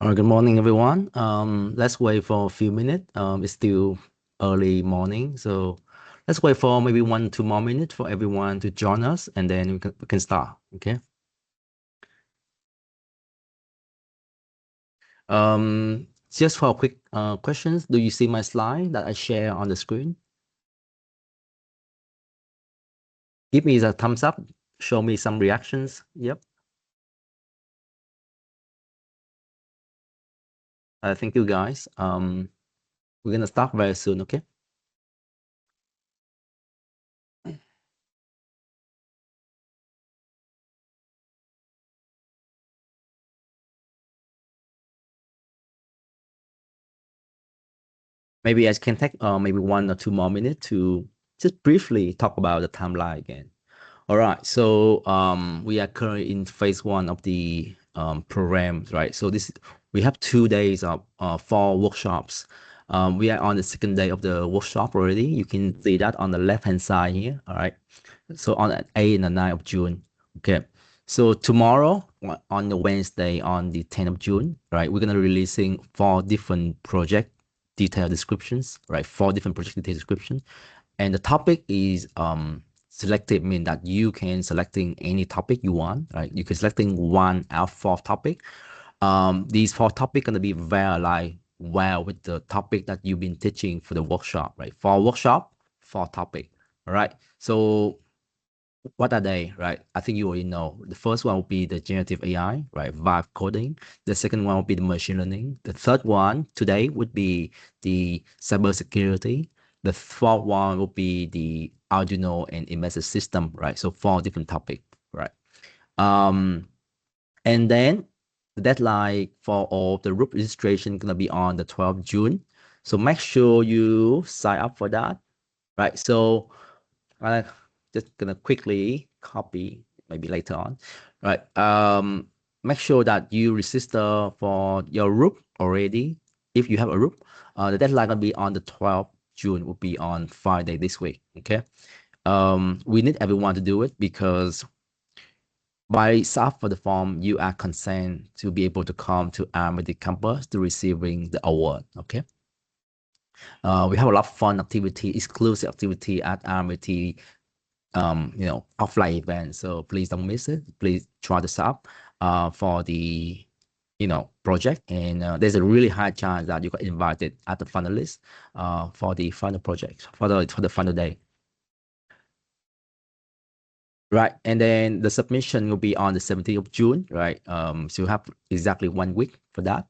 All right, good morning, everyone. Let's wait for a few minutes. It's still early morning, so let's wait for maybe 1, 2 more minutes for everyone to join us, and then we can start. Okay. Just for quick questions, do you see my slide that I share on the screen? Give me a thumbs up. Show me some reactions. Yep. Thank you, guys. We're gonna start very soon. Okay. Maybe I can take maybe 1 or 2 more minutes to just briefly talk about the timeline again. All right, so we are currently in phase one of the program, right? So we have 2 days of 4 workshops. We are on the second day of the workshop already. You can see that on the left-hand side here. All right, so on the 8th and the 9th of June. Okay, so tomorrow on the Wednesday, on the 10th of June, right, we're gonna releasing 4 different project detailed descriptions, right? 4 different project detailed descriptions, and the topic is selective, mean that you can selecting any topic you want, right? You can selecting one out of 4 topic. These 4 topic gonna be very like well with the topic that you've been teaching for the workshop, right? For workshop, 4 topic, all right? So what are they, right? I think you already know. The first one will be the generative AI, right? Vibe coding. The second one will be the machine learning. The third one today would be the cybersecurity. The fourth one will be the Arduino and embedded system, right? So 4 different topics, right? Um, and then the deadline for all the group registration gonna be on the 12th June. So make sure you sign up for that, right? So I just gonna quickly copy maybe later on, right? Make sure that you register for your group already. If you have a group, the deadline gonna be on the 12th June. Will be on Friday this week. Okay. We need everyone to do it because by sign for the form, you are consent to be able to come to RMIT campus to receiving the award. Okay. We have a lot of fun activity, exclusive activity at RMIT offline event. So please don't miss it. Please try to sign up for the, project. And there's a really high chance that you got invited at the finalist for the final project, for the final day. Right. And then the submission will be on the 17th of June, right? So you have exactly 1 week for that.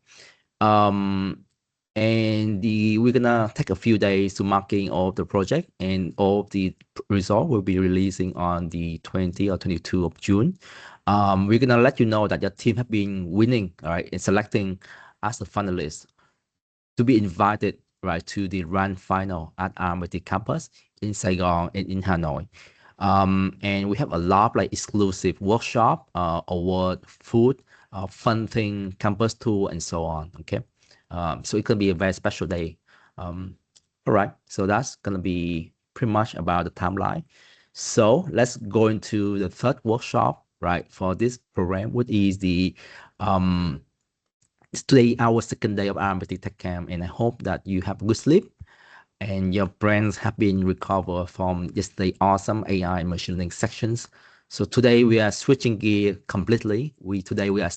And we're gonna take a few days to marking all of the project, and all of the result will be releasing on the 20 or 22 of June. We're gonna let you know that your team have been winning, all right, and selecting as a finalist to be invited, right, to the grand final at RMIT campus in Saigon and in Hanoi. And we have a lot of like exclusive workshop, award, food, fun thing, campus tour, and so on. Okay. So it could be a very special day. All right, so that's gonna be pretty much about the timeline. So let's go into the third workshop, right, for this program, which is the it's today our second day of RMIT Tech Camp, and I hope that you have good sleep and your brains have been recovered from yesterday awesome AI and machine learning sections. So today we are switching gear completely. Today we are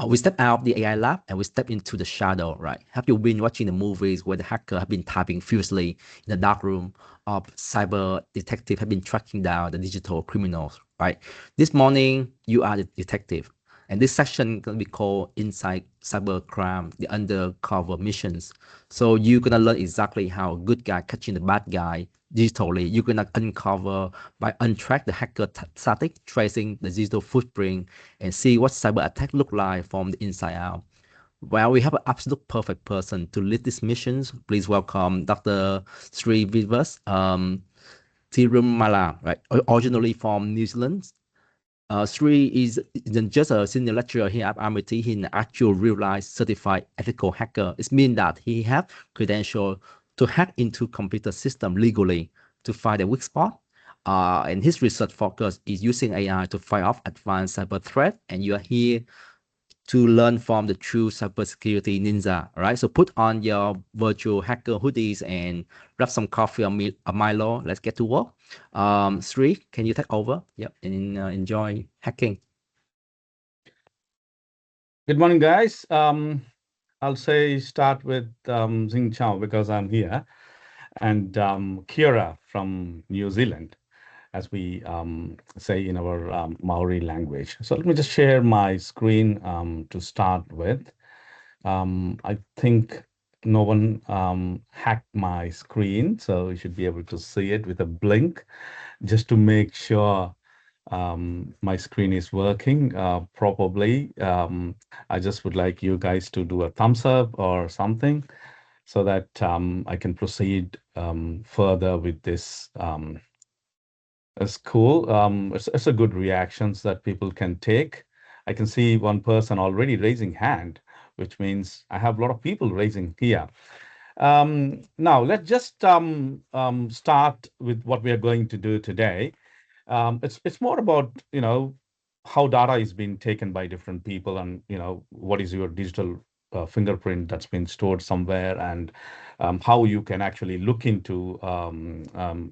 we step out of the AI lab and we step into the shadow, right? Have you been watching the movies where the hacker have been typing furiously in the dark room, of cyber detective have been tracking down the digital criminals, right? This morning you are the detective, and this section gonna be called Inside Cybercrime, the undercover missions. So you're gonna learn exactly how a good guy catching the bad guy digitally. You're gonna uncover by untrack the hacker static, tracing the digital footprint, and see what cyber attack look like from the inside out. Well, we have an absolute perfect person to lead these missions. Please welcome Dr. Sri Vivas Tirumala, right? Originally from New Zealand. Sri isn't just a senior lecturer here at RMIT. He's an actual real-life certified ethical hacker. It means that he has credential to hack into computer system legally to find a weak spot. And his research focus is using AI to fight off advanced cyber threat. And you are here to learn from the true cybersecurity ninja. All right, so put on your virtual hacker hoodies and grab some coffee or Milo. Let's get to work. Sri, can you take over? Yep, and enjoy hacking. Good morning, guys. I'll say start with Xing Chao because I'm here, and Kira from New Zealand, as we say in our Maori language. So let me just share my screen to start with. I think no one hacked my screen, so you should be able to see it with a blink just to make sure my screen is working properly. I just would like you guys to do a thumbs up or something so that I can proceed further with this. It's cool. It's a good reactions that people can take. I can see one person already raising hand, which means I have a lot of people raising here. Now let's just start with what we are going to do today. It's more about how data is being taken by different people, and what is your digital fingerprint that's been stored somewhere, and how you can actually look into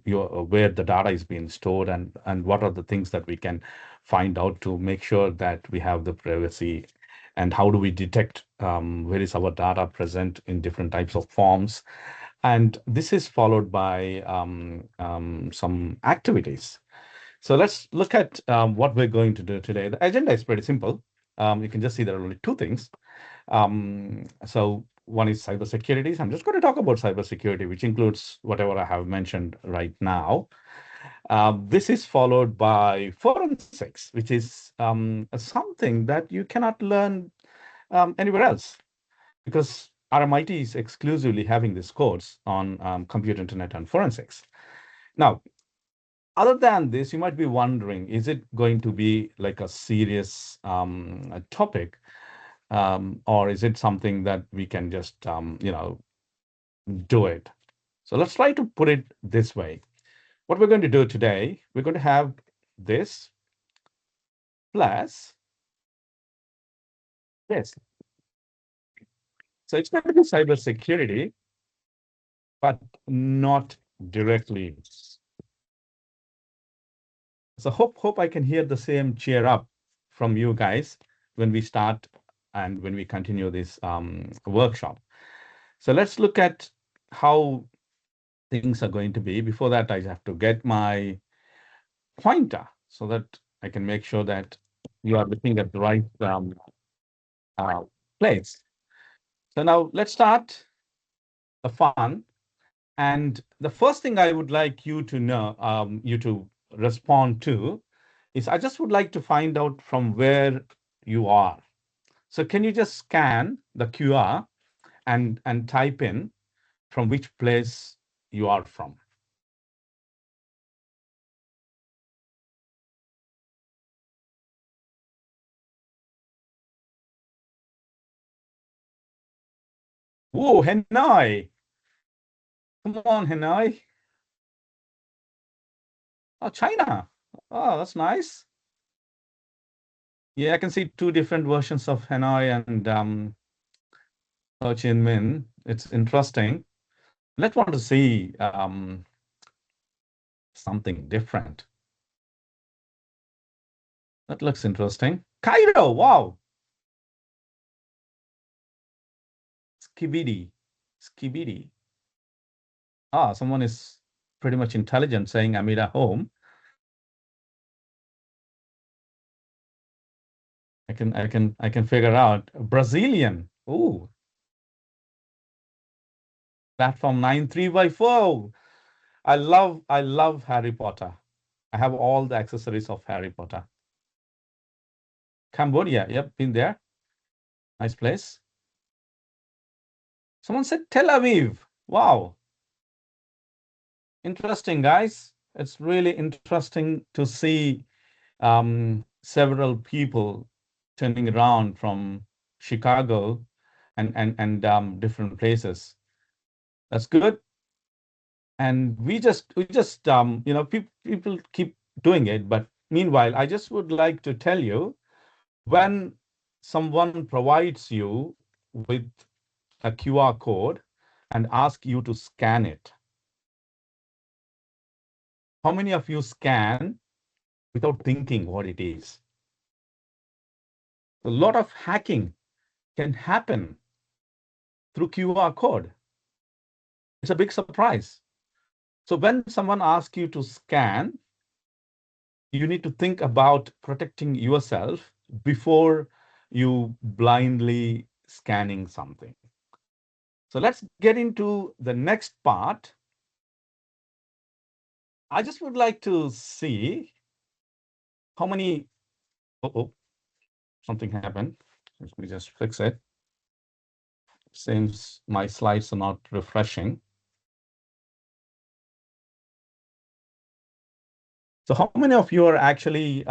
your where the data is being stored, and what are the things that we can find out to make sure that we have the privacy, and how do we detect where is our data present in different types of forms. And this is followed by some activities. So let's look at what we're going to do today. The agenda is pretty simple. You can just see there are only two things. So one is cybersecurity. So I'm just going to talk about cybersecurity, which includes whatever I have mentioned right now. This is followed by forensics, which is something that you cannot learn anywhere else, because RMIT is exclusively having this course on computer, internet, and forensics. Now, other than this, you might be wondering, is it going to be like a serious a topic, or is it something that we can just, do it? So let's try to put it this way. What we're going to do today, we're going to have this plus this. So it's going to be cybersecurity, but not directly. So hope I can hear the same cheer up from you guys when we start and when we continue this workshop. So let's look at how things are going to be. Before that, I have to get my pointer so that I can make sure that you are looking at the right uh, place. So now let's start the fun. And the first thing I would like you to know, you to respond to, is I just would like to find out from where you are. So can you just scan the QR and type in from which place you are from? Whoa, Hanoi. Come on, Hanoi. Oh, China. Oh, that's nice. Yeah, I can see two different versions of Hanoi and Ho Chi Minh. It's interesting. Let's want to see something different. That looks interesting. Cairo, wow. Skibidi. Skibidi. Ah, someone is pretty much intelligent saying Amida home. I can figure out Brazilian. Ooh, platform 93 by 4. I love Harry Potter. I have all the accessories of Harry Potter. Cambodia, yep, been there. Nice place. Someone said Tel Aviv. Wow. Interesting, guys. It's really interesting to see several people turning around from Chicago and different places. That's good. And we just people keep doing it. But meanwhile, I just would like to tell you, when someone provides you with a QR code and asks you to scan it, how many of you scan without thinking what it is? A lot of hacking can happen through QR code. It's a big surprise. So when someone asks you to scan, you need to think about protecting yourself before you blindly scanning something. So let's get into the next part. I just would like to see how many, oh, something happened. Let me just fix it. Seems my slides are not refreshing. So how many of you are actually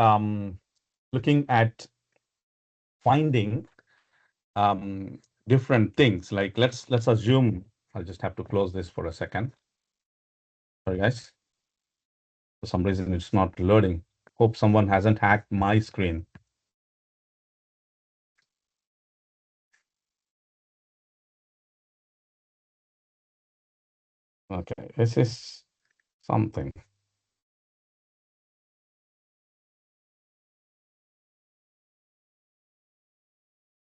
looking at finding different things? Like let's assume, I'll just have to close this for a second. Sorry, guys. For some reason, it's not loading. Hope someone hasn't hacked my screen. Okay, this is something.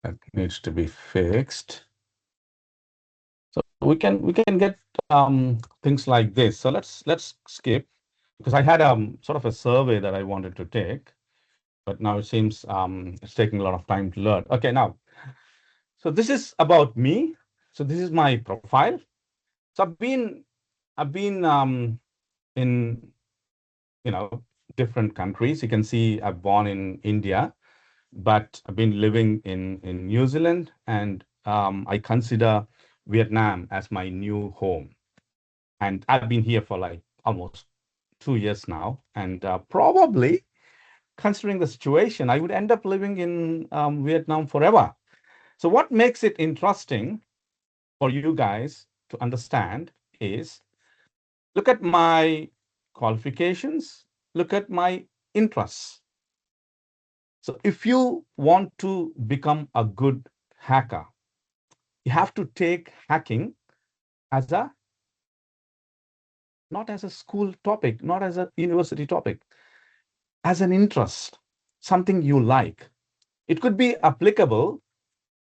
That needs to be fixed. So we can get things like this. So let's skip, because I had sort of a survey that I wanted to take, but now it seems it's taking a lot of time to load. Okay, now, so this is about me. So this is my profile. So I've been in different countries. You can see I've born in India, but I've been living in New Zealand, and I consider Vietnam as my new home. And I've been here for like almost 2 years now, and probably considering the situation, I would end up living in Vietnam forever. So what makes it interesting for you guys to understand is, look at my qualifications, look at my interests. So if you want to become a good hacker, you have to take hacking as not as a school topic, not as a university topic, as an interest, something you like. It could be applicable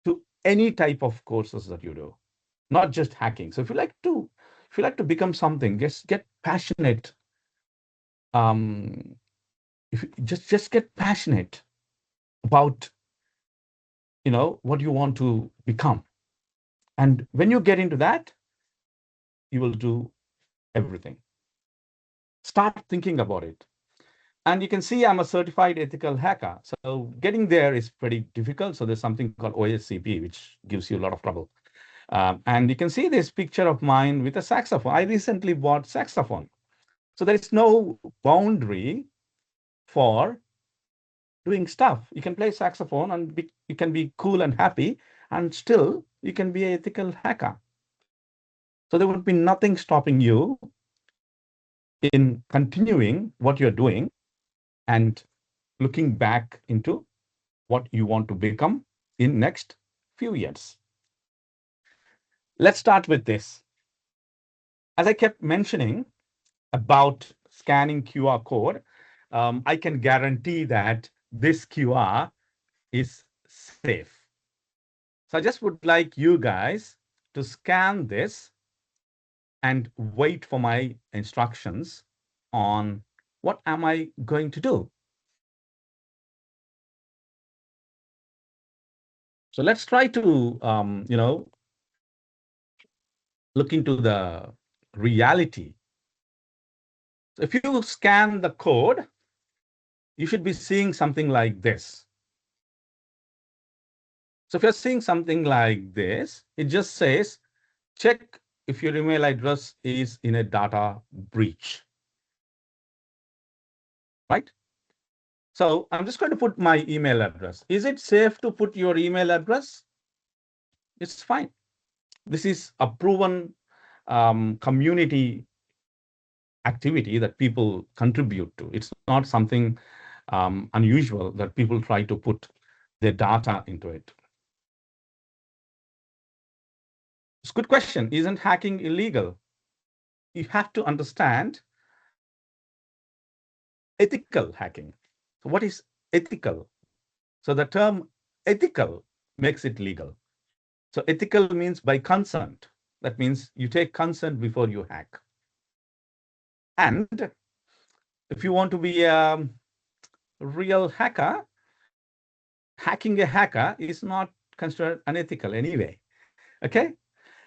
to any type of courses that you do, not just hacking. So if you like to become something, just get passionate. If you just get passionate about what you want to become, and when you get into that, you will do everything. Start thinking about it. And you can see I'm a certified ethical hacker. So getting there is pretty difficult. So there's something called OSCP, which gives you a lot of trouble. And you can see this picture of mine with a saxophone. I recently bought saxophone. So there is no boundary for doing stuff. You can play saxophone and you can be cool and happy, and still you can be an ethical hacker. So there would be nothing stopping you in continuing what you're doing and looking back into what you want to become in next few years. Let's start with this. As I kept mentioning about scanning QR code, I can guarantee that this QR is safe. So I just would like you guys to scan this and wait for my instructions on what am I going to do. So let's try to, look into the reality. So if you scan the code, you should be seeing something like this. So if you're seeing something like this, it just says, check if your email address is in a data breach, right? So I'm just going to put my email address. Is it safe to put your email address? It's fine. This is a proven community activity that people contribute to. It's not something unusual that people try to put their data into it. It's a good question. Isn't hacking illegal? You have to understand ethical hacking. So what is ethical? So the term ethical makes it legal. So ethical means by consent. That means you take consent before you hack. And if you want to be a real hacker, hacking a hacker is not considered unethical anyway. Okay?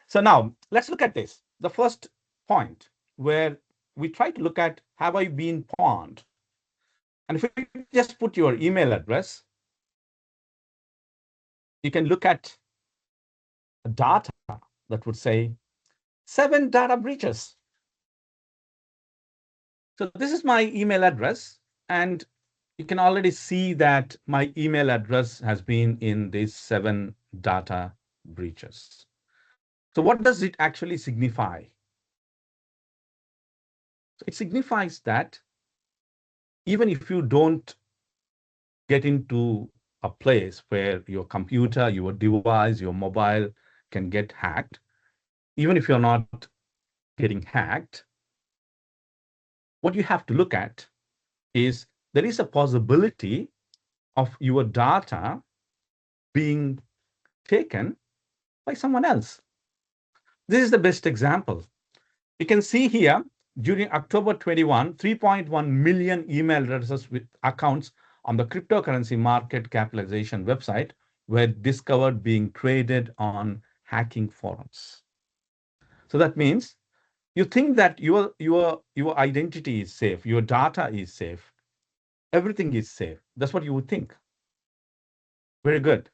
So now let's look at this. The first point where we try to look at, have I been pawned? And if you just put your email address, you can look at data that would say 7 data breaches. So this is my email address, and you can already see that my email address has been in these 7 data breaches. So what does it actually signify? So it signifies that even if you don't get into a place where your computer, your device, your mobile can get hacked, even if you're not getting hacked, what you have to look at is there is a possibility of your data being taken by someone else. This is the best example. You can see here during October 21, 3.1 million email addresses with accounts on the cryptocurrency market capitalization website were discovered being traded on hacking forums. So that means you think that your identity is safe, your data is safe, everything is safe. That's what you would think. Very good.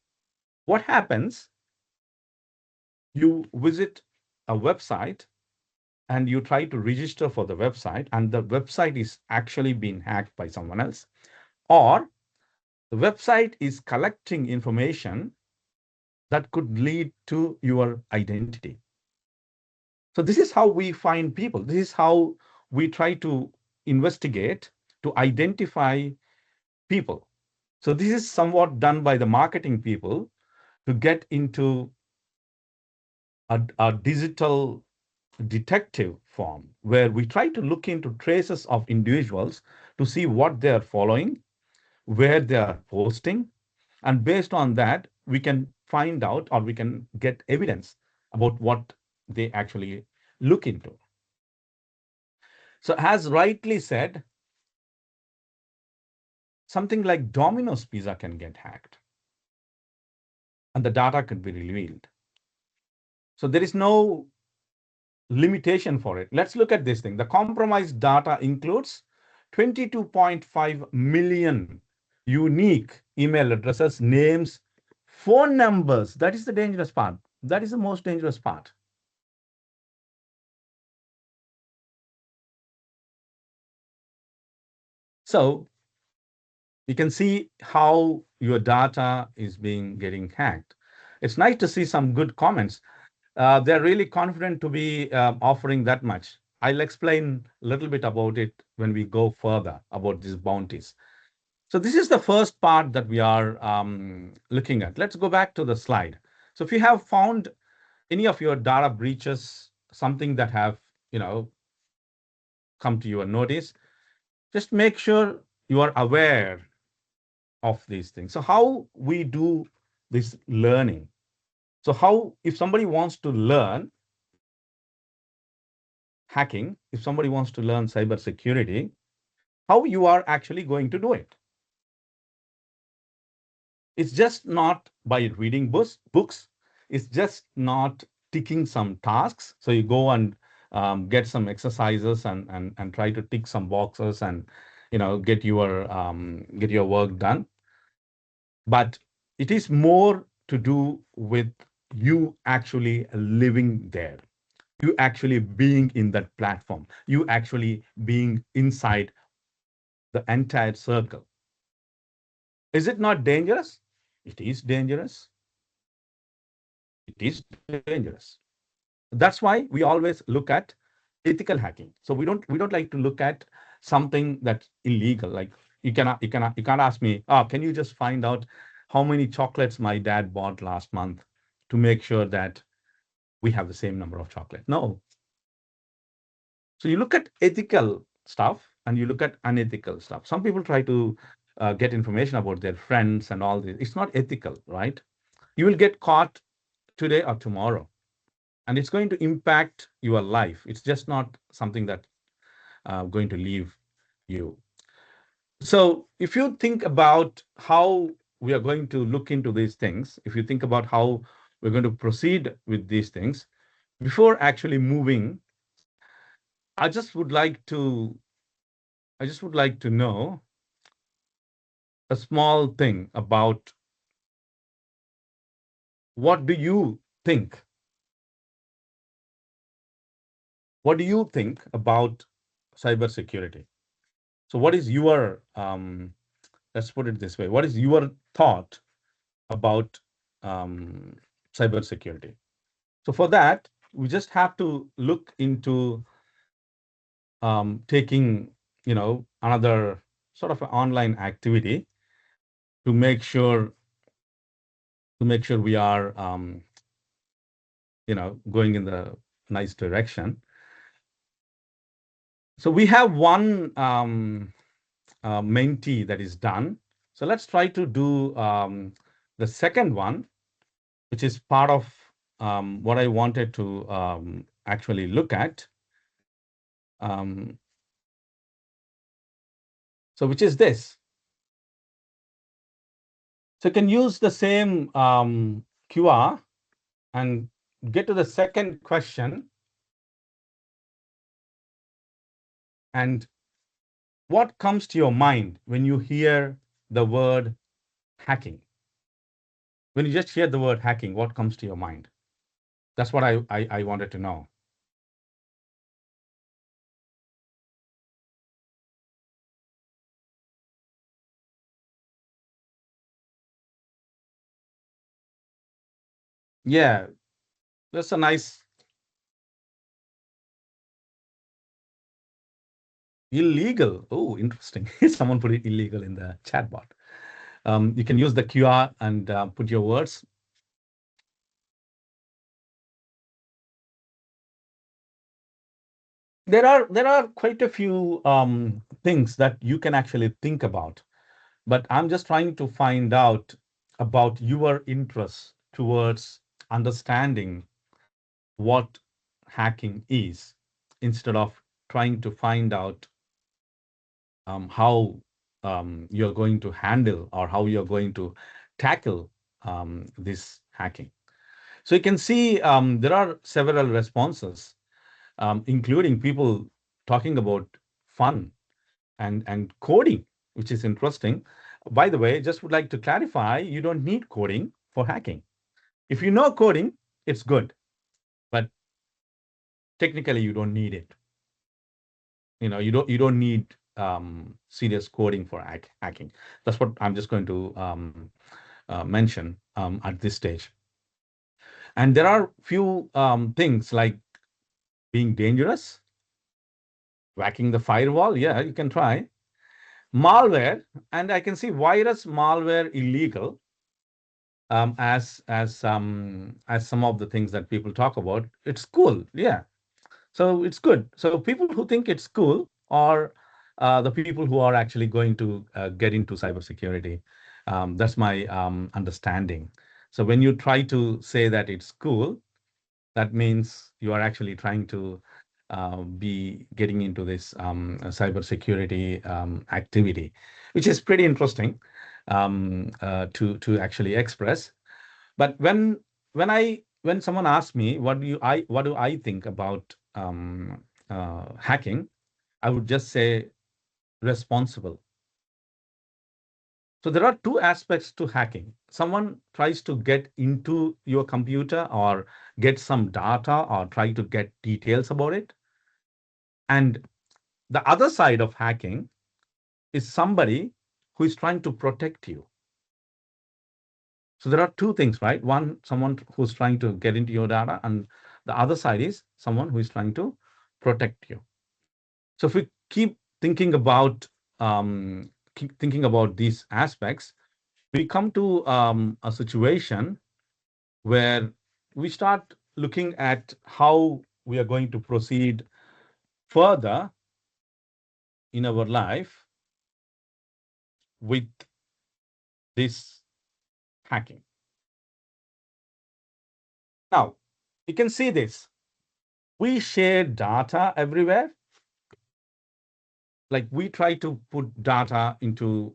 What happens? You visit a website and you try to register for the website, and the website is actually being hacked by someone else, or the website is collecting information that could lead to your identity. So this is how we find people. This is how we try to investigate, to identify people. So this is somewhat done by the marketing people to get into a digital detective form where we try to look into traces of individuals to see what they are following, where they are posting, and based on that, we can find out or we can get evidence about what they actually look into. So, as rightly said, something like Domino's Pizza can get hacked and the data could be revealed. So, there is no limitation for it. Let's look at this thing. The compromised data includes 22.5 million unique email addresses, names, phone numbers. That is the dangerous part. That is the most dangerous part. So you can see how your data is being getting hacked. It's nice to see some good comments. They're really confident to be offering that much. I'll explain a little bit about it when we go further about these bounties. So this is the first part that we are looking at. Let's go back to the slide. So if you have found any of your data breaches, something that have, come to your notice, just make sure you are aware of these things. So how we do this learning? So how, if somebody wants to learn hacking, if somebody wants to learn cybersecurity, how you are actually going to do it? It's just not by reading books. It's just not ticking some tasks. So you go and get some exercises and try to tick some boxes and get your work done. But it is more to do with you actually living there, you actually being in that platform, you actually being inside the entire circle. Is it not dangerous? It is dangerous. It is dangerous. That's why we always look at ethical hacking. So we don't like to look at something that's illegal. Like you can't ask me, oh, can you just find out how many chocolates my dad bought last month to make sure that we have the same number of chocolate. No. So you look at ethical stuff and you look at unethical stuff. Some people try to get information about their friends and all this. It's not ethical, right? You will get caught today or tomorrow, and it's going to impact your life. It's just not something that going to leave you. So if you think about how we are going to look into these things, if you think about how we're going to proceed with these things, before actually moving, I just would like to I just would like to know a small thing about what do you think? What do you think about cybersecurity? So what is your let's put it this way, what is your thought about um, cybersecurity? So for that, we just have to look into taking, another sort of an online activity to make sure we are, going in the nice direction. So we have one mentee that is done. So let's try to do the second one, which is part of what I wanted to actually look at. Um, so which is this. So you can use the same QR and get to the second question. And what comes to your mind when you hear the word hacking? When you just hear the word hacking, what comes to your mind? That's what I wanted to know. Yeah, that's a nice illegal. Oh, interesting. Someone put it illegal in the chat bot. You can use the QR and put your words. There are quite a few things that you can actually think about, but I'm just trying to find out about your interest towards understanding what hacking is, instead of trying to find out how you're going to handle or how you're going to tackle this hacking. So you can see there are several responses, including people talking about fun and coding, which is interesting. By the way, just would like to clarify, you don't need coding for hacking. If you know coding, it's good, but technically you don't need it. You don't need serious coding for hacking. That's what I'm just going to mention at this stage. And there are few things like being dangerous, whacking the firewall. Yeah, you can try malware, and I can see virus malware illegal as some of the things that people talk about. It's cool, yeah. So it's good. So people who think it's cool are the people who are actually going to get into cybersecurity. That's my understanding. So when you try to say that it's cool, that means you are actually trying to be getting into this cybersecurity activity, which is pretty interesting to actually express. But when someone asks me what do I think about hacking, I would just say responsible. So there are two aspects to hacking. Someone tries to get into your computer or get some data or try to get details about it. And the other side of hacking is somebody who is trying to protect you. So there are two things, right? One, someone who's trying to get into your data, and the other side is someone who is trying to protect you. So if we keep thinking about these aspects, we come to a situation where we start looking at how we are going to proceed further in our life with this hacking. Now, you can see this. We share data everywhere. Like we try to put data into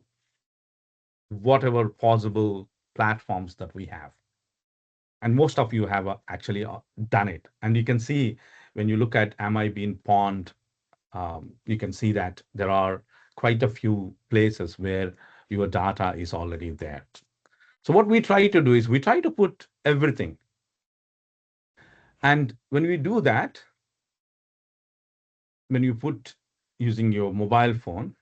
whatever possible platforms that we have. And most of you have actually done it. And you can see when you look at Am I Being Pawned, you can see that there are quite a few places where your data is already there. So what we try to do is we try to put everything. And when we do that, when you put using your mobile phone,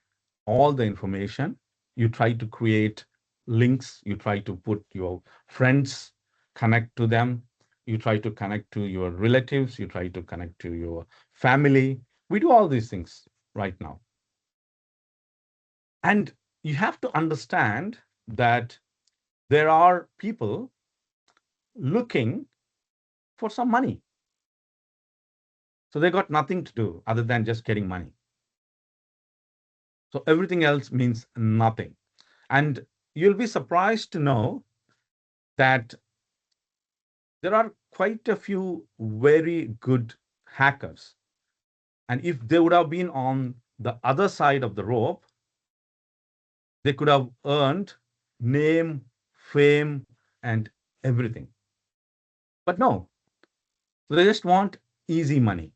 all the information, you try to create links, you try to put your friends, connect to them, you try to connect to your relatives, you try to connect to your family. We do all these things right now. And you have to understand that there are people looking for some money. So they got nothing to do other than just getting money. So everything else means nothing. And you'll be surprised to know that there are quite a few very good hackers. And if they would have been on the other side of the rope, they could have earned name, fame, and everything. But no, they just want easy money.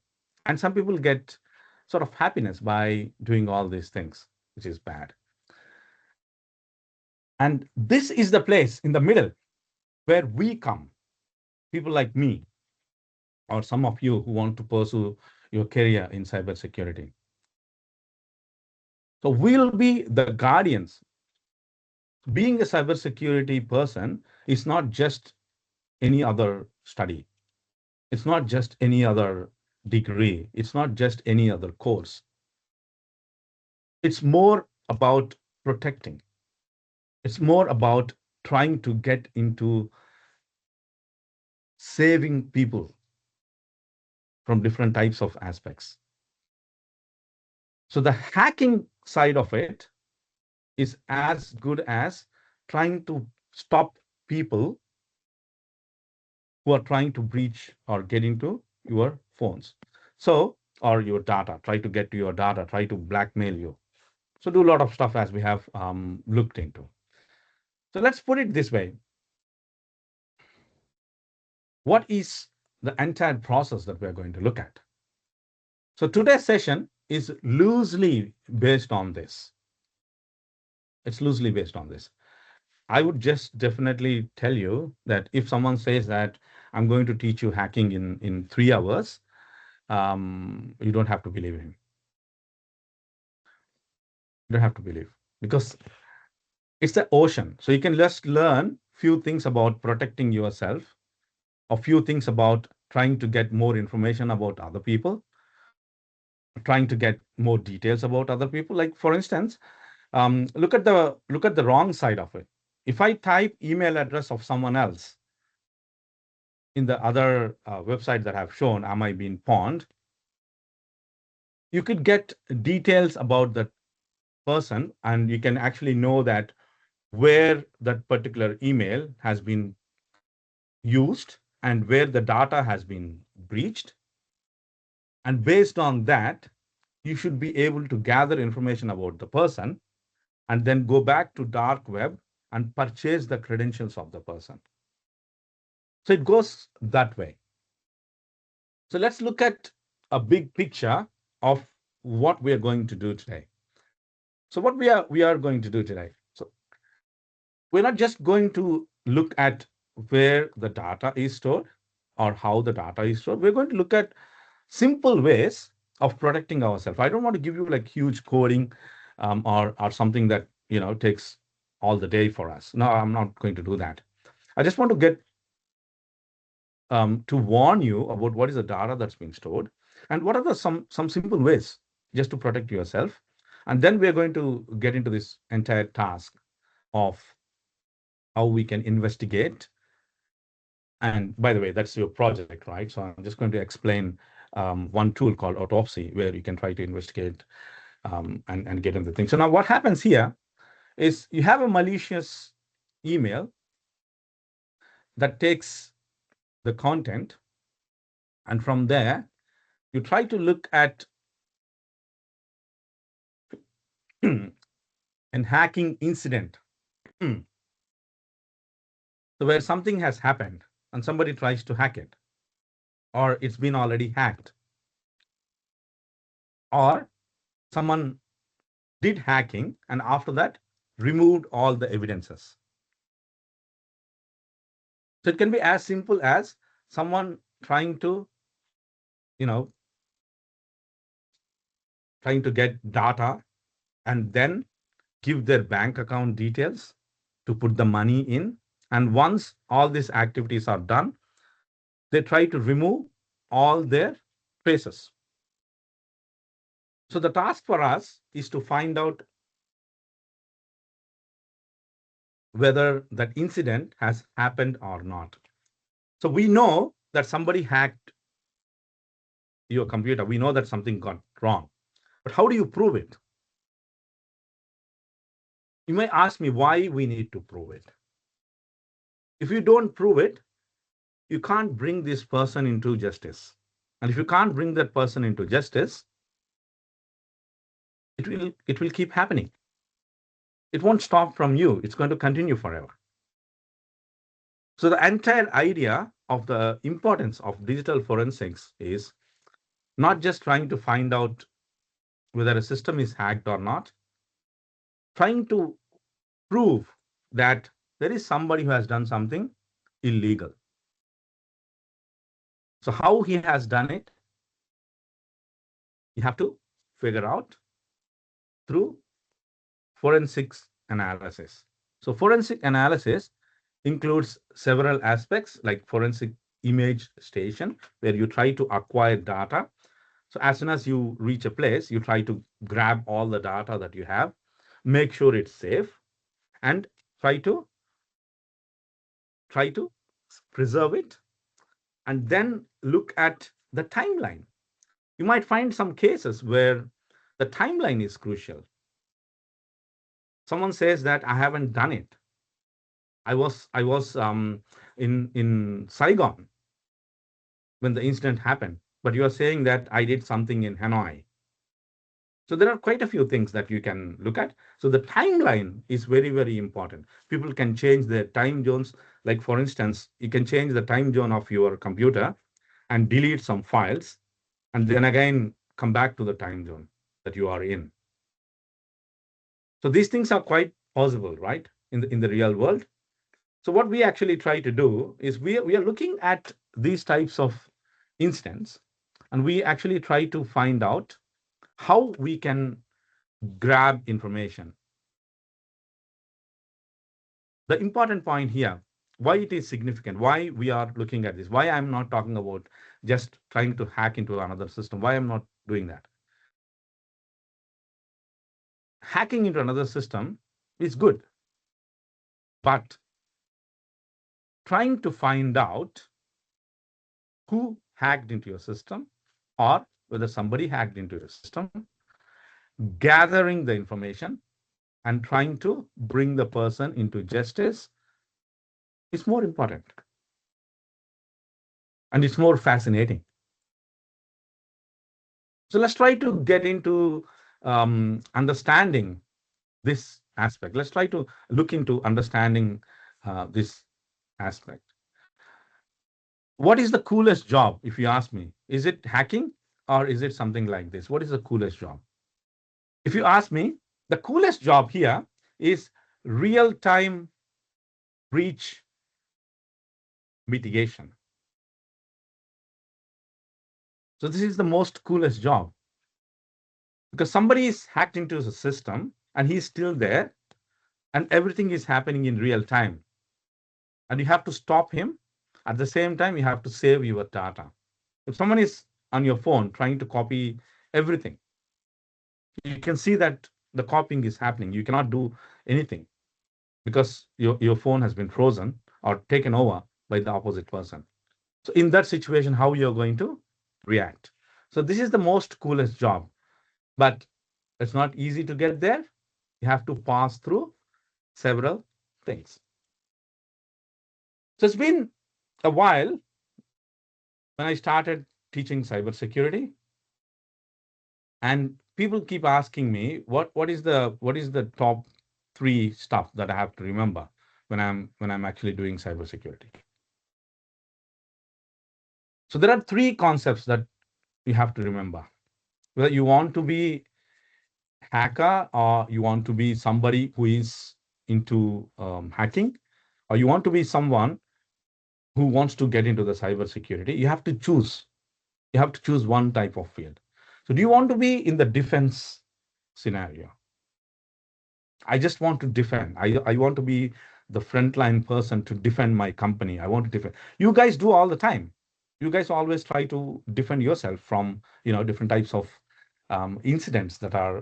And some people get sort of happiness by doing all these things, which is bad. And this is the place in the middle where we come, people like me, or some of you who want to pursue your career in cybersecurity. So we'll be the guardians. Being a cybersecurity person is not just any other study. It's not just any other degree. It's not just any other course. It's more about protecting. It's more about trying to get into saving people from different types of aspects. So the hacking side of it is as good as trying to stop people who are trying to breach or get into your phones. So, or your data, try to get to your data, try to blackmail you. So do a lot of stuff as we have looked into. So let's put it this way. What is the entire process that we're going to look at? So today's session is loosely based on this. It's loosely based on this. I would just definitely tell you that if someone says that I'm going to teach you hacking in 3 hours, you don't have to believe him. You don't have to believe because it's the ocean. So you can just learn few things about protecting yourself, a few things about trying to get more information about other people, trying to get more details about other people. Like for instance, look at the wrong side of it. If I type email address of someone else in the other website that I've shown, am I being pawned? You could get details about that person, and you can actually know that where that particular email has been used and where the data has been breached. And based on that, you should be able to gather information about the person and then go back to dark web and purchase the credentials of the person. So it goes that way. So let's look at a big picture of what we are going to do today. So what we are going to do today. So we're not just going to look at where the data is stored or how the data is stored. We're going to look at simple ways of protecting ourselves. I don't want to give you like huge coding or something that takes all the day for us. No, I'm not going to do that. I just want to get to warn you about what is the data that's being stored and what are some simple ways just to protect yourself. And then we're going to get into this entire task of how we can investigate. And by the way, that's your project, right? So I'm just going to explain one tool called autopsy, where you can try to investigate and get into things. So now what happens here is you have a malicious email that takes the content, and from there, you try to look at an hacking incident. So where something has happened and somebody tries to hack it, or it's been already hacked, or someone did hacking and after that removed all the evidences. So it can be as simple as someone trying to, trying to get data and then give their bank account details to put the money in. And once all these activities are done, they try to remove all their traces. So the task for us is to find out whether that incident has happened or not. So we know that somebody hacked your computer. We know that something got wrong. But how do you prove it? You may ask me why we need to prove it. If you don't prove it, you can't bring this person into justice. And if you can't bring that person into justice, it will keep happening. It won't stop from you. It's going to continue forever. So the entire idea of the importance of digital forensics is not just trying to find out whether a system is hacked or not, trying to prove that there is somebody who has done something illegal. So how he has done it, you have to figure out through forensics analysis. So forensic analysis includes several aspects like forensic image station, where you try to acquire data. So as soon as you reach a place, you try to grab all the data that you have, make sure it's safe, and try to preserve it, and then look at the timeline. You might find some cases where the timeline is crucial. Someone says that I haven't done it. I was in Saigon when the incident happened, but you are saying that I did something in Hanoi. So there are quite a few things that you can look at. So the timeline is very, very important. People can change their time zones. Like for instance, you can change the time zone of your computer and delete some files, and then again come back to the time zone that you are in. So these things are quite possible, right, in the real world. So what we actually try to do is we are looking at these types of incidents, and we actually try to find out how we can grab information. The important point here, why it is significant, why we are looking at this, why I'm not talking about just trying to hack into another system, why I'm not doing that. Hacking into another system is good, but trying to find out who hacked into your system or whether somebody hacked into your system, gathering the information and trying to bring the person into justice is more important. And it's more fascinating. So let's try to get into understanding this aspect. Let's try to look into understanding this aspect. What is the coolest job, if you ask me? Is it hacking or is it something like this? What is the coolest job? If you ask me, the coolest job here is real-time breach mitigation. So this is the most coolest job because somebody is hacked into the system and he's still there and everything is happening in real time. And you have to stop him. At the same time, you have to save your data. If someone is on your phone trying to copy everything, you can see that the copying is happening. You cannot do anything because your phone has been frozen or taken over by the opposite person. So in that situation, how you're going to react? So this is the most coolest job, but it's not easy to get there. You have to pass through several things. So it's been a while when I started teaching cybersecurity, and people keep asking me what is the top three stuff that I have to remember when I'm actually doing cybersecurity. So there are three concepts that you have to remember. Whether you want to be hacker, or you want to be somebody who is into hacking, or you want to be someone who wants to get into the cybersecurity, you have to choose. You have to choose one type of field. So do you want to be in the defense scenario? I just want to defend. I want to be the frontline person to defend my company. I want to defend. You guys do all the time. You guys always try to defend yourself from different types of incidents that are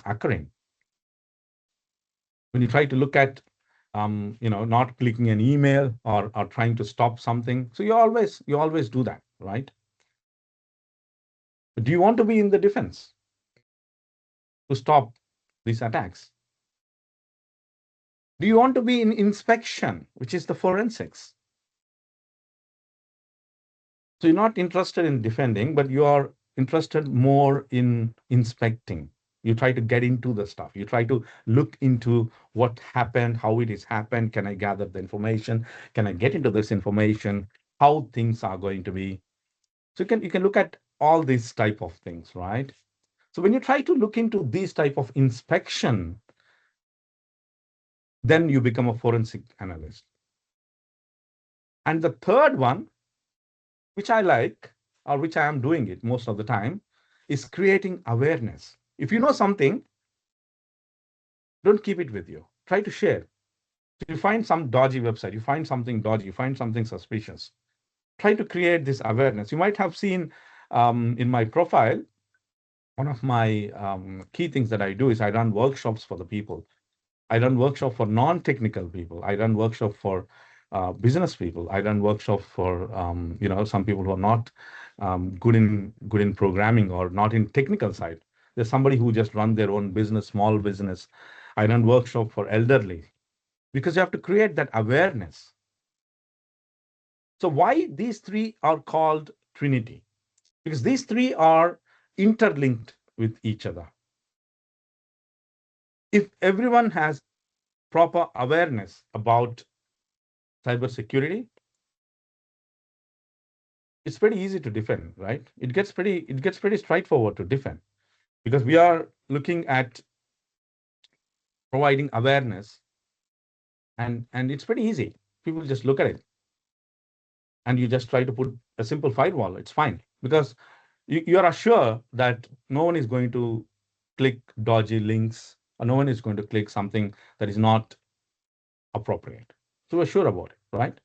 occurring. When you try to look at not clicking an email, or trying to stop something, so you always do that, right? But do you want to be in the defense to stop these attacks? Do you want to be in inspection, which is the forensics? So you're not interested in defending, but you are interested more in inspecting. You try to get into the stuff. You try to look into what happened, how it has happened. Can I gather the information? Can I get into this information? How things are going to be? So you can look at all these type of things, right? So when you try to look into these type of inspection, then you become a forensic analyst. And the third one, which I like, or which I am doing it most of the time, is creating awareness. If you know something, don't keep it with you. Try to share. If you find some dodgy website, you find something dodgy, you find something suspicious, try to create this awareness. You might have seen in my profile, one of my key things that I do is I run workshops for the people. I run workshop for non-technical people. I run workshop for business people. I run workshop for some people who are not good in programming, or not in technical side. There's somebody who just run their own business, small business. I run workshop for elderly, because you have to create that awareness. So why these three are called Trinity? Because these three are interlinked with each other. If everyone has proper awareness about cybersecurity, it's pretty easy to defend, right? It gets pretty straightforward to defend, because we are looking at providing awareness, and it's pretty easy. People just look at it, and you just try to put a simple firewall. It's fine, because you are sure that no one is going to click dodgy links, or no one is going to click something that is not appropriate. So we're sure about it, right?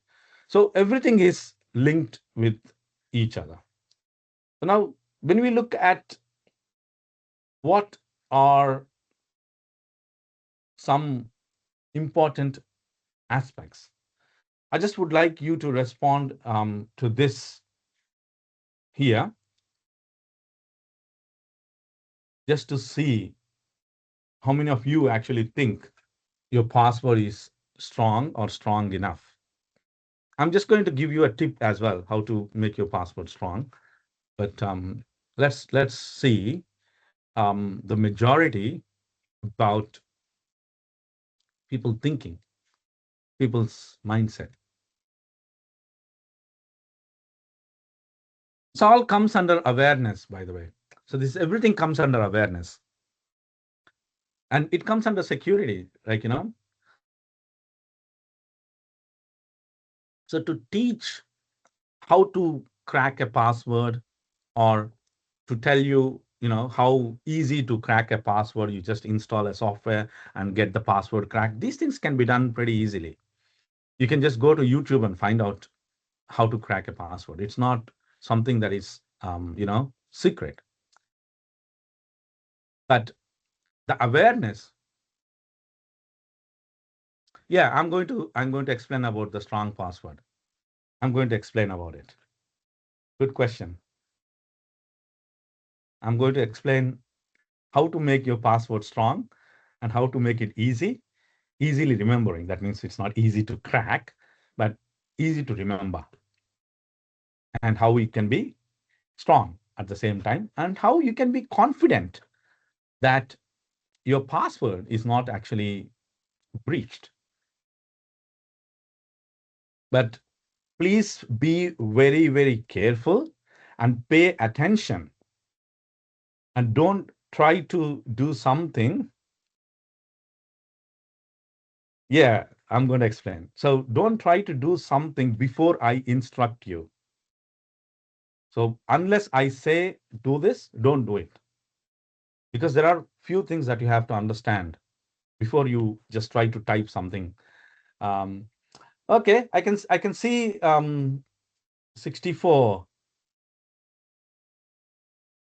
So everything is linked with each other. So now, when we look at what are some important aspects, I just would like you to respond to this here, just to see how many of you actually think your password is strong or strong enough. I'm just going to give you a tip as well, how to make your password strong. But let's see the majority about people thinking, people's mindset. It all comes under awareness, by the way. So this everything comes under awareness, and it comes under security, so to teach how to crack a password, or to tell you, how easy to crack a password, you just install a software and get the password cracked. These things can be done pretty easily. You can just go to YouTube and find out how to crack a password. It's not something that is, secret. But the awareness Yeah, I'm going to explain about the strong password. I'm going to explain about it. Good question. I'm going to explain how to make your password strong and how to make it easily remembering. That means it's not easy to crack, but easy to remember, and how it can be strong at the same time, and how you can be confident that your password is not actually breached. But please be very, very careful and pay attention, and don't try to do something. Yeah, I'm going to explain. So don't try to do something before I instruct you. So unless I say do this, don't do it. Because there are few things that you have to understand before you just try to type something. Um, okay, I can see 64,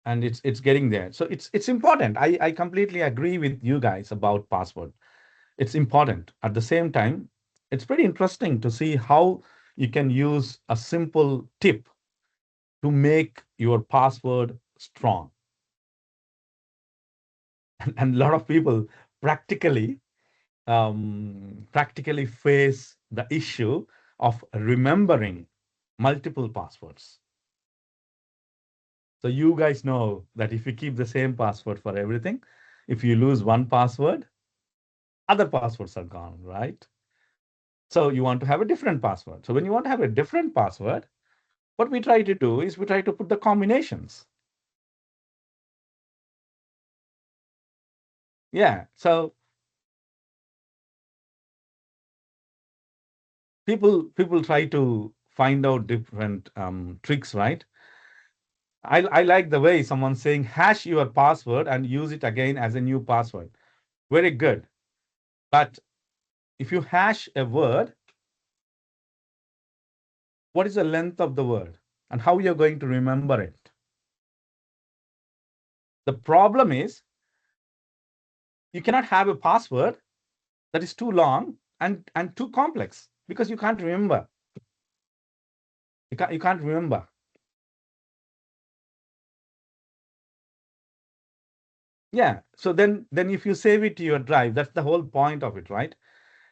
and it's getting there. So it's important. I completely agree with you guys about password. It's important. At the same time, it's pretty interesting to see how you can use a simple tip to make your password strong. And a lot of people practically practically face the issue of remembering multiple passwords. So you guys know that if you keep the same password for everything, if you lose one password, other passwords are gone, right? So you want to have a different password. So when you want to have a different password, what we try to do is we try to put the combinations. Yeah. So people try to find out different tricks, right? I like the way someone's saying hash your password and use it again as a new password. Very good. But if you hash a word, what is the length of the word and how you're going to remember it? The problem is you cannot have a password that is too long and too complex because you can't remember. You can't remember. Yeah. So then if you save it to your drive, that's the whole point of it, right?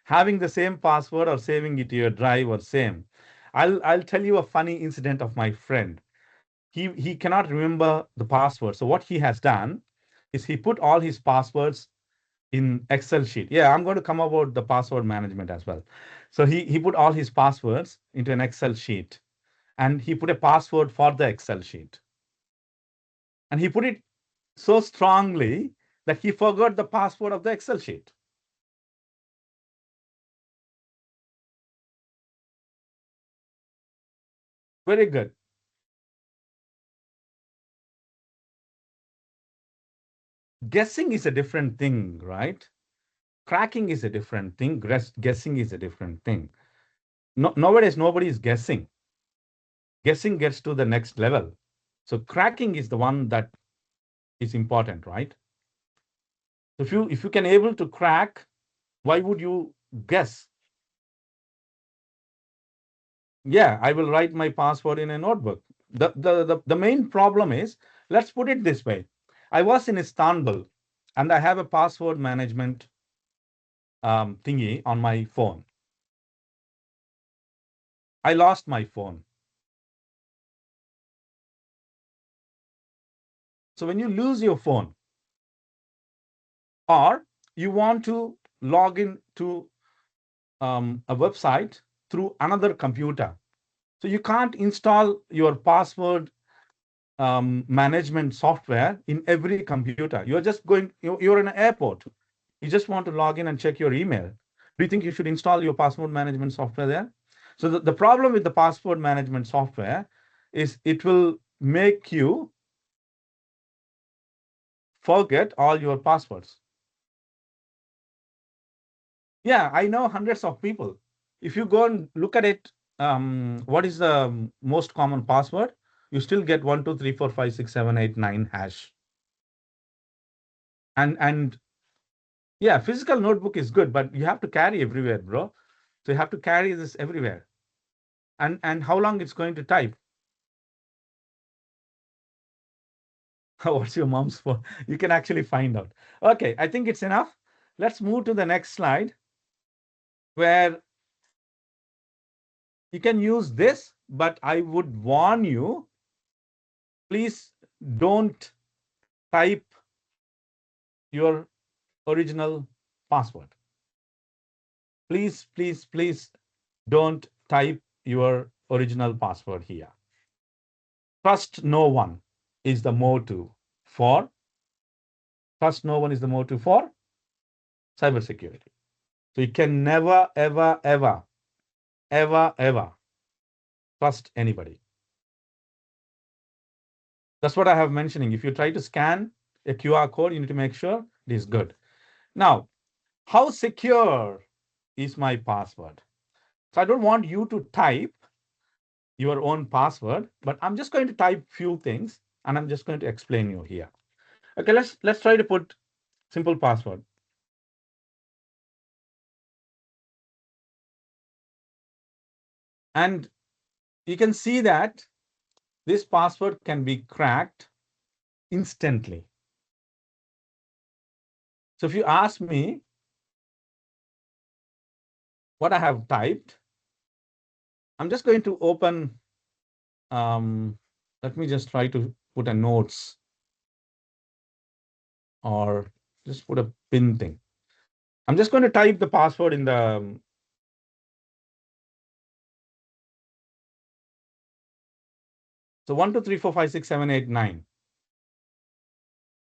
Having the same password or saving it to your drive or same. I'll tell you a funny incident of my friend. He cannot remember the password. So what he has done is he put all his passwords in Excel sheet. Yeah, I'm going to come about the password management as well. So he put all his passwords into an Excel sheet, and he put a password for the Excel sheet. And he put it so strongly that he forgot the password of the Excel sheet. Very good. Guessing is a different thing, right? Cracking is a different thing. Guessing is a different thing. No, nowadays, nobody is guessing. Guessing gets to the next level. So cracking is the one that is important, right? If you can able to crack, why would you guess? Yeah, I will write my password in a notebook. The main problem is, let's put it this way. I was in Istanbul and I have a password management thingy on my phone. I lost my phone. So when you lose your phone, or you want to log in to a website through another computer, so you can't install your password management software in every computer. You're just going, you're in an airport. You just want to log in and check your email. Do you think you should install your password management software there? So the problem with the password management software is it will make you forget all your passwords. Yeah, I know hundreds of people. If you go and look at it, what is the most common password? You still get 1 2 3 4 5 6 7 8 9 hash. And Yeah, physical notebook is good, but you have to carry everywhere, bro. So you have to carry this everywhere. And how long it's going to type? What's your mom's phone? You can actually find out. Okay, I think it's enough. Let's move to the next slide where you can use this, but I would warn you, please don't type your original password. Please, please, please don't type your original password here. Trust no one is the motto for trust no one is the motto for cybersecurity. So you can never, ever, ever, ever, ever trust anybody. That's what I have mentioning. If you try to scan a QR code, you need to make sure it is good. Now, how secure is my password? So I don't want you to type your own password, but I'm just going to type few things and I'm just going to explain you here. Okay, let's try to put simple password. And you can see that this password can be cracked instantly. So if you ask me what I have typed, I'm just going to open, let me just try to put a notes or just put a pin thing. I'm just going to type the password in the, so 1, 2, 3, 4, 5, 6, 7, 8, 9.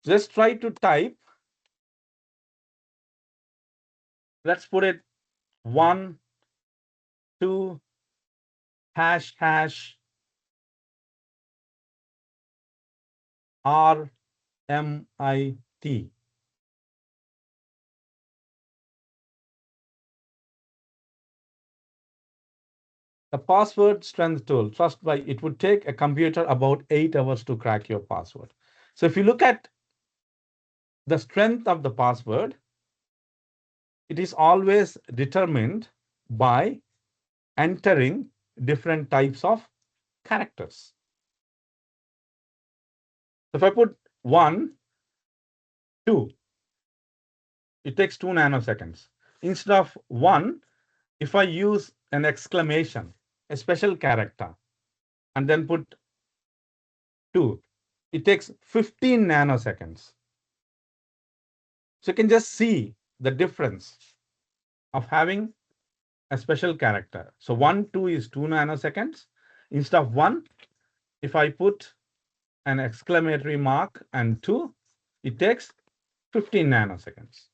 Just try to type, let's put it 1, 2, hash, hash, RMIT. The password strength tool, trust by, it would take a computer about 8 hours to crack your password. So if you look at the strength of the password, it is always determined by entering different types of characters. If I put 1, 2, it takes 2 nanoseconds. Instead of 1, if I use an exclamation, a special character, and then put 2, it takes 15 nanoseconds. So you can just see the difference of having a special character. So 1, 2 is 2 nanoseconds. Instead of 1, if I put an exclamatory mark and 2, it takes 15 nanoseconds.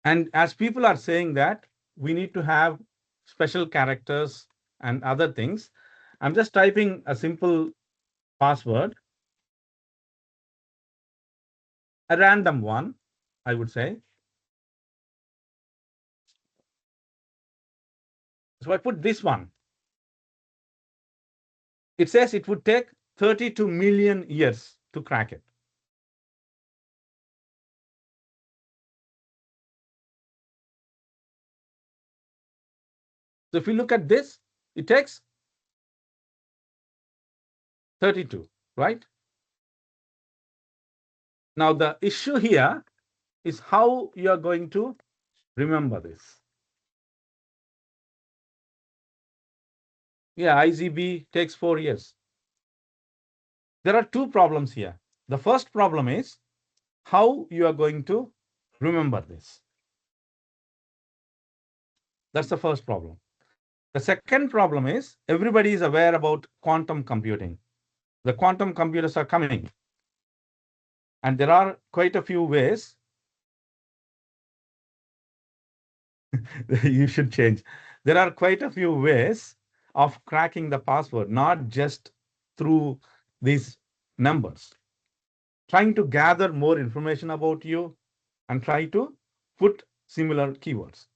And as people are saying that we need to have special characters and other things, I'm just typing a simple password, a random one, I would say. So I put this one. It says it would take 32 million years to crack it. So if you look at this, it takes 32, right? Now the issue here is how you are going to remember this. Yeah, IZB takes 4 years. There are two problems here. The first problem is how you are going to remember this. That's the first problem. The second problem is everybody is aware about quantum computing. The quantum computers are coming. And there are quite a few ways. You should change. There are quite a few ways of cracking the password, not just through these numbers. Trying to gather more information about you and try to put similar keywords.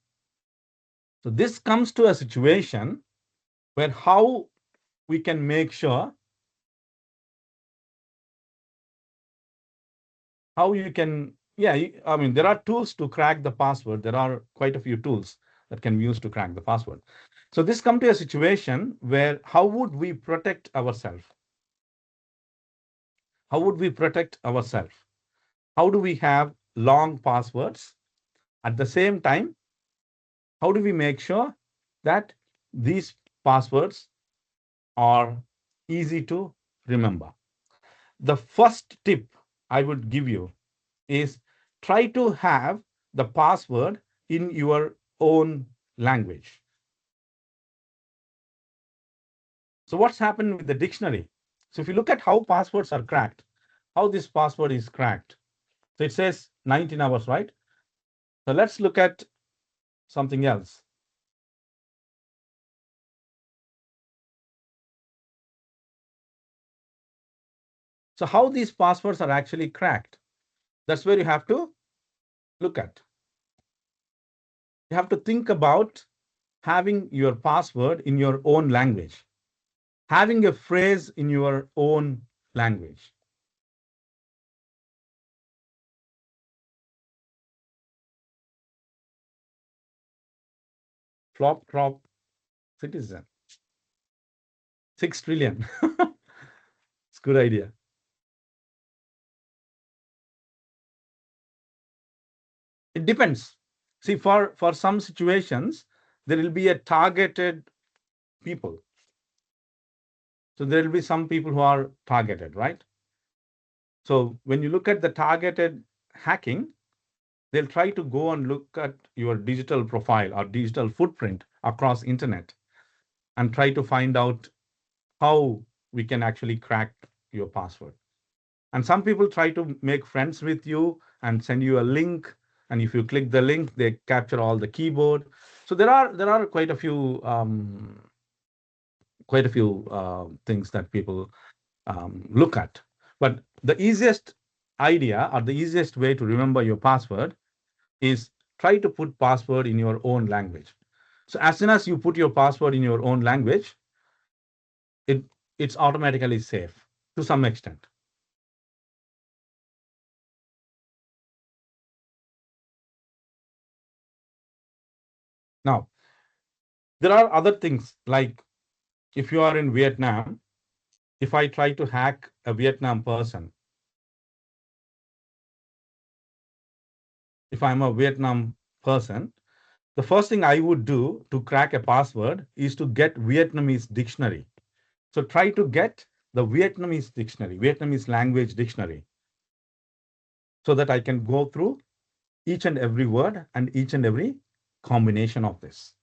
So this comes to a situation where how we can make sure, how you can Yeah, I mean, there are tools to crack the password. There are quite a few tools that can be used to crack the password. So this come to a situation where how would we protect ourselves? How would we protect ourselves? How do we have long passwords? At the same time, how do we make sure that these passwords are easy to remember? The first tip I would give you is try to have the password in your own language. So what's happened with the dictionary? So if you look at how passwords are cracked, how this password is cracked. So it says 19 hours, right? So let's look at something else. So how these passwords are actually cracked? That's where you have to look at. You have to think about having your password in your own language, having a phrase in your own language. Flop, crop, citizen. 6 trillion. It's a good idea. It depends. See, for some situations, there will be a targeted people. So there will be some people who are targeted, right? So when you look at the targeted hacking, they'll try to go and look at your digital profile or digital footprint across internet and try to find out how we can actually crack your password. And some people try to make friends with you and send you a link. And if you click the link, they capture all the keyboard. So there are quite a few things that people look at. But the easiest idea or the easiest way to remember your password is try to put password in your own language. So as soon as you put your password in your own language, it it's automatically safe to some extent. Now, there are other things like if you are in Vietnam, if I try to hack a Vietnam person, if I'm a Vietnam person, the first thing I would do to crack a password is to get Vietnamese dictionary. So try to get the Vietnamese dictionary, Vietnamese language dictionary, so that I can go through each and every word and each and every combination of this.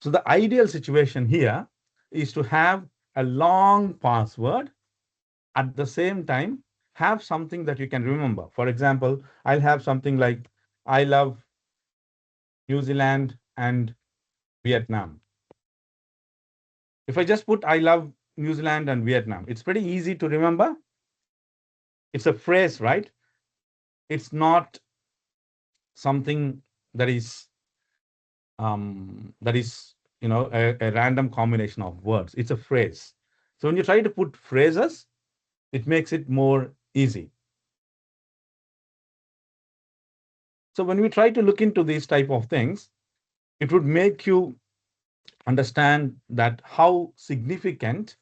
So the ideal situation here is to have a long password at the same time have something that you can remember. For example, I'll have something like I love New Zealand and Vietnam. If I just put I love New Zealand and Vietnam, it's pretty easy to remember. It's a phrase, right? It's not something that is a random combination of words. It's a phrase. So when you try to put phrases, it makes it more easy. So when we try to look into these type of things, it would make you understand that how significant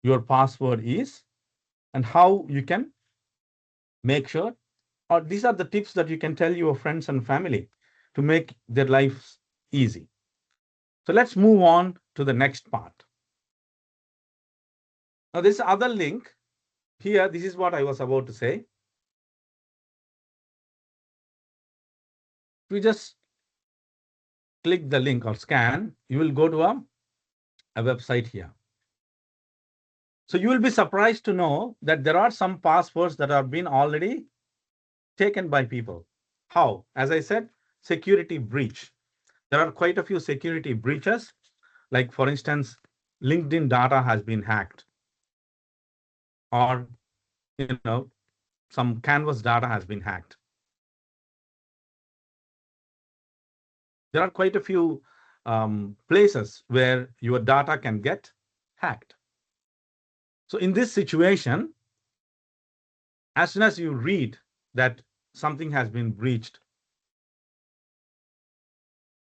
your password is and how you can make sure, or these are the tips that you can tell your friends and family to make their lives easy. So let's move on to the next part. Now, this other link here, this is what I was about to say. If you just click the link or scan, you will go to a website here. So you will be surprised to know that there are some passwords that have been already taken by people. How? As I said, security breach. There are quite a few security breaches. Like for instance, LinkedIn data has been hacked, or some Canvas data has been hacked. There are quite a few places where your data can get hacked. So in this situation, As soon as you read that something has been breached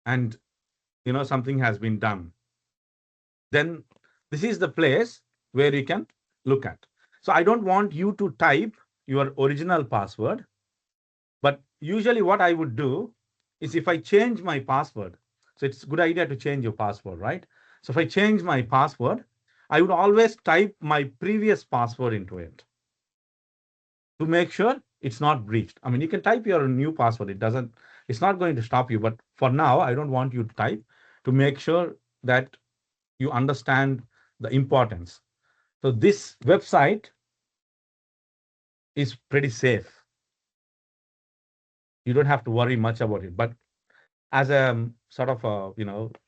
and something has been done, then this is the place where you can look at. So I don't want you to type your original password, but usually what I would do is if I change my password, so it's a good idea to change your password, right? So if I change my password, I would always type my previous password into it to make sure it's not breached. I mean, you can type your new password. It's not going to stop you. But for now, I don't want you to type to make sure that you understand the importance. So this website is pretty safe. You don't have to worry much about it. But as a sort of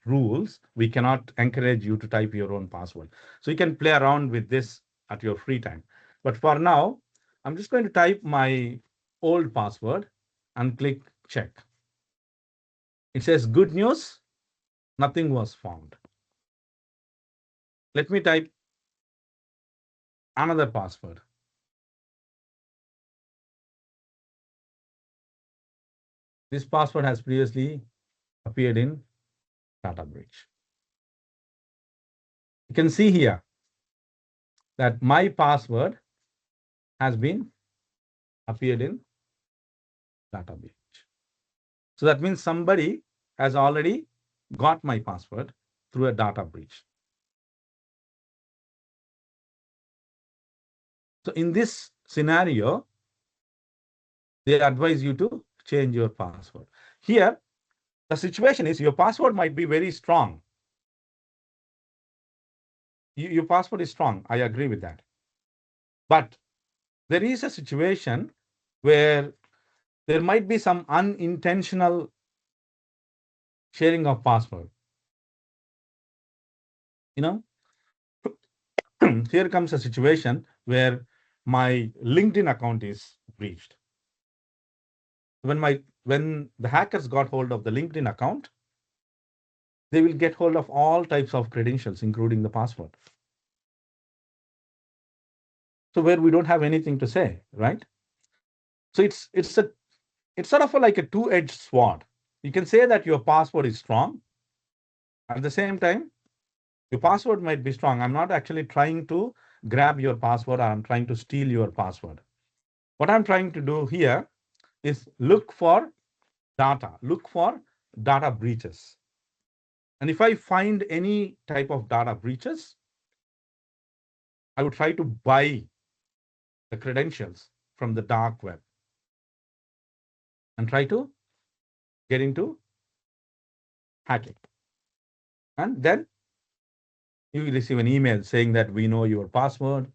rules, we cannot encourage you to type your own password. So you can play around with this at your free time. But for now, I'm just going to type my old password and click check. It says good news, nothing was found. Let me type another password. This password has previously appeared in data breach. You can see here that my password has been appeared in data breach. So that means somebody has already got my password through a data breach. So in this scenario, they advise you to change your password. Here, the situation is your password might be very strong. Your password is strong. I agree with that. But there is a situation where there might be some unintentional sharing of password. Here comes a situation where my LinkedIn account is breached. When the hackers got hold of the LinkedIn account, they will get hold of all types of credentials, including the password. So where we don't have anything to say, right? So it's sort of like a two-edged sword. You can say that your password is strong. At the same time, your password might be strong. I'm not actually trying to grab your password, or I'm trying to steal your password. What I'm trying to do here is look for data breaches. And if I find any type of data breaches, I would try to buy the credentials from the dark web and try to get into hacking. And then you will receive an email saying that we know your password.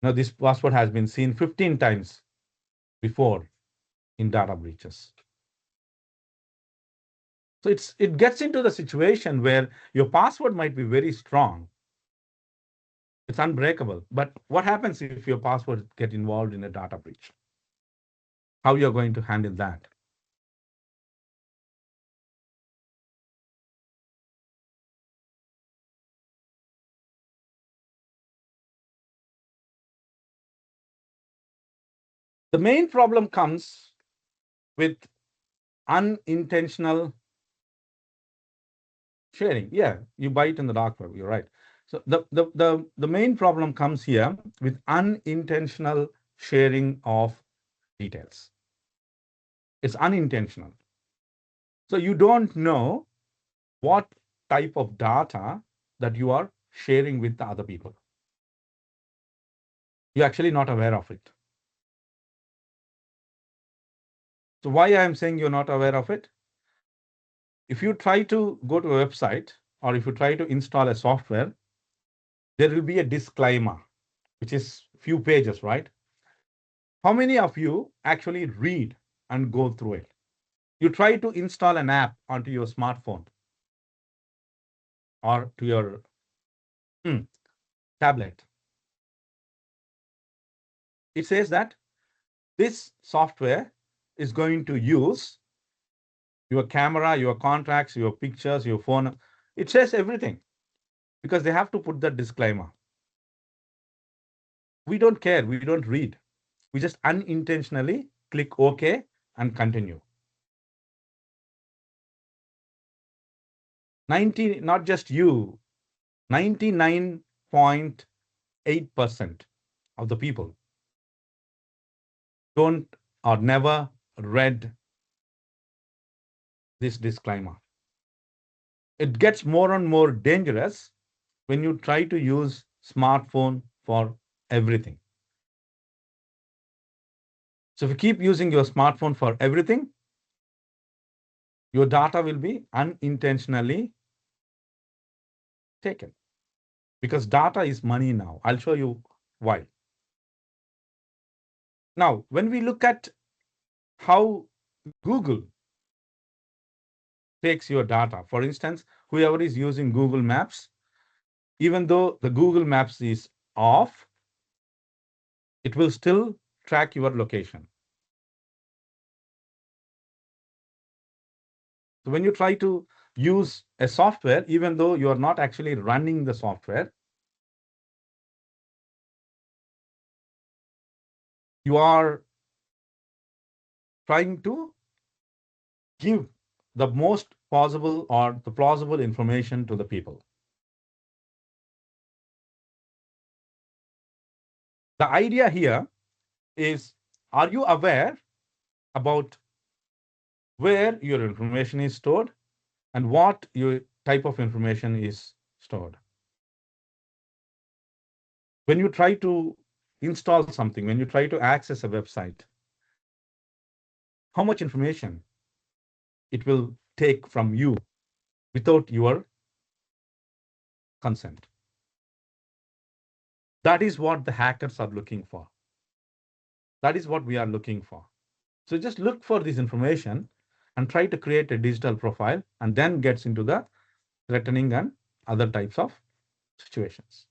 Now, this password has been seen 15 times before in data breaches. So it gets into the situation where your password might be very strong. It's unbreakable. But what happens if your password get involved in a data breach? How you're going to handle that? The main problem comes with unintentional sharing. Yeah, you buy it in the dark web. You're right. So the main problem comes here with unintentional sharing of details. It's unintentional. So you don't know what type of data that you are sharing with the other people. You're actually not aware of it. So why I'm saying you're not aware of it? If you try to go to a website or if you try to install a software, there will be a disclaimer, which is few pages, right? How many of you actually read and go through it? You try to install an app onto your smartphone or to your tablet. It says that this software is going to use your camera, your contacts, your pictures, your phone. It says everything because they have to put that disclaimer. We don't care. We don't read. We just unintentionally click OK and continue. 90, not just you, 99.8% of the people don't or never read this disclaimer. It gets more and more dangerous when you try to use smartphone for everything. So if you keep using your smartphone for everything, your data will be unintentionally taken, because data is money now. I'll show you why. Now, when we look at how Google takes your data, for instance, whoever is using Google Maps, even though the Google Maps is off, it will still track your location. So when you try to use a software, even though you are not actually running the software, you are trying to give the most possible or the plausible information to the people. The idea here is, are you aware about where your information is stored and what your type of information is stored? When you try to install something, when you try to access a website, how much information it will take from you without your consent? That is what the hackers are looking for. That is what we are looking for. So just look for this information and try to create a digital profile, and then gets into the threatening and other types of situations.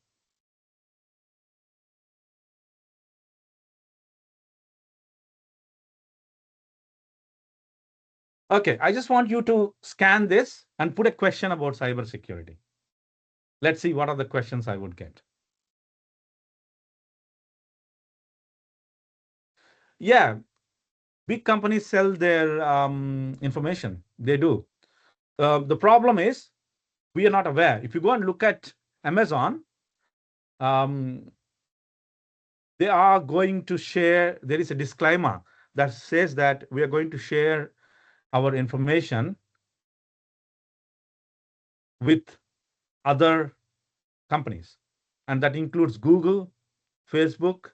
Okay, I just want you to scan this and put a question about cybersecurity. Let's see what are the questions I would get. Yeah, big companies sell their information. They do. The problem is we are not aware. If you go and look at Amazon, they are going to share, there is a disclaimer that says that we are going to share our information with other companies. And that includes Google, Facebook.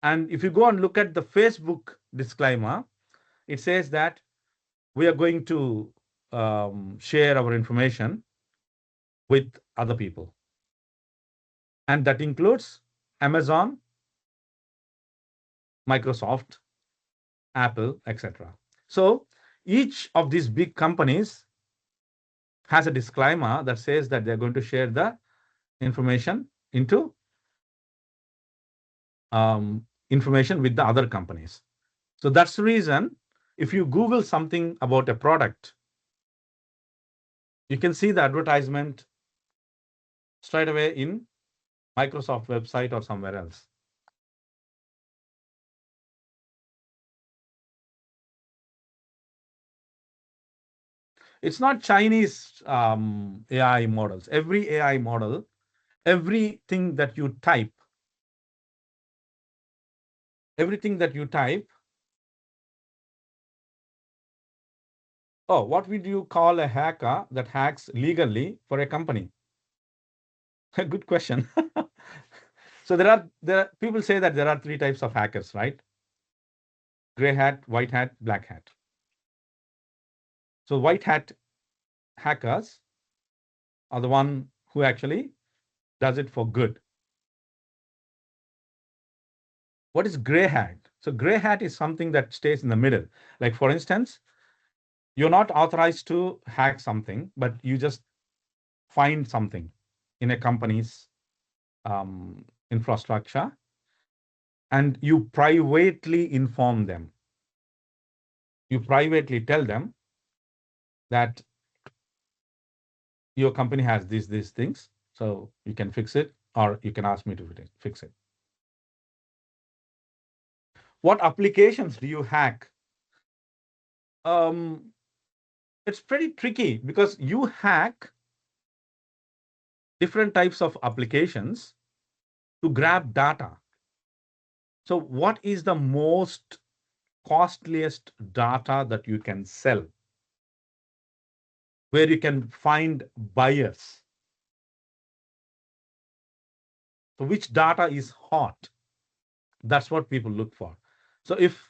And if you go and look at the Facebook disclaimer, it says that we are going to share our information with other people. And that includes Amazon, Microsoft, Apple, etc. So each of these big companies has a disclaimer that says that they're going to share the information into information with the other companies. So that's the reason if you Google something about a product, you can see the advertisement straight away in Microsoft website or somewhere else. It's not Chinese AI models. Every AI model, everything that you type, oh, what would you call a hacker that hacks legally for a company? A good question. So there are people say that there are three types of hackers, right? Gray hat, white hat, black hat. So white hat hackers are the one who actually does it for good. What is gray hat? So gray hat is something that stays in the middle. Like for instance, you're not authorized to hack something, but you just find something in a company's infrastructure and you privately inform them. You privately tell them that your company has these things, so you can fix it, or you can ask me to fix it. What applications do you hack? Um, it's pretty tricky because you hack different types of applications to grab data. So what is the most costliest data that you can sell, where you can find buyers? So which data is hot? That's what people look for. So if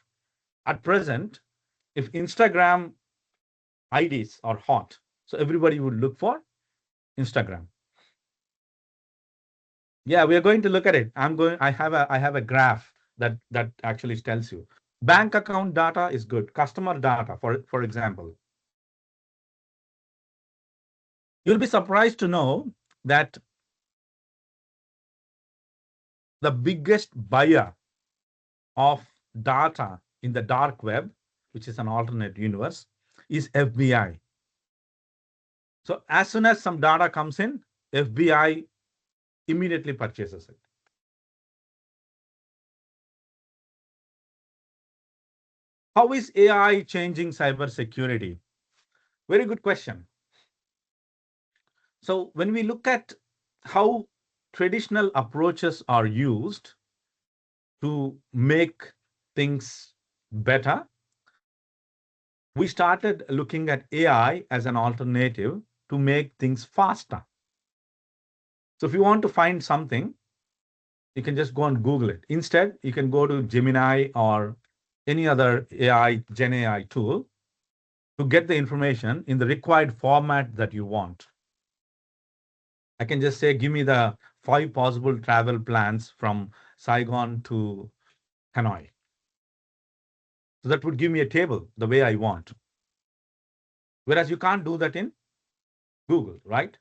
at present, if Instagram IDs are hot, so everybody would look for Instagram. Yeah, we are going to look at it. I have a graph that actually tells you. Bank account data is good. Customer data, for example. You'll be surprised to know that the biggest buyer of data in the dark web, which is an alternate universe, is FBI. So as soon as some data comes in, FBI immediately purchases it. How is AI changing cybersecurity? Very good question. So when we look at how traditional approaches are used to make things better, we started looking at AI as an alternative to make things faster. So if you want to find something, you can just go and Google it. Instead, you can go to Gemini or any other AI, Gen AI tool to get the information in the required format that you want. I can just say, give me the 5 possible travel plans from Saigon to Hanoi. So that would give me a table the way I want. Whereas you can't do that in Google, right?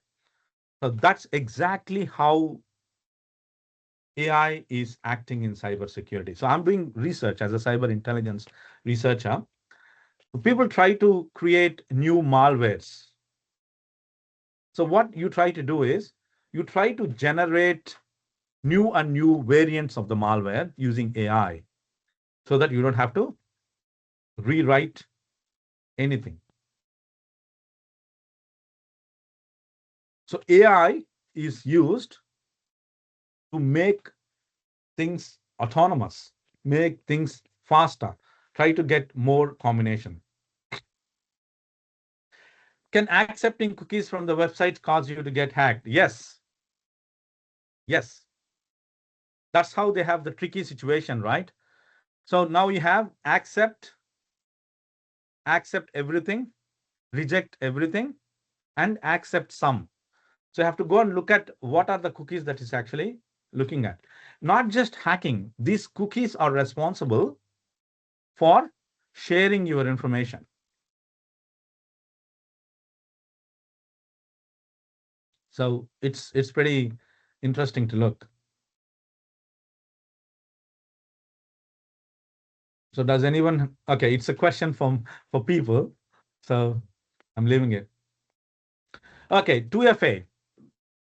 So that's exactly how AI is acting in cybersecurity. So I'm doing research as a cyber intelligence researcher. People try to create new malwares. So what you try to do is you try to generate new and new variants of the malware using AI so that you don't have to rewrite anything. So AI is used to make things autonomous, make things faster, try to get more combination. Can accepting cookies from the website cause you to get hacked? Yes. Yes. That's how they have the tricky situation, right? So now you have accept everything, reject everything, and accept some. So you have to go and look at what are the cookies that is actually looking at. Not just hacking, these cookies are responsible for sharing your information. So it's pretty interesting to look. So does anyone, okay, it's a question for people. So I'm leaving it. Okay, 2FA.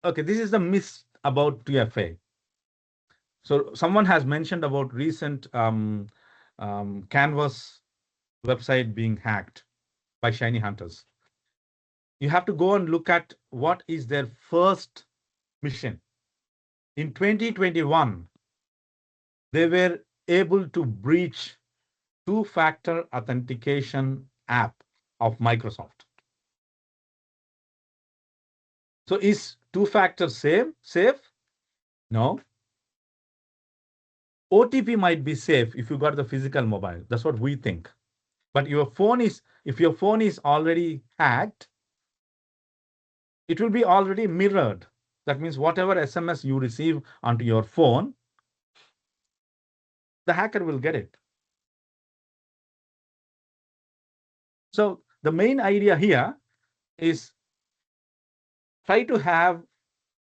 Okay, this is the myth about 2FA. So someone has mentioned about recent Canvas website being hacked by shiny hunters. You have to go and look at what is their first mission. In 2021, they were able to breach two-factor authentication app of Microsoft. So is two-factor safe? No. OTP might be safe if you got the physical mobile. That's what we think. But if your phone is already hacked, it will be already mirrored. That means whatever SMS you receive onto your phone, the hacker will get it. So the main idea here is try to have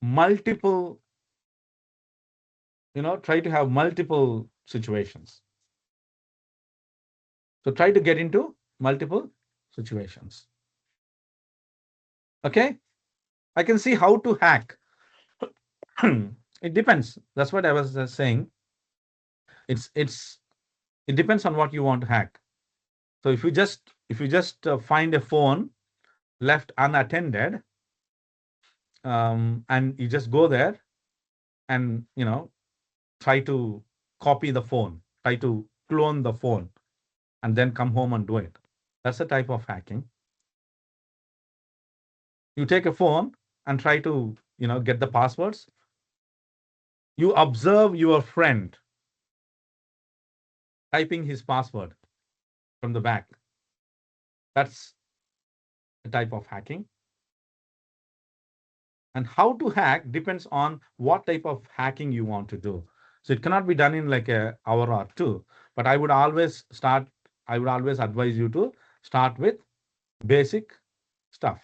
multiple, try to have multiple situations. So try to get into multiple situations. Okay? I can see how to hack. It depends. That's what I was saying. It's It depends on what you want to hack. So if you just find a phone left unattended, and you just go there and try to copy the phone, try to clone the phone, and then come home and do it. That's a type of hacking. You take a phone and try to get the passwords. You observe your friend typing his password from the back. That's a type of hacking. And how to hack depends on what type of hacking you want to do. So it cannot be done in like an hour or two. But I would always advise you to start with basic stuff.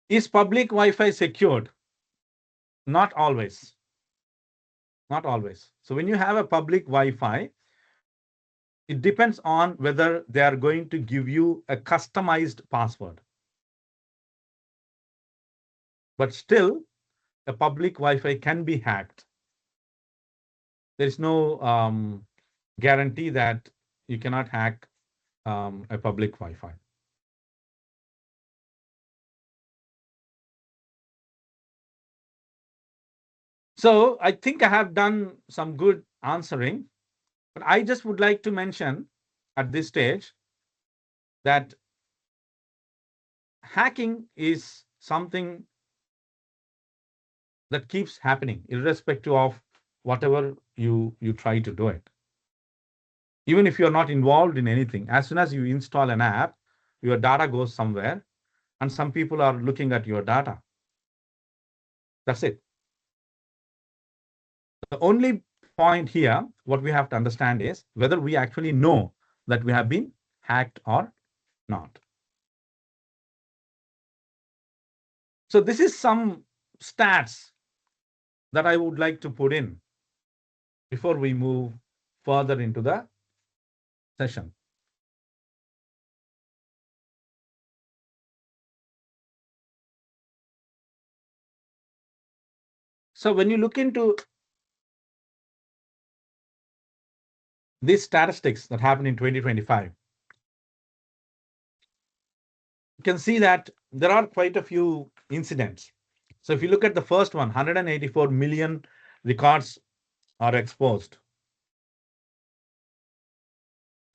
Is public Wi-Fi secured? Not always. Not always. So when you have a public Wi-Fi, it depends on whether they are going to give you a customized password. But still, a public Wi-Fi can be hacked. There is no guarantee that you cannot hack a public Wi-Fi. So I think I have done some good answering, but I just would like to mention at this stage that hacking is something that keeps happening irrespective of whatever you try to do it. Even if you're not involved in anything, as soon as you install an app, your data goes somewhere and some people are looking at your data. That's it. The only point here, what we have to understand is whether we actually know that we have been hacked or not. So this is some stats that I would like to put in before we move further into the session. So when you look into these statistics that happened in 2025, you can see that there are quite a few incidents. So if you look at the first one, 184 million records are exposed.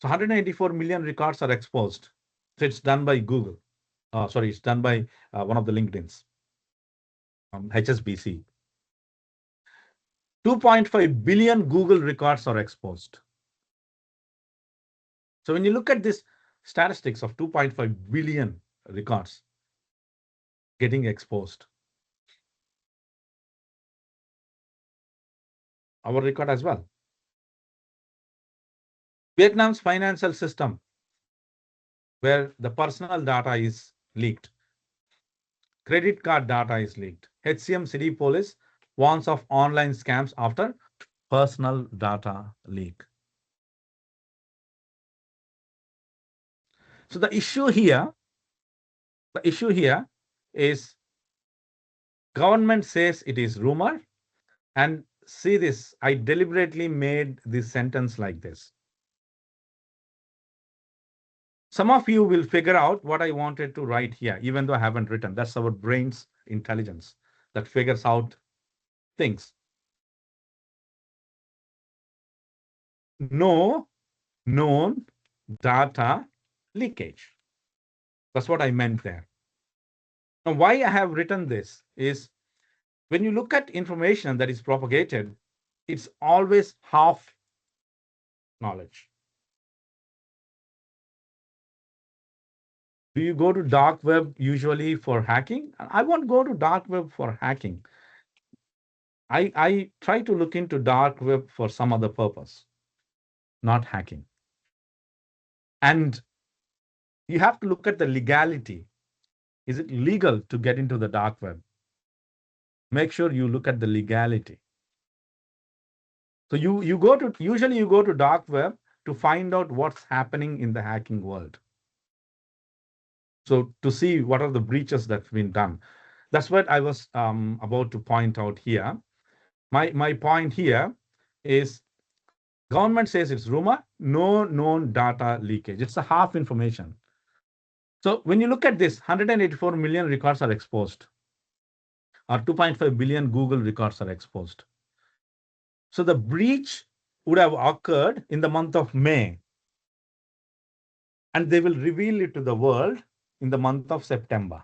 So 184 million records are exposed. So it's done by Google. Sorry, it's done by one of the LinkedIn's, HSBC. 2.5 billion Google records are exposed. So when you look at this statistics of 2.5 billion records getting exposed, our record as well. Vietnam's financial system, where the personal data is leaked. Credit card data is leaked. HCM City Police warns of online scams after personal data leak. So the issue here is government says it is rumor, and see this, I deliberately made this sentence like this. Some of you will figure out what I wanted to write here, even though I haven't written. That's our brain's intelligence that figures out things. No known data leakage. That's what I meant there. Now, why I have written this is when you look at information that is propagated, it's always half knowledge. Do you go to dark web usually for hacking? I won't go to dark web for hacking. I try to look into dark web for some other purpose, not hacking. And you have to look at the legality. Is it legal to get into the dark web? Make sure you look at the legality. So you go to usually you go to dark web to find out what's happening in the hacking world. So to see what are the breaches that's been done. That's what I was about to point out here. My point here is Government says it's rumor, no known data leakage. It's a half information. So when you look at this, 184 million records are exposed, or 2.5 billion Google records are exposed. So the breach would have occurred in the month of May, and they will reveal it to the world in the month of September,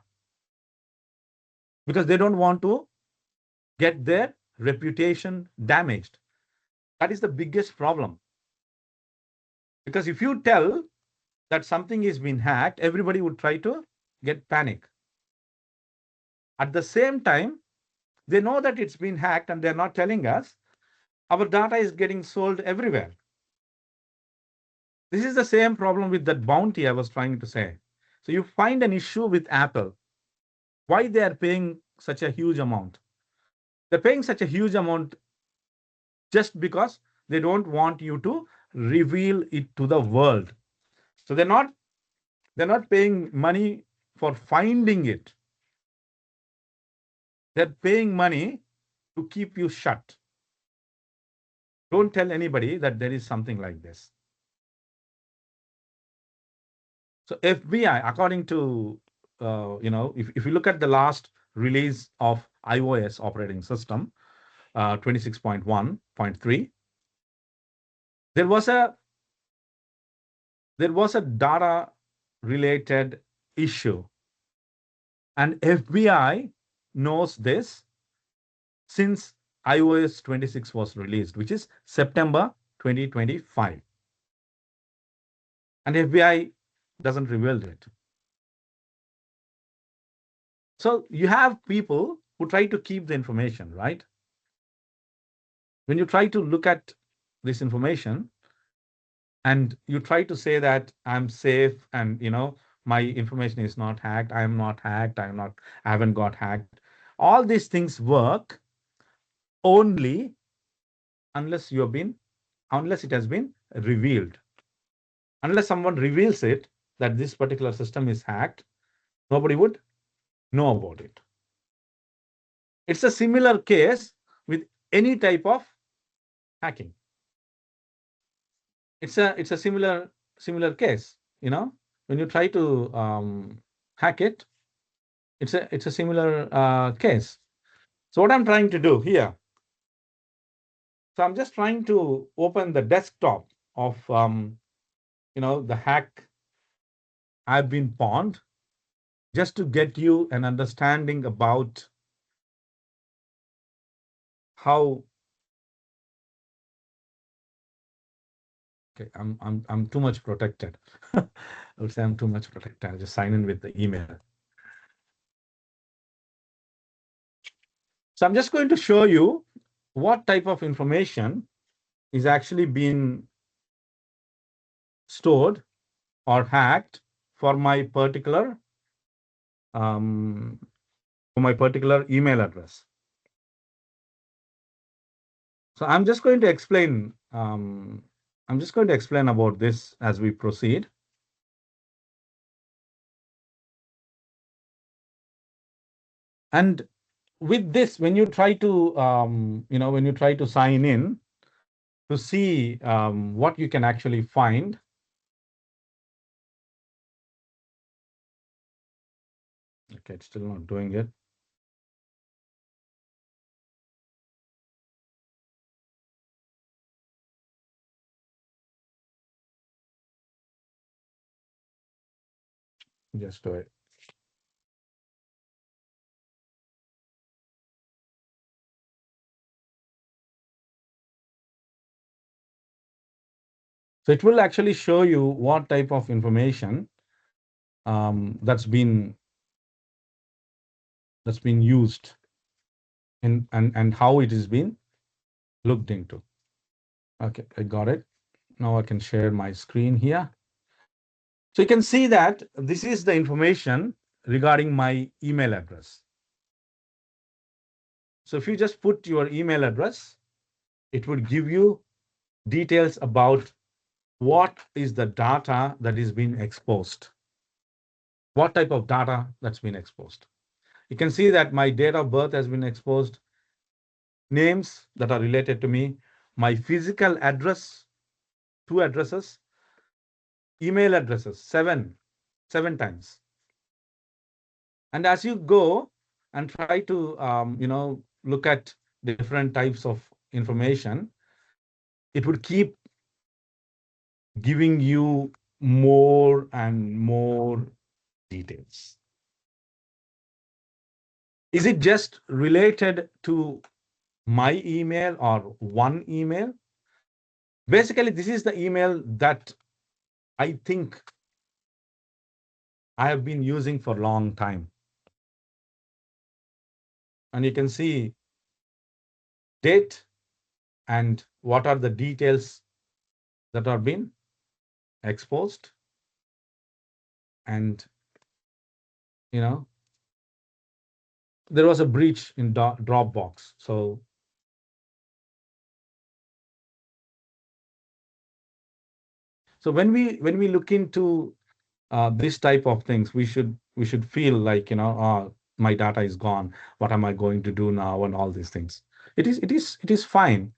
because they don't want to get their reputation damaged. That is the biggest problem. Because if you tell that something is being hacked, everybody would try to get panic. At the same time, they know that it's been hacked and they're not telling us. Our data is getting sold everywhere. This is the same problem with that bounty I was trying to say. So you find an issue with Apple. Why they are paying such a huge amount? They're paying such a huge amount just because they don't want you to reveal it to the world. So they're not paying money for finding it. They're paying money to keep you shut. Don't tell anybody that there is something like this. So FBI, according to, if you look at the last release of iOS operating system, 26.1.3, there was a data related issue, and FBI knows this since iOS 26 was released, which is September 2025. And FBI doesn't reveal it. So you have people who try to keep the information, right? When you try to look at this information and you try to say that I'm safe and my information is not hacked, I am not hacked, I haven't got hacked. All these things work only unless unless it has been revealed. Unless someone reveals it that this particular system is hacked, nobody would know about it. It's a similar case with any type of hacking. It's a similar case. When you try to hack it, it's a similar case. So what I'm trying to do here, so I'm just trying to open the desktop of the hack I've been pawned, just to get you an understanding about how. Okay, I'm too much protected. I would say I'm too much protected. I'll just sign in with the email. So I'm just going to show you what type of information is actually being stored or hacked for my particular email address. So I'm just going to explain. About this as we proceed. And with this, when you try to sign in to see what you can actually find. Okay, it's still not doing it. Just do it. So it will actually show you what type of information that's been used and how it is being looked into. Okay, I got it. Now I can share my screen here. So you can see that this is the information regarding my email address. So if you just put your email address, it would give you details about what is the data that is being exposed. What type of data that's been exposed. You can see that my date of birth has been exposed, names that are related to me, my physical address two addresses, email addresses, seven times. And as you go and try to, look at different types of information, it would keep giving you more and more details. Is it just related to my email or one email? Basically, this is the email that I think I have been using for a long time. And you can see date and what are the details that are being exposed. And, there was a breach in Dropbox. So when we look into this type of things, we should feel like, my data is gone. What am I going to do now? And all these things. It is fine,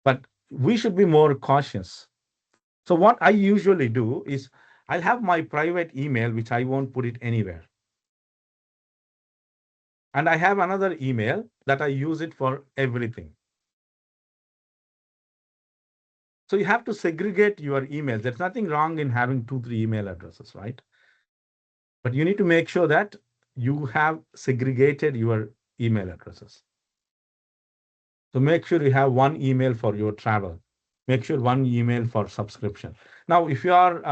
but we should be more cautious. So what I usually do is I'll have my private email, which I won't put it anywhere. And I have another email that I use it for everything. So you have to segregate your emails. There's nothing wrong in having 2, 3 email addresses, right? But you need to make sure that you have segregated your email addresses. So make sure you have one email for your travel. Make sure one email for subscription. Now, if you are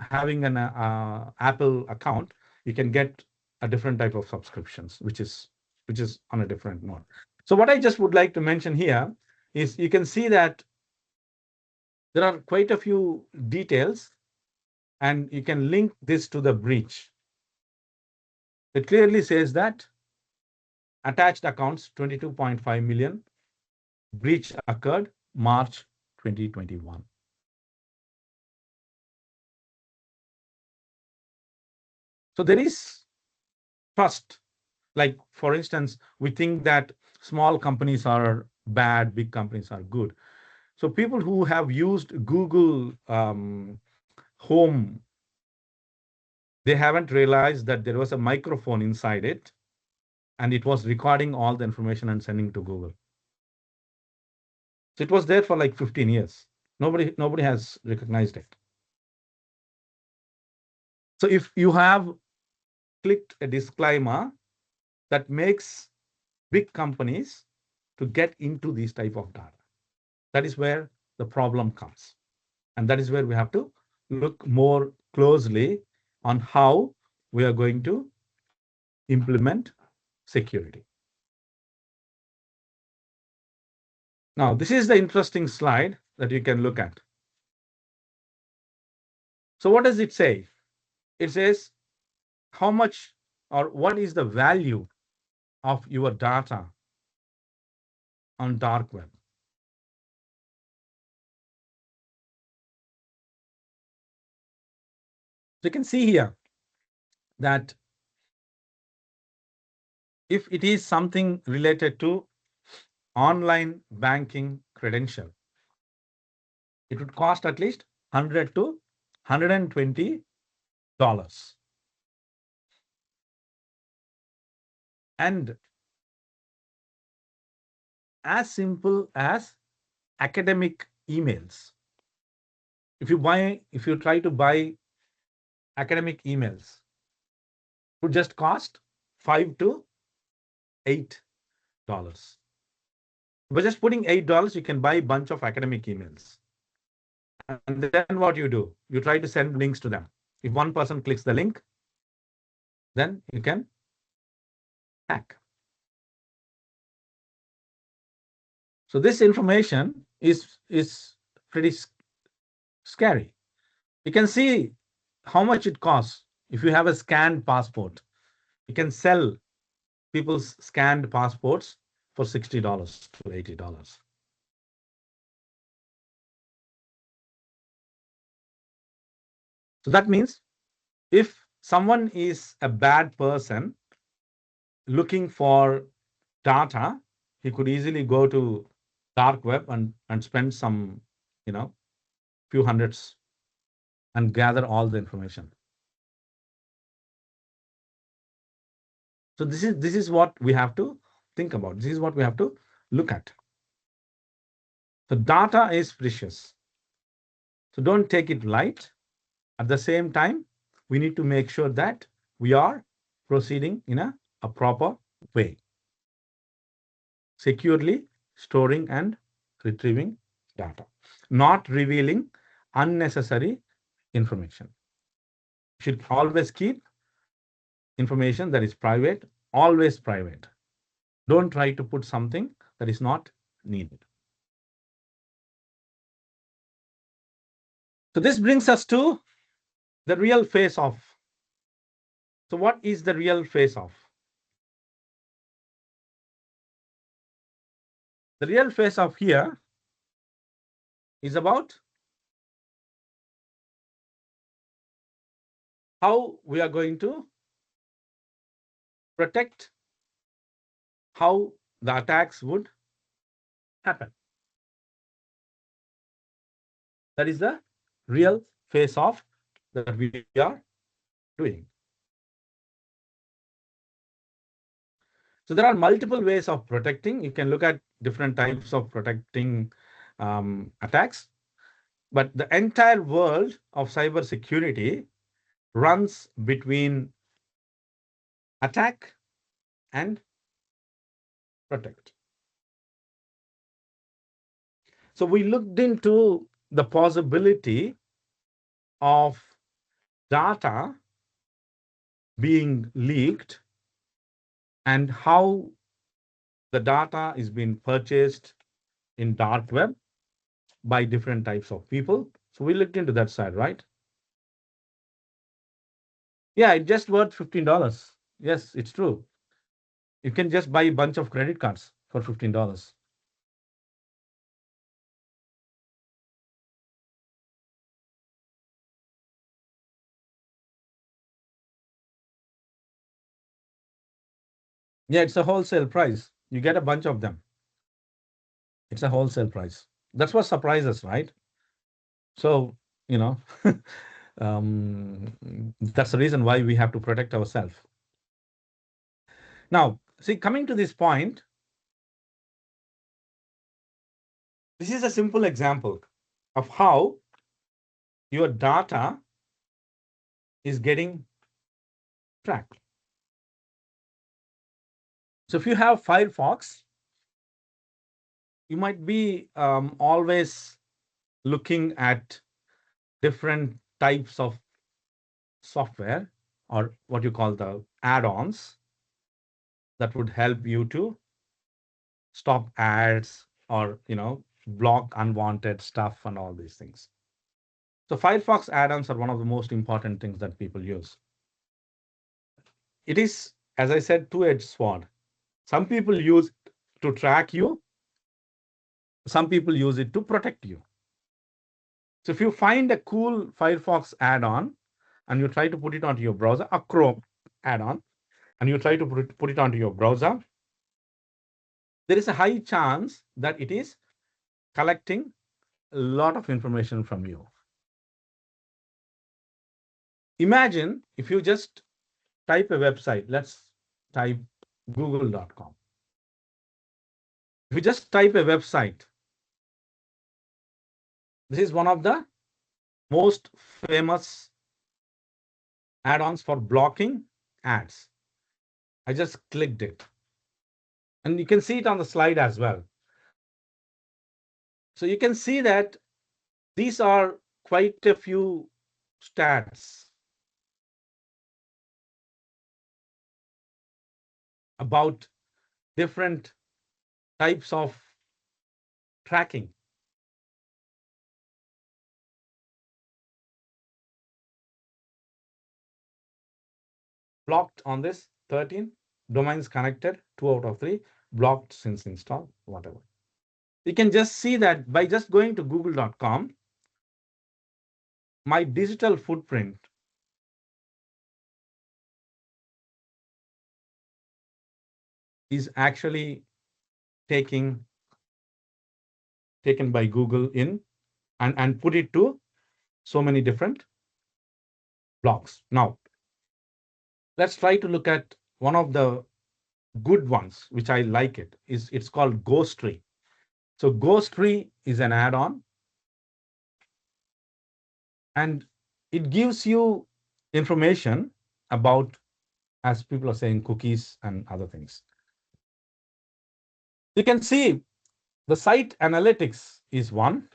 having an Apple account, you can get a different type of subscriptions, which is on a different note. So what I just would like to mention here is you can see that there are quite a few details, and you can link this to the breach. It clearly says that attached accounts 22.5 million, breach occurred March 2021. So there is trust. Like, for instance, we think that small companies are bad, big companies are good. So people who have used Google Home, they haven't realized that there was a microphone inside it, and it was recording all the information and sending to Google. So it was there for like 15 years. Nobody has recognized it. So if you have clicked a disclaimer, that makes big companies to get into these type of data. That is where the problem comes. And that is where we have to look more closely on how we are going to implement security. Now, this is the interesting slide that you can look at. So what does it say? It says how much or what is the value of your data on dark web. So you can see here that if it is something related to online banking credential, it would cost at least $100 to $120. And as simple as academic emails. If you try to buy academic emails, it would just cost $5 to $8. By just putting $8, you can buy a bunch of academic emails. And then what you do, you try to send links to them. If one person clicks the link, then you can hack. So this information is pretty scary. You can see how much it costs. If you have a scanned passport, you can sell people's scanned passports for $60 to $80. So that means if someone is a bad person looking for data, he could easily go to dark web and spend some, few hundreds, and gather all the information. So this is what we have to think about. This is what we have to look at. So data is precious. So don't take it light. At the same time, we need to make sure that we are proceeding in a proper way, securely storing and retrieving data, not revealing unnecessary information. You should always keep information that is private, always private. Don't try to put something that is not needed. So this brings us to the real face off. So what is the real face off? The real face off here is about how we are going to protect, how the attacks would happen. That is the real face off that we are doing. So there are multiple ways of protecting. You can look at different types of protecting attacks, but the entire world of cybersecurity runs between attack and protect. So we looked into the possibility of data being leaked and how the data is being purchased in dark web by different types of people. So we looked into that side, right? Yeah, it just worth $15. Yes, it's true. You can just buy a bunch of credit cards for $15. Yeah, it's a wholesale price. You get a bunch of them. It's a wholesale price. That's what surprises, right? So, you know, that's the reason why we have to protect ourselves. Now, see, coming to this point, this is a simple example of how your data is getting tracked. So if you have Firefox, you might be always looking at different types of software or what you call the add-ons that would help you to stop ads or block unwanted stuff and all these things. So Firefox add-ons are one of the most important things that people use. It is, as I said, two-edged sword. Some people use it to track you. Some people use it to protect you. So if you find a cool Firefox add-on and you try to put it onto your browser, a Chrome add-on, and you try to put it onto your browser, there is a high chance that it is collecting a lot of information from you. Imagine if you just type a website, let's type google.com. If you just type a website, this is one of the most famous add-ons for blocking ads. I just clicked it. And you can see it on the slide as well. So you can see that these are quite a few stats about different types of tracking. Blocked on this 13, domains connected 2 out of 3, blocked since install, whatever. You can just see that by just going to google.com, my digital footprint is actually taken by Google in and put it to so many different blocks. Now, let's try to look at one of the good ones, which I like it. It's called Ghost Tree. So Ghost Tree is an add-on, and it gives you information about, as people are saying, cookies and other things. You can see the site analytics is one,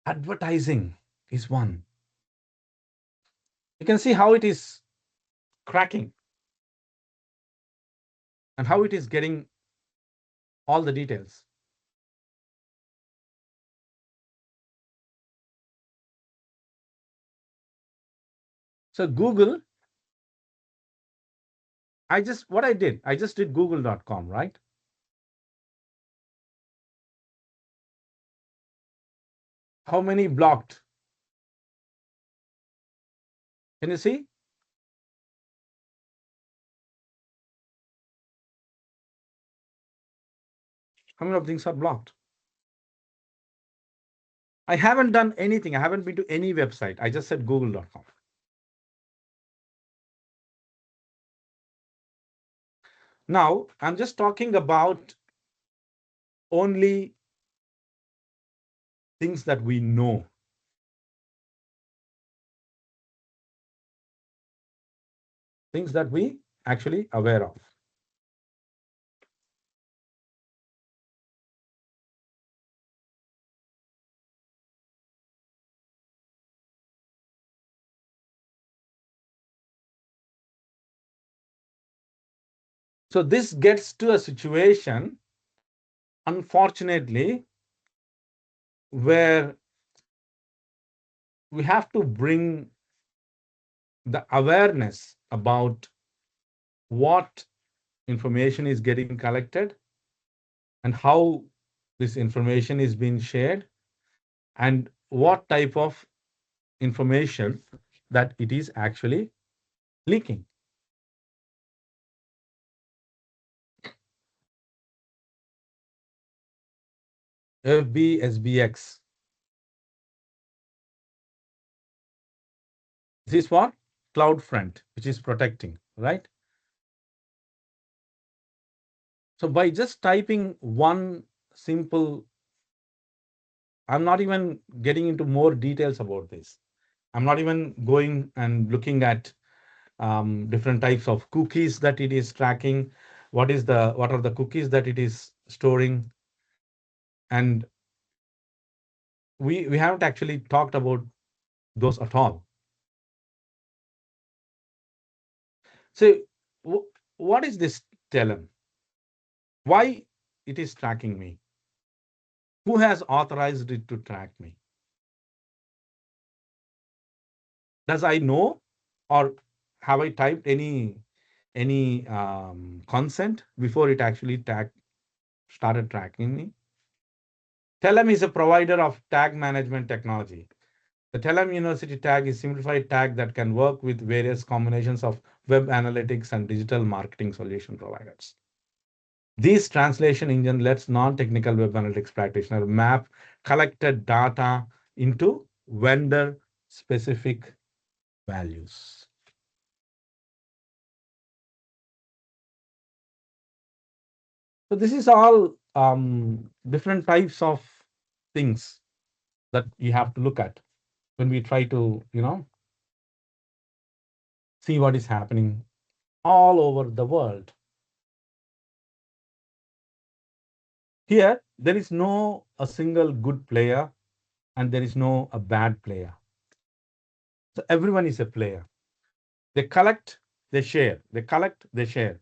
advertising is one. You can see how it is cracking and how it is getting all the details. So Google, I just did google.com, right? How many blocked? Can you see? How many of things are blocked? I haven't done anything. I haven't been to any website. I just said google.com. Now, I'm just talking about only things that we know. Things that we actually aware of. So this gets to a situation, unfortunately, where we have to bring the awareness about what information is getting collected and how this information is being shared and what type of information that it is actually leaking. FBSBX. This is what? CloudFront, which is protecting, right? So by just typing one simple, I'm not even getting into more details about this. I'm not even going and looking at different types of cookies that it is tracking. What are the cookies that it is storing? And we haven't actually talked about those at all. So what is this telem? Why it is tracking me? Who has authorized it to track me? Does I know, or have I typed any consent before it actually started tracking me? Telem is a provider of tag management technology. The Telem University tag is simplified tag that can work with various combinations of web analytics and digital marketing solution providers. This translation engine lets non-technical web analytics practitioner map collected data into vendor-specific values. So this is all different types of things that you have to look at when we try to, see what is happening all over the world. Here, there is no a single good player and there is no a bad player. So everyone is a player. They collect, they share. They collect, they share.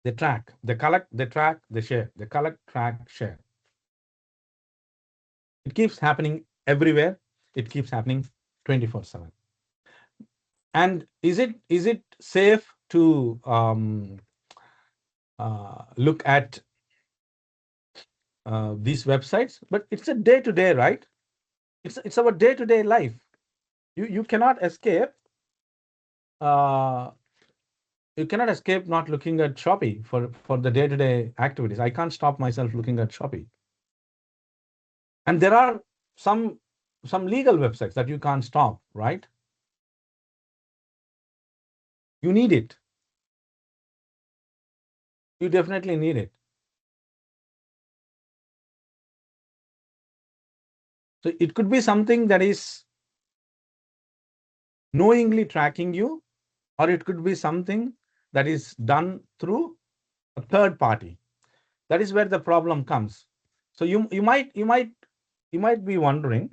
They track, they collect, they track, they share. They collect, track, share. It keeps happening everywhere. It keeps happening 24/7. And is it safe to look at these websites? But it's a day-to-day, right? It's our day-to-day life. You cannot escape You cannot escape not looking at Shopee for the day-to-day activities. I can't stop myself looking at Shopee. And there are some legal websites that you can't stop, right? You need it. You definitely need it. So it could be something that is knowingly tracking you, or it could be something that is done through a third party. That is where the problem comes. So you might be wondering,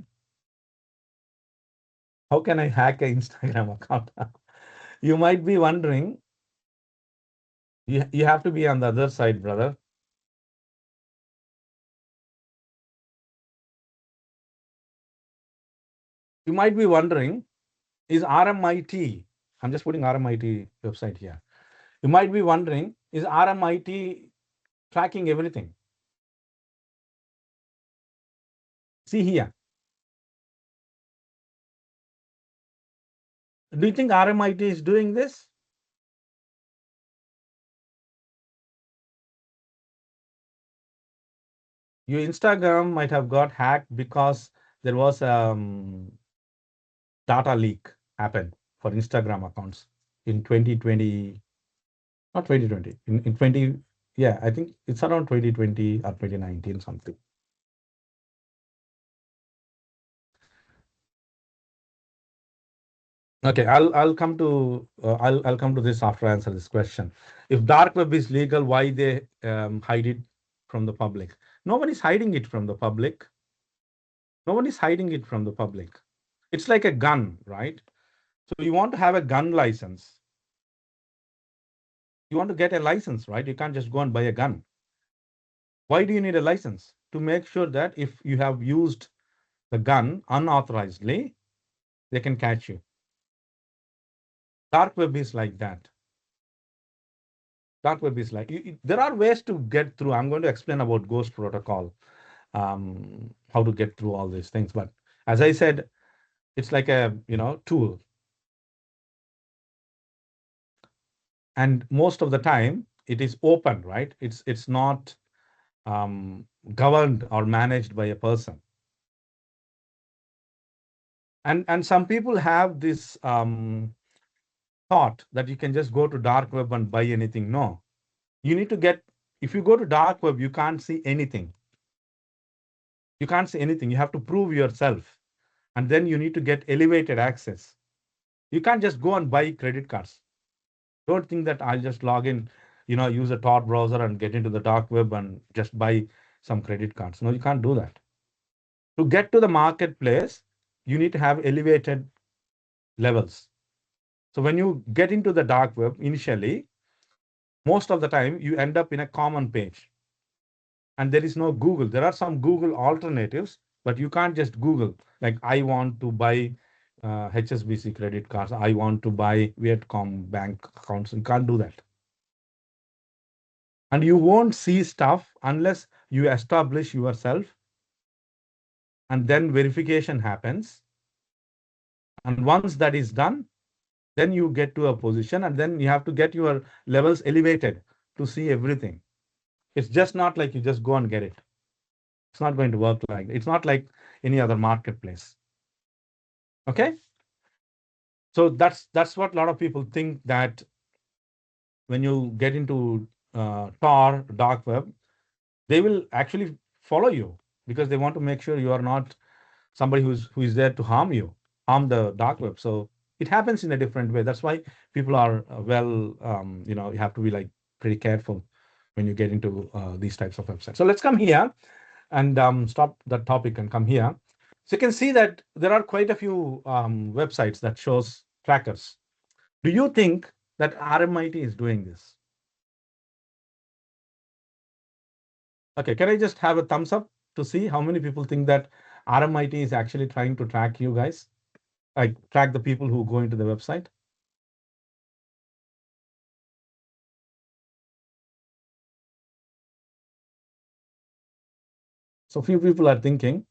how can I hack an Instagram account? You might be wondering, you have to be on the other side, brother. You might be wondering, is RMIT, I'm just putting RMIT website here. You might be wondering, is RMIT tracking everything? See here. Do you think RMIT is doing this? Your Instagram might have got hacked because there was data leak happened for Instagram accounts in 2020, not 2020, in 20, yeah, I think it's around 2020 or 2019 something. Okay, I'll come to this after I answer this question. If dark web is legal, why they hide it from the public? No one is hiding it from the public. No one is hiding it from the public. It's like a gun, right? So you want to have a gun license. You want to get a license, right? You can't just go and buy a gun. Why do you need a license? To make sure that if you have used the gun unauthorizedly, they can catch you. Dark web is like that. Dark web is like, there are ways to get through. I'm going to explain about Ghost Protocol, how to get through all these things. But as I said, it's like a tool. And most of the time, it is open, right? It's not governed or managed by a person. And some people have this thought that you can just go to dark web and buy anything. No, you need to get, if you go to dark web, you can't see anything. You can't see anything. You have to prove yourself. And then you need to get elevated access. You can't just go and buy credit cards. Don't think that I'll just log in, use a Tor browser and get into the dark web and just buy some credit cards. No, you can't do that. To get to the marketplace, you need to have elevated levels. So when you get into the dark web initially, most of the time you end up in a common page. And there is no Google. There are some Google alternatives, but you can't just Google, like, I want to buy HSBC credit cards. I want to buy Vietcom bank accounts. You can't do that. And you won't see stuff unless you establish yourself, and then verification happens. And once that is done, then you get to a position, and then you have to get your levels elevated to see everything. It's just not like you just go and get it. It's not going to work like that. It's not like any other marketplace. Okay? So that's what a lot of people think, that when you get into Tor, dark web, they will actually follow you because they want to make sure you are not somebody who is there to harm the dark web. So it happens in a different way. That's why people are you have to be like pretty careful when you get into these types of websites. So let's come here and stop that topic and come here. So you can see that there are quite a few websites that shows trackers. Do you think that RMIT is doing this? Okay, can I just have a thumbs up to see how many people think that RMIT is actually trying to track you guys? Like, track the people who go into the website? So few people are thinking.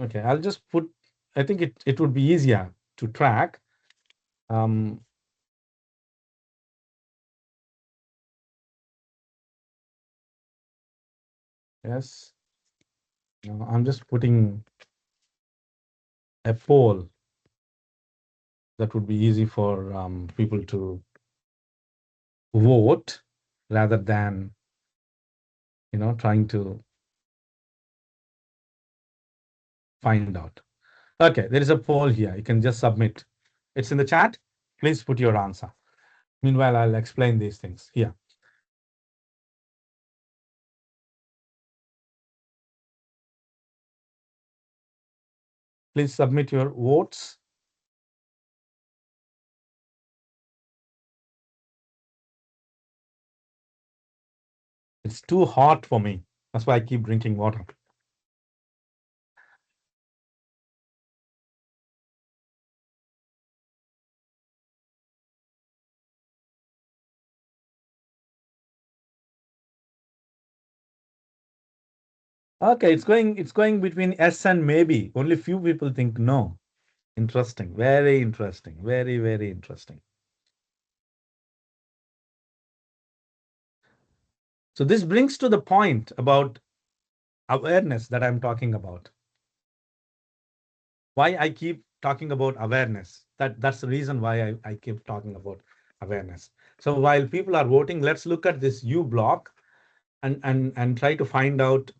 Okay, I'll just put, I think it would be easier to track. Yes, no, I'm just putting a poll that would be easy for people to vote rather than, trying to find out. Okay, there is a poll here. You can just submit. It's in the chat. Please put your answer. Meanwhile, I'll explain these things here. Please submit your votes. It's too hot for me. That's why I keep drinking water. Okay, it's going between yes and maybe. Only few people think no. Interesting. Very interesting. Very, very interesting. So this brings to the point about awareness that I'm talking about. Why I keep talking about awareness. That's the reason why I keep talking about awareness. So while people are voting, let's look at this U block and try to find out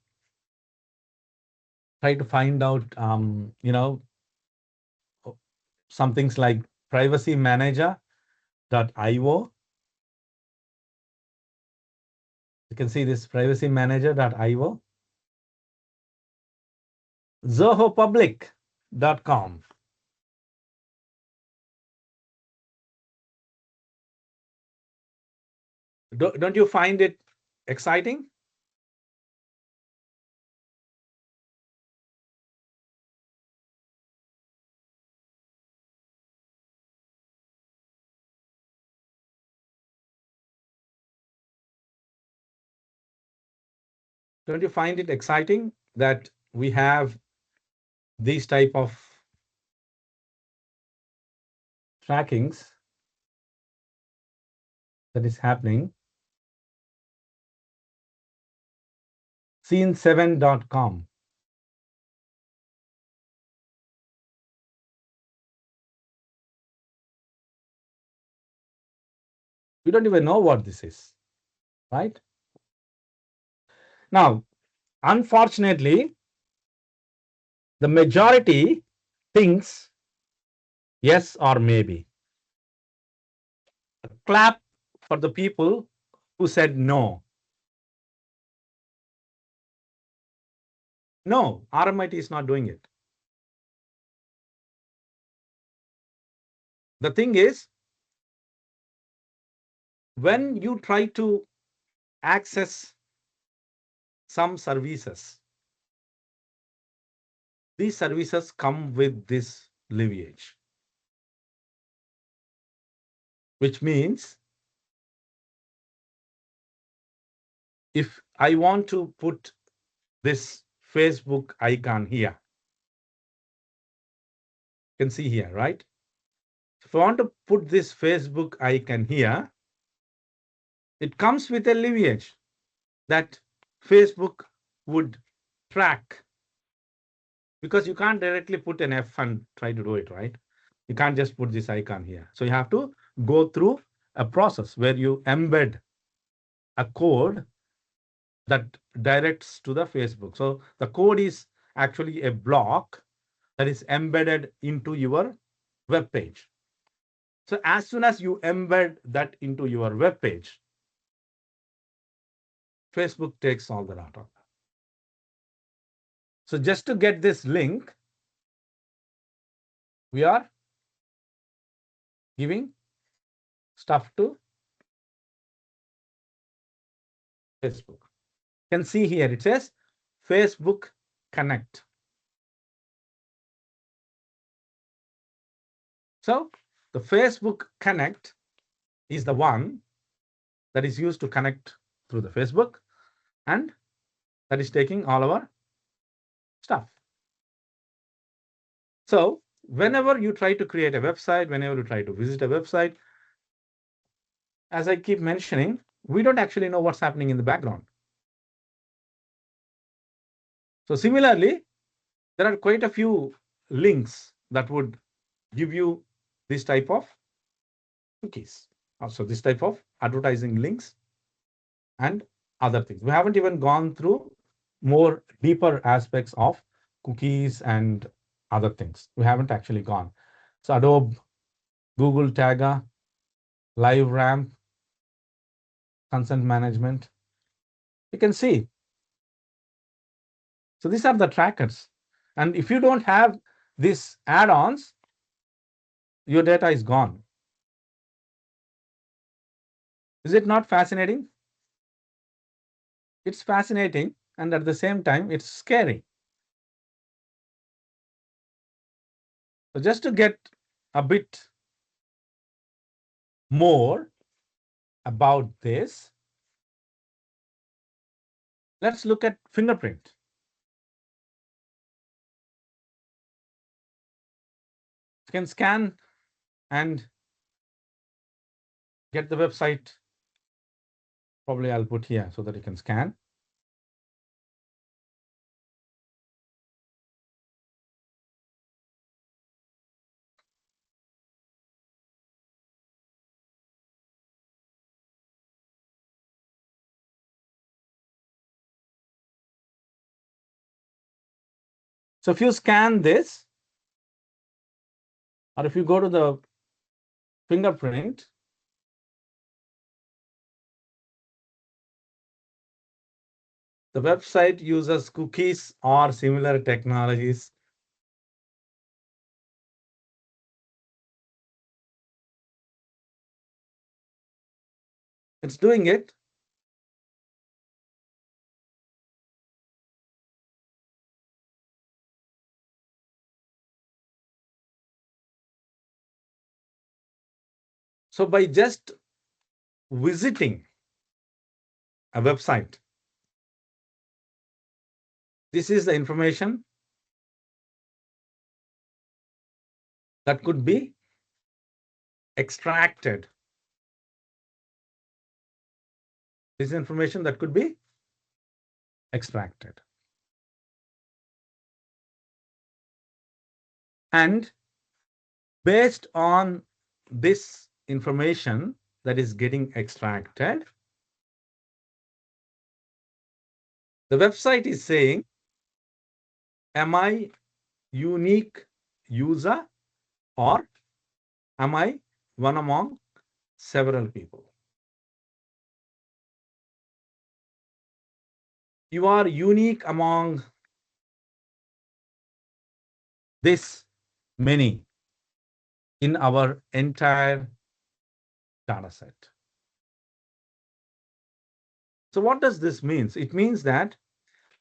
some things like privacymanager.io. You can see this privacymanager.io. zohopublic.com. Don't you find it exciting? Don't you find it exciting that we have these type of trackings that is happening? Scene7.com. We don't even know what this is, right? Now, unfortunately, the majority thinks yes or maybe. Clap for the people who said no. No, RMIT is not doing it. The thing is, when you try to access some services, these services come with this lineage, which means if I want to put this Facebook icon here, you can see here, right? If I want to put this Facebook icon here, it comes with a lineage that Facebook would track, because you can't directly put an F and try to do it, right? You can't just put this icon here. So you have to go through a process where you embed a code that directs to the Facebook. So the code is actually a block that is embedded into your web page. So as soon as you embed that into your web page, Facebook takes all the data. So just to get this link, we are giving stuff to Facebook. You can see here, it says Facebook Connect. So the Facebook Connect is the one that is used to connect through the Facebook, and that is taking all our stuff. So whenever you try to create a website, whenever you try to visit a website, as I keep mentioning, we don't actually know what's happening in the background. So similarly, there are quite a few links that would give you this type of cookies. Also, this type of advertising links and other things. We haven't even gone through more deeper aspects of cookies and other things. We haven't actually gone. So Adobe, Google Tagger, Live Ramp, consent management. You can see. So these are the trackers. And if you don't have these add-ons, your data is gone. Is it not fascinating? It's fascinating, and at the same time, it's scary. So just to get a bit more about this, let's look at fingerprint. You can scan and get the website. Probably I'll put here so that you can scan. So if you scan this, or if you go to the fingerprint, the website uses cookies or similar technologies. It's doing it. So by just visiting a website, this is the information that could be extracted. This information that could be extracted. And based on this information that is getting extracted, the website is saying, am I unique user or am I one among several people? You are unique among this many in our entire data set. So what does this mean? It means that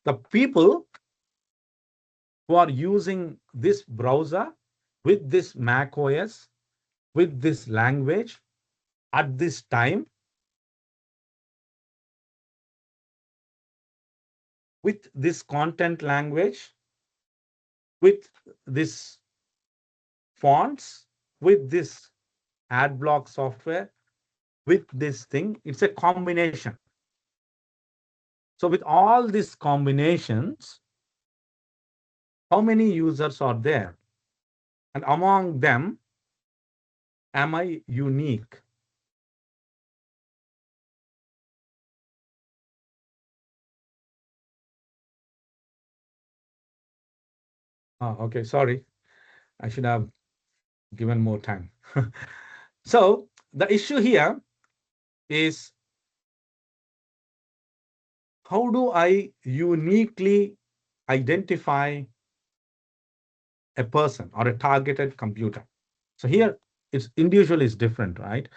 the people who are using this browser with this Mac OS, with this language at this time, with this content language, with this fonts, with this ad block software, with this thing, it's a combination. So with all these combinations, how many users are there? And among them, am I unique? Oh, okay, sorry. I should have given more time. So the issue here is, how do I uniquely identify a person or a targeted computer? So here it's individual is different, right?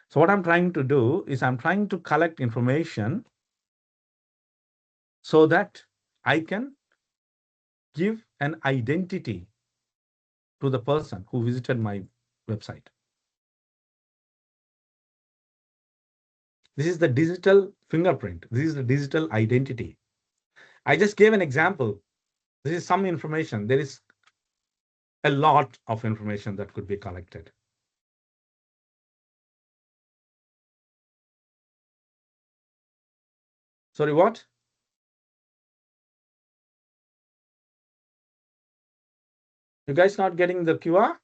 So what I'm trying to do is I'm trying to collect information so that I can give an identity to the person who visited my website. This is the digital fingerprint. This is the digital identity. I just gave an example. This is some information. There is a lot of information that could be collected. Sorry, what? You guys not getting the QR?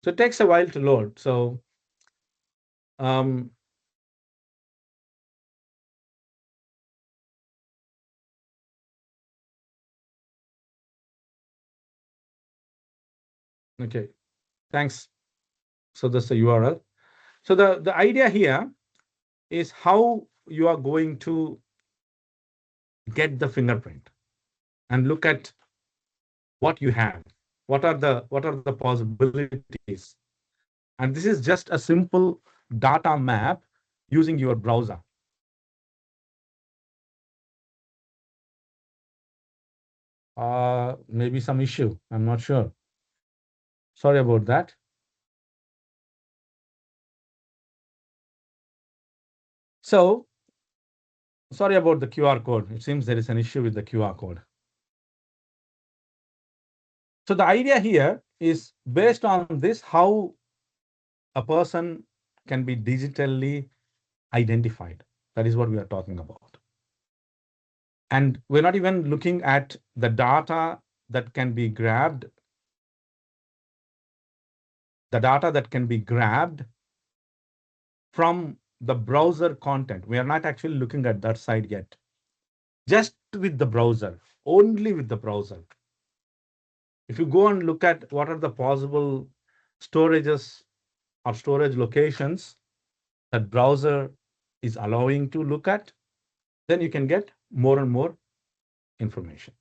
So it takes a while to load. So um, okay, thanks. So that's the URL. So the idea here is how you are going to get the fingerprint and look at what you have. What are the possibilities? And this is just a simple data map using your browser. Maybe some issue. I'm not sure. Sorry about that. So sorry about the QR code. It seems there is an issue with the QR code. So the idea here is based on this, how a person can be digitally identified. That is what we are talking about. And we're not even looking at the data that can be grabbed, from the browser content. We are not actually looking at that side yet. Just with the browser, only with the browser. If you go and look at what are the possible storages or storage locations that browser is allowing to look at, then you can get more and more information.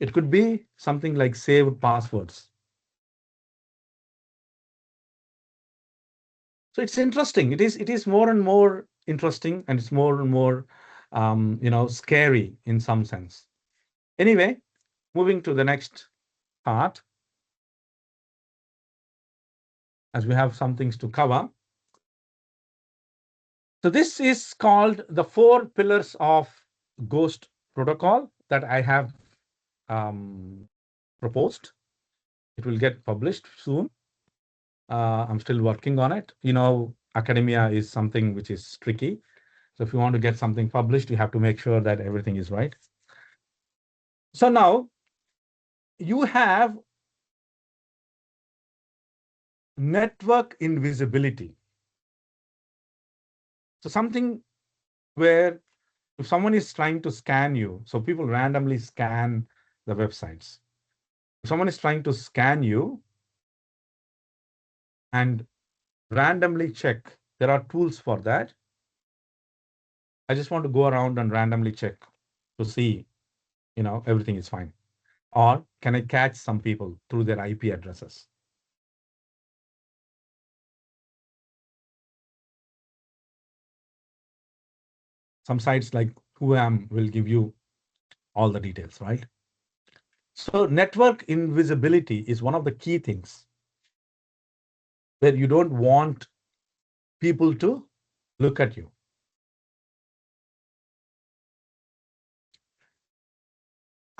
It could be something like saved passwords. So it's interesting. It is more and more interesting, and it's more and more scary in some sense. Anyway, moving to the next part, as we have some things to cover. So this is called the 4 pillars of Ghost protocol that I have proposed. It will get published soon. I'm still working on it. Academia is something which is tricky. So if you want to get something published, you have to make sure that everything is right. So now you have network invisibility. So something where if someone is trying to scan you, so people randomly scan the websites. If someone is trying to scan you and randomly check, there are tools for that. I just want to go around and randomly check to see, everything is fine. Or can I catch some people through their IP addresses? Some sites like Whoam will give you all the details, right? So network invisibility is one of the key things where you don't want people to look at you.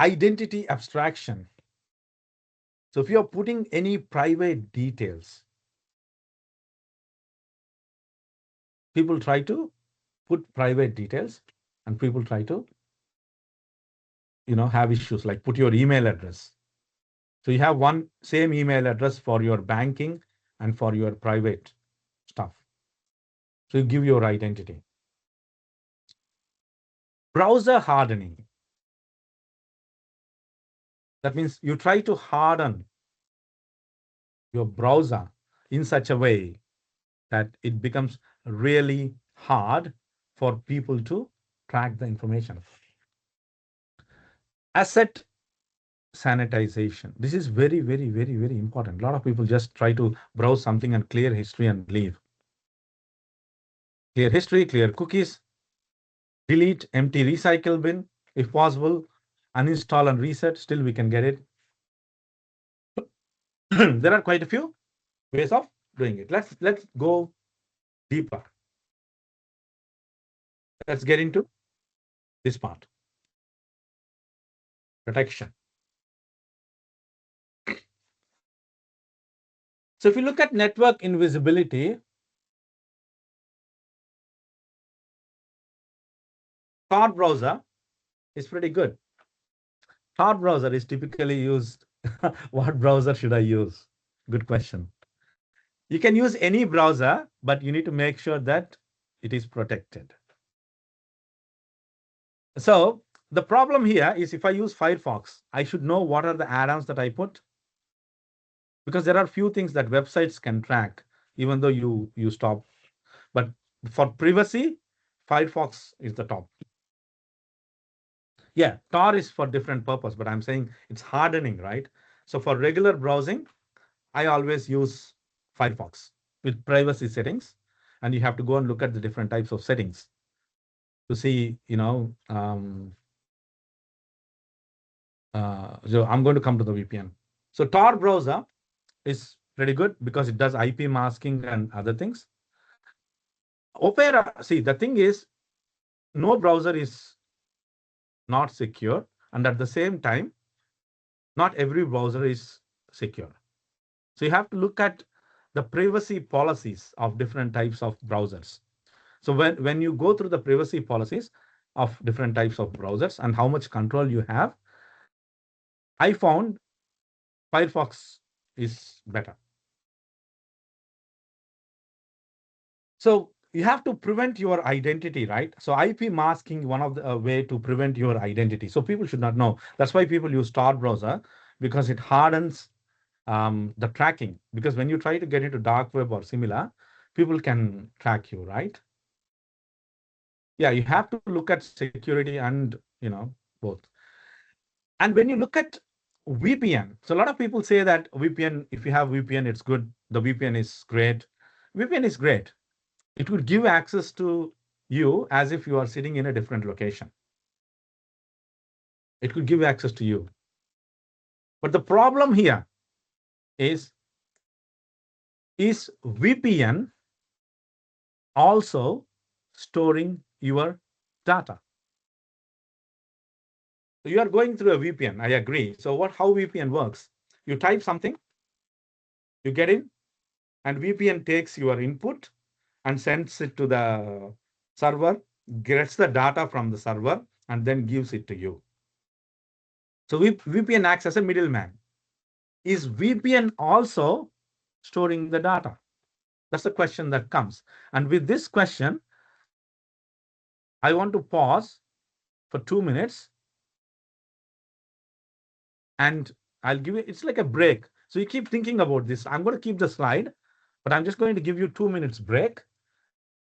Identity abstraction. So if you're putting any private details, people try to put private details, and people try to, have issues like put your email address. So you have one same email address for your banking and for your private stuff. So you give your identity. Browser hardening. That means you try to harden your browser in such a way that it becomes really hard for people to track the information. Asset sanitization. This is very, very, very, very important. A lot of people just try to browse something and clear history and leave. Clear history, clear cookies, delete, empty recycle bin, if possible, uninstall and reset, still we can get it. There are quite a few ways of doing it. Let's go deeper. Let's get into this part. Protection. So if you look at network invisibility, Tor browser is pretty good. Tor browser is typically used. What browser should I use? Good question. You can use any browser, but you need to make sure that it is protected. So the problem here is if I use Firefox, I should know what are the add-ons that I put, because there are few things that websites can track, even though you stop. But for privacy, Firefox is the top. Yeah, Tor is for different purpose, but I'm saying it's hardening, right? So for regular browsing, I always use Firefox with privacy settings, and you have to go and look at the different types of settings to see, so I'm going to come to the VPN. So Tor browser is pretty good because it does IP masking and other things. Opera, see, the thing is, no browser is not secure, and at the same time, not every browser is secure. So you have to look at the privacy policies of different types of browsers. So when you go through the privacy policies of different types of browsers and how much control you have, I found Firefox is better. So you have to prevent your identity, right? So IP masking, one of the way to prevent your identity. So people should not know. That's why people use Tor browser, because it hardens the tracking. Because when you try to get into dark web or similar, people can track you, right? Yeah, you have to look at security and both. And when you look at VPN, so a lot of people say that VPN, if you have VPN, it's good. The VPN is great. VPN is great. It would give access to you as if you are sitting in a different location. It could give access to you. But the problem here is VPN also storing your data? So you are going through a VPN, I agree. So how VPN works? You type something, you get in, and VPN takes your input and sends it to the server, gets the data from the server, and then gives it to you. So VPN acts as a middleman. Is VPN also storing the data? That's the question that comes. And with this question, I want to pause for 2 minutes, and I'll give you, it's like a break. So you keep thinking about this. I'm going to keep the slide, but I'm just going to give you 2 minutes break,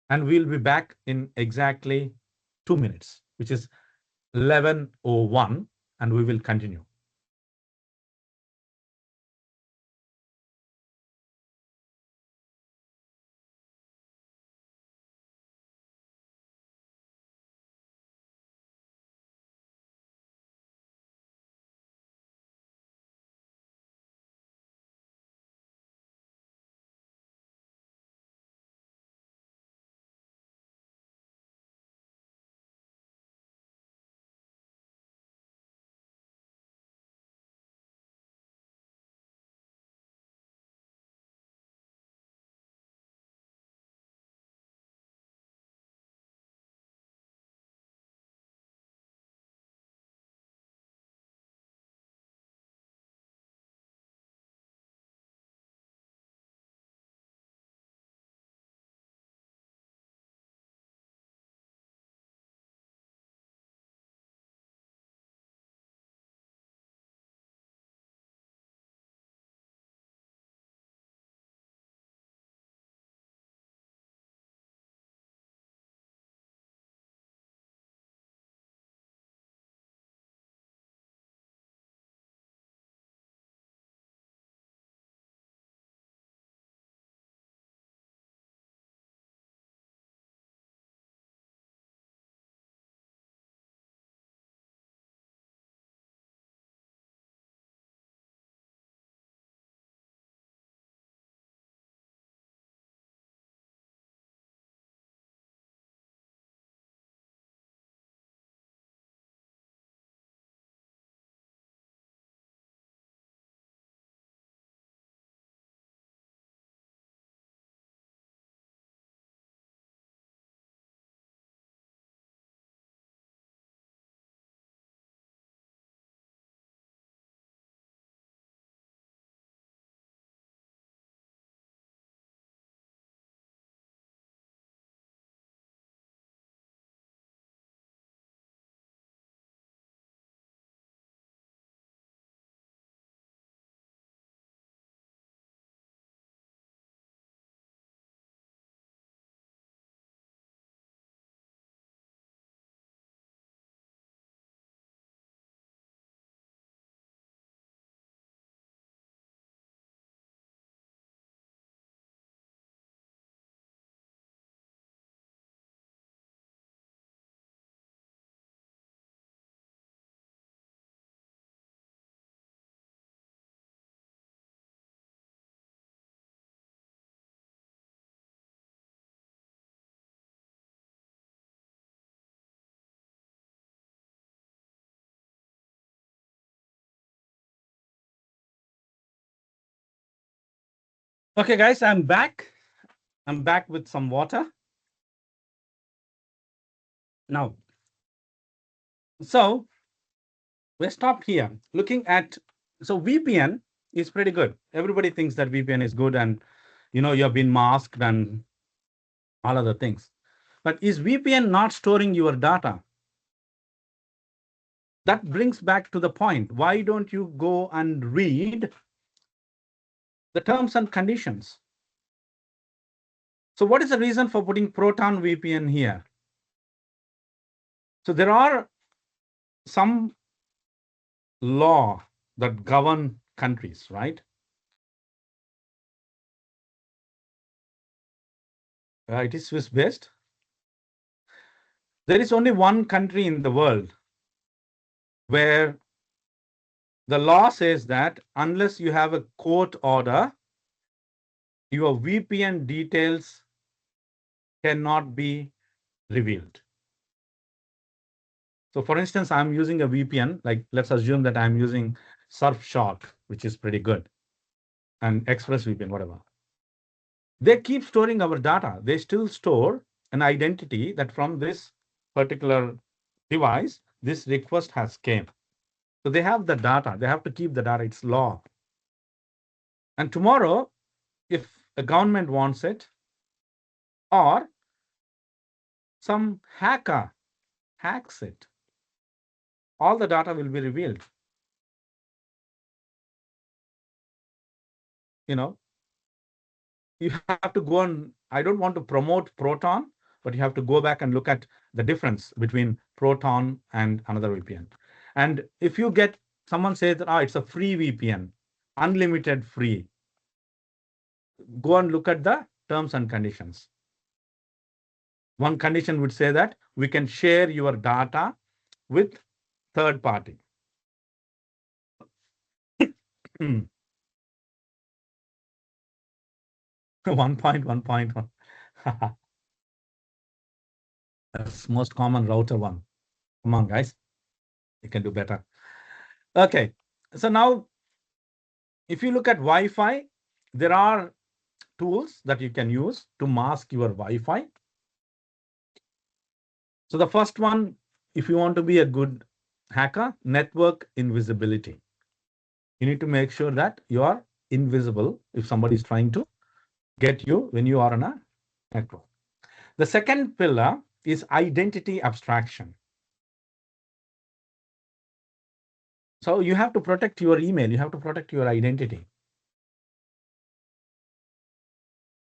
and we'll be back in exactly 2 minutes, which is 11:01, and we will continue. Okay, guys, I'm back. I'm back with some water. Now, so we stopped here looking at, so VPN is pretty good. Everybody thinks that VPN is good and, you've been masked and all other things. But is VPN not storing your data? That brings back to the point. Why don't you go and read the terms and conditions? So what is the reason for putting Proton VPN here? So there are some law that govern countries, right? It is Swiss based. There is only one country in the world where the law says that unless you have a court order, your VPN details cannot be revealed. So for instance, I'm using a VPN, like let's assume that I'm using Surfshark, which is pretty good, and ExpressVPN, whatever. They keep storing our data. They still store an identity that from this particular device, this request has came. So they have the data. They have to keep the data. It's law. And tomorrow, if a government wants it, or some hacker hacks it, all the data will be revealed. You have to go on. I don't want to promote Proton, but you have to go back and look at the difference between Proton and another VPN. And if you get someone says that it's a free VPN, unlimited free, go and look at the terms and conditions. One condition would say that we can share your data with third party. 1.1.1. That's most common router one. Come on, guys. You can do better. Okay. So now, if you look at Wi-Fi, there are tools that you can use to mask your Wi-Fi. So the first one, if you want to be a good hacker, network invisibility. You need to make sure that you are invisible if somebody is trying to get you when you are on a network. The second pillar is identity abstraction. So you have to protect your email. You have to protect your identity.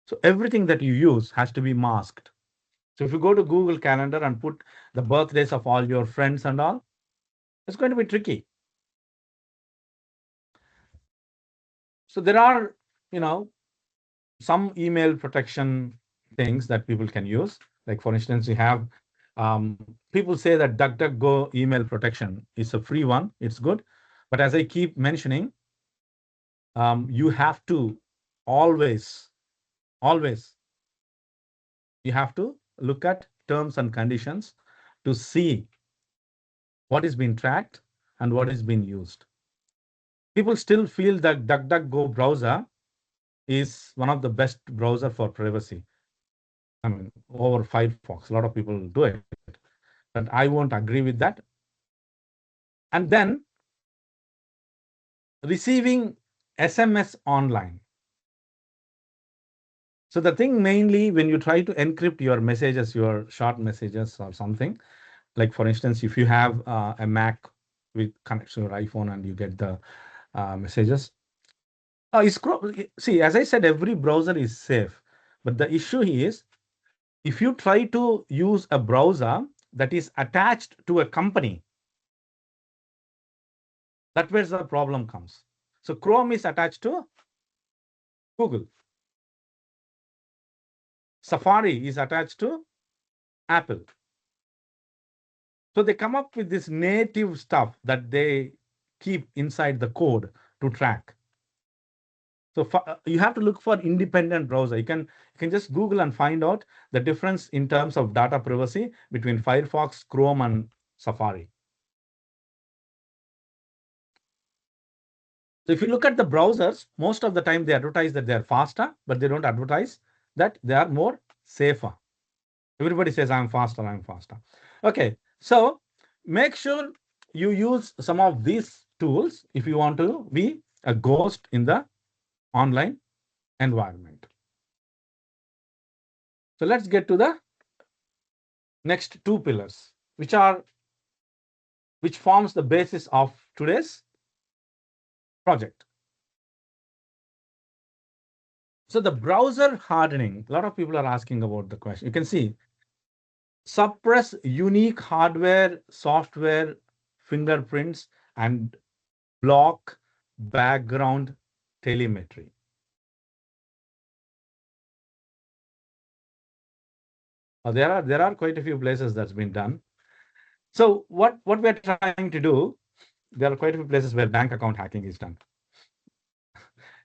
So everything that you use has to be masked. So if you go to Google Calendar and put the birthdays of all your friends and all, it's going to be tricky. So there are, some email protection things that people can use. Like for instance, you have people say that DuckDuckGo email protection is a free one. It's good. But as I keep mentioning, you have to always, you have to look at terms and conditions to see what is being tracked and what is being used. People still feel that DuckDuckGo browser is one of the best browser for privacy. I mean, over Firefox, a lot of people do it, but I won't agree with that. And then receiving SMS online. So the thing mainly when you try to encrypt your messages, your short messages or something, like for instance, if you have a Mac with connects to your iPhone and you get the messages. See, as I said, every browser is safe, but the issue is if you try to use a browser that is attached to a company, that's where the problem comes. So Chrome is attached to Google. Safari is attached to Apple. So they come up with this native stuff that they keep inside the code to track. So you have to look for independent browser. You can just Google and find out the difference in terms of data privacy between Firefox, Chrome, and Safari. So if you look at the browsers, most of the time they advertise that they are faster, but they don't advertise that they are more safer. Everybody says I'm faster, I'm faster. Okay, so make sure you use some of these tools if you want to be a ghost in the online environment. So let's get to the next two pillars, which forms the basis of today's project. So the browser hardening, a lot of people are asking about the question. You can see suppress unique hardware, software, fingerprints, and block background telemetry. There are quite a few places that's been done. So what we're trying to do, there are quite a few places where bank account hacking is done.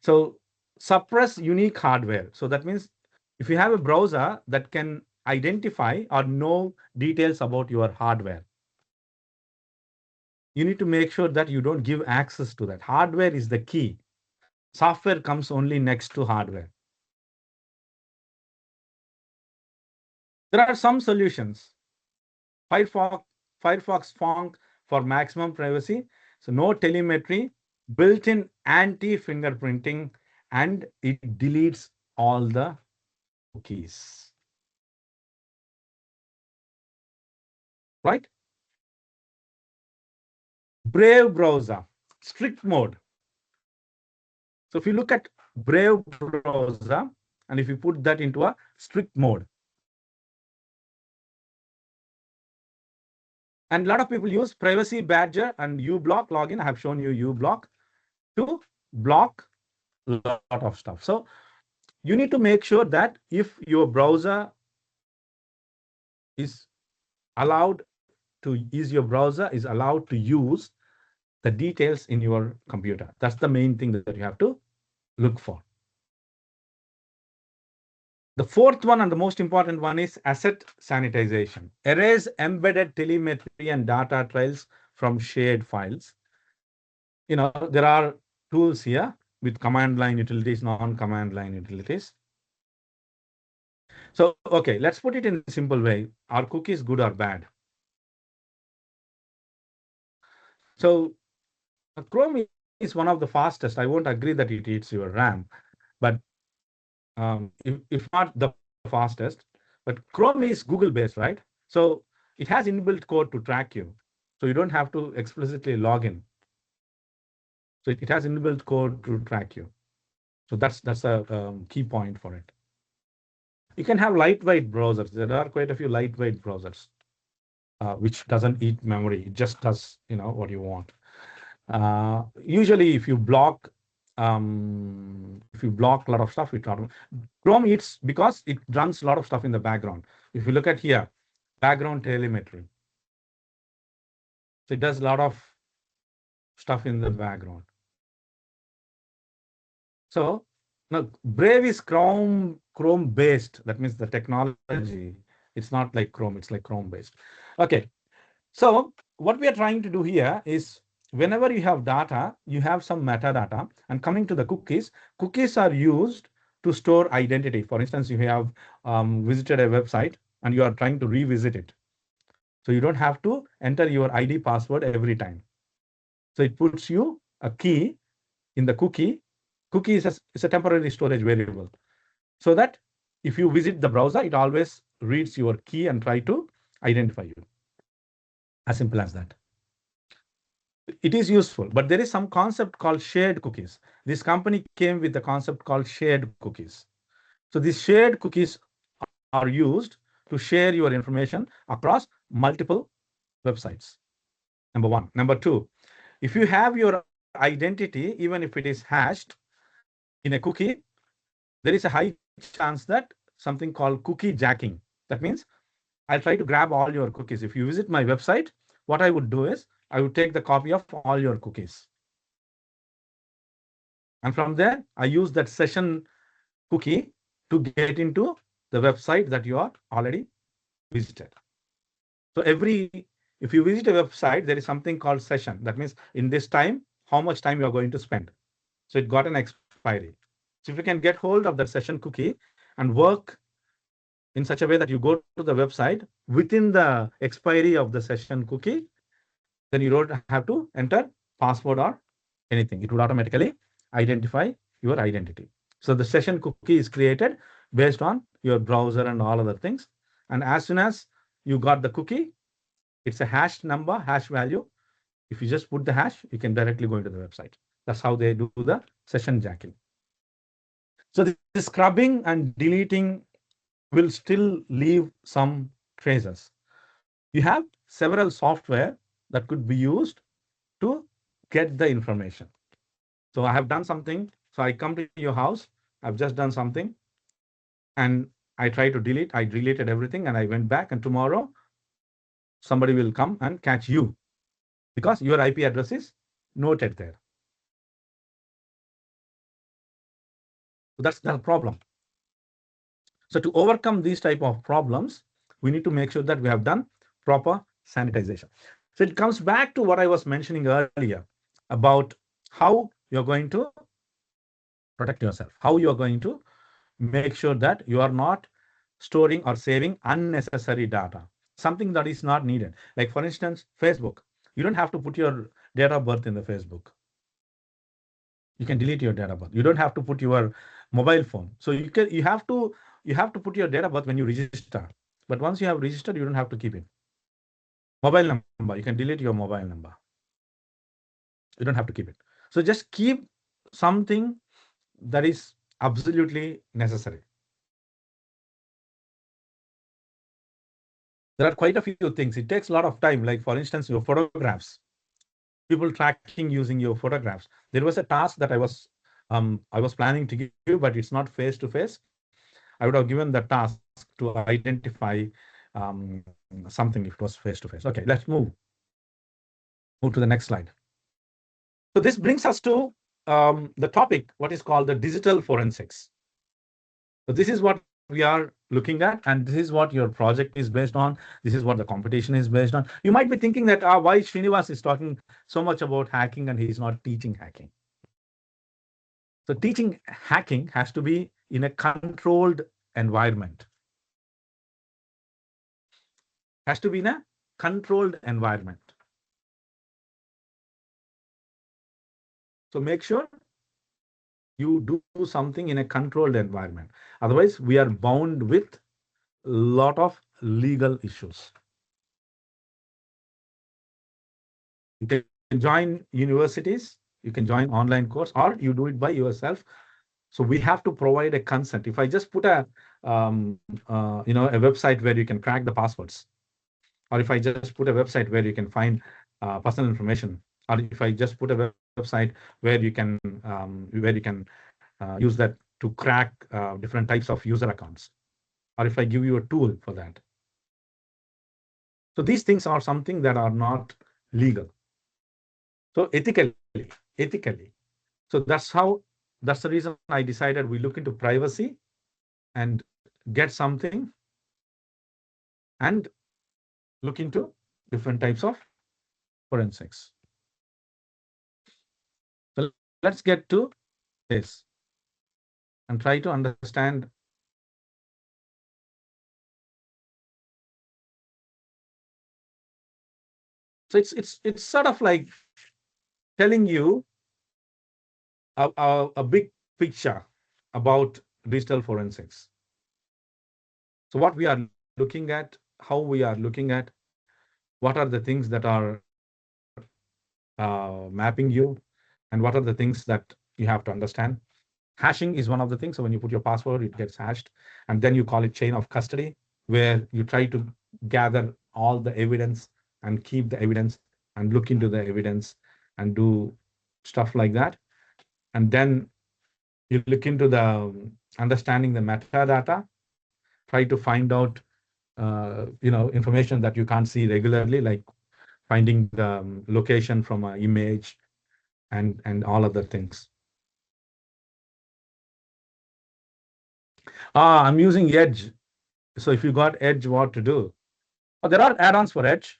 So suppress unique hardware. So that means if you have a browser that can identify or know details about your hardware, you need to make sure that you don't give access to that. Hardware is the key. Software comes only next to hardware. There are some solutions. Firefox, Firefox Funk for maximum privacy. So no telemetry, built-in anti-fingerprinting, and it deletes all the cookies. Right? Brave browser, strict mode. So if you look at Brave browser, and if you put that into a strict mode, and a lot of people use privacy badger and uBlock login. I have shown you uBlock to block a lot of stuff. So you need to make sure that if your browser is your browser is allowed to use the details in your computer. That's the main thing that you have to look for. The fourth one and the most important one is asset sanitization. Erase embedded telemetry and data trails from shared files. There are tools here with command line utilities, non-command line utilities. So, okay, let's put it in a simple way. Are cookies good or bad? So Chrome is one of the fastest. I won't agree that it eats your RAM, but if not the fastest, but Chrome is Google-based, right? So it has inbuilt code to track you. So you don't have to explicitly log in. So it has inbuilt code to track you. So that's a key point for it. You can have lightweight browsers. There are quite a few lightweight browsers, which doesn't eat memory. It just does, what you want. Usually, if you block a lot of stuff, Chrome eats because it runs a lot of stuff in the background. If you look at here, background telemetry. So it does a lot of stuff in the background. So now Brave is Chrome based. That means the technology. It's not like Chrome. It's like Chrome based. Okay. So what we are trying to do here is whenever you have data, you have some metadata. And coming to the cookies, cookies are used to store identity. For instance, you have visited a website and you are trying to revisit it. So you don't have to enter your ID password every time. So it puts you a key in the cookie. Cookie is a temporary storage variable. So that if you visit the browser, it always reads your key and try to identify you. As simple as that. It is useful, but there is some concept called shared cookies. This company came with the concept called shared cookies. So these shared cookies are used to share your information across multiple websites. Number one. Number two, if you have your identity, even if it is hashed in a cookie, there is a high chance that something called cookie jacking. That means I'll try to grab all your cookies. If you visit my website, what I would do is I would take the copy of all your cookies. And from there, I use that session cookie to get into the website that you are already visited. So if you visit a website, there is something called session. That means in this time, how much time you are going to spend. So it got an expiry. So if you can get hold of that session cookie and work in such a way that you go to the website within the expiry of the session cookie, then you don't have to enter password or anything. It would automatically identify your identity. So the session cookie is created based on your browser and all other things. And as soon as you got the cookie, it's a hash number, hash value. If you just put the hash, you can directly go into the website. That's how they do the session jacking. So the scrubbing and deleting will still leave some traces. You have several software that could be used to get the information. So I have done something. So I come to your house. I've just done something and I try to delete. I deleted everything and I went back. And tomorrow somebody will come and catch you because your IP address is noted there. So that's the problem. So to overcome these type of problems, we need to make sure that we have done proper sanitization. So it comes back to what I was mentioning earlier about how you're going to protect yourself, how you're going to make sure that you are not storing or saving unnecessary data, something that is not needed. Like for instance, Facebook, you don't have to put your date of birth in the Facebook. You can delete your date of birth. You don't have to put your mobile phone. So you have to put your date of birth when you register. But once you have registered, you don't have to keep it. Mobile number, you can delete your mobile number. You don't have to keep it. So just keep something that is absolutely necessary. There are quite a few things. It takes a lot of time. Like for instance, your photographs, people tracking using your photographs. There was a task that I was planning to give, but it's not face to face. I would have given the task to identify something if it was face to face. Okay, let's move to the next slide. So this brings us to the topic, what is called the digital forensics. So this is what we are looking at, and this is what your project is based on. This is what the competition is based on. You might be thinking that why Srinivas is talking so much about hacking and he's not teaching hacking. So teaching hacking has to be in a controlled environment. Has to be in a controlled environment. So make sure you do something in a controlled environment. Otherwise, we are bound with a lot of legal issues. You can join universities, you can join online course, or you do it by yourself. So we have to provide a consent. If I just put a website where you can crack the passwords, or if I just put a website where you can find personal information, or if I just put a website where you can use that to crack different types of user accounts, or if I give you a tool for that. So these things are something that are not legal. So ethically. So that's the reason I decided we look into privacy and get something and look into different types of forensics. So let's get to this and try to understand. So it's sort of like telling you a big picture about digital forensics. So what we are looking at, how we are looking at, what are the things that are mapping you, and what are the things that you have to understand. Hashing is one of the things. So when you put your password, it gets hashed, and then you call it chain of custody, where you try to gather all the evidence and keep the evidence and look into the evidence and do stuff like that. And then you look into the understanding the metadata, try to find out information that you can't see regularly, like finding the location from an image and all other things. I'm using Edge. So if you got Edge, what to do? Oh, there are add-ons for Edge.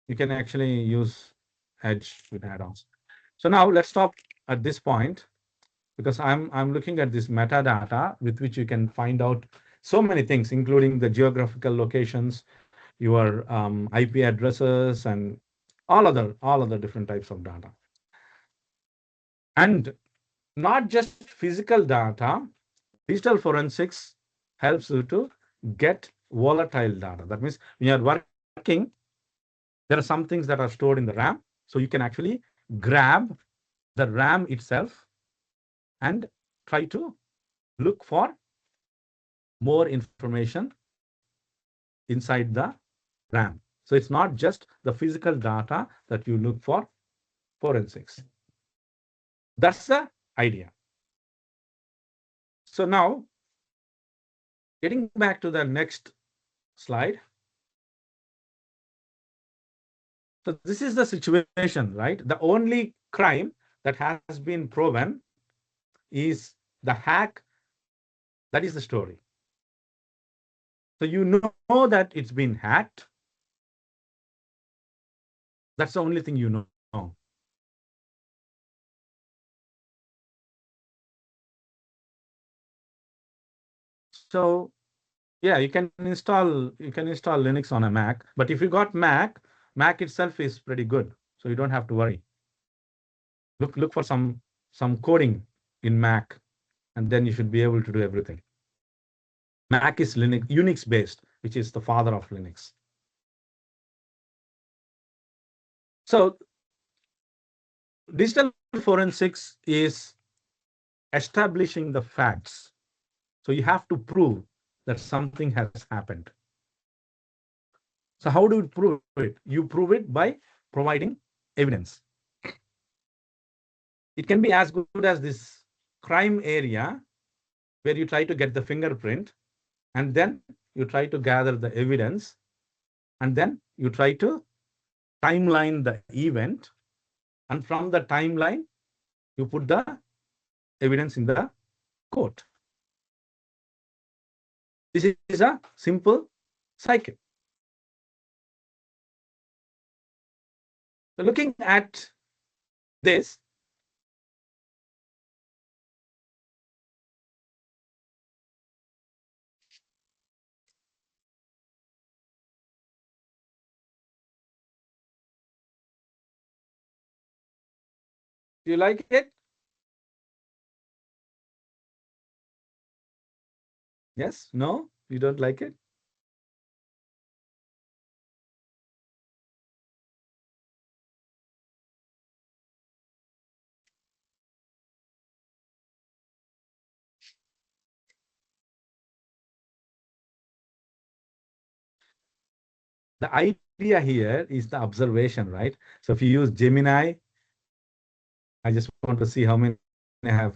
You can actually use Edge with add-ons. So now let's stop at this point, because I'm looking at this metadata with which you can find out so many things, including the geographical locations, your IP addresses, and all other different types of data. And not just physical data, digital forensics helps you to get volatile data. That means when you're working, there are some things that are stored in the RAM. So you can actually grab the RAM itself and try to look for more information inside the RAM. So it's not just the physical data that you look for forensics. That's the idea. So now, getting back to the next slide. So this is the situation, right? The only crime that has been proven is the hack. That is the story. So you know that it's been hacked. That's the only thing you know. So yeah, you can install Linux on a Mac, but if you got Mac itself is pretty good, so you don't have to worry. Look for some coding in Mac, and then you should be able to do everything. Mac is Unix based, which is the father of Linux. So digital forensics is establishing the facts. So you have to prove that something has happened. So how do you prove it? You prove it by providing evidence. It can be as good as this crime area where you try to get the fingerprint, and then you try to gather the evidence, and then you try to timeline the event, and from the timeline, you put the evidence in the court. This is a simple cycle. So looking at this, do you like it? Yes? No? You don't like it? The idea here is the observation, right? So if you use Gemini, I just want to see how many have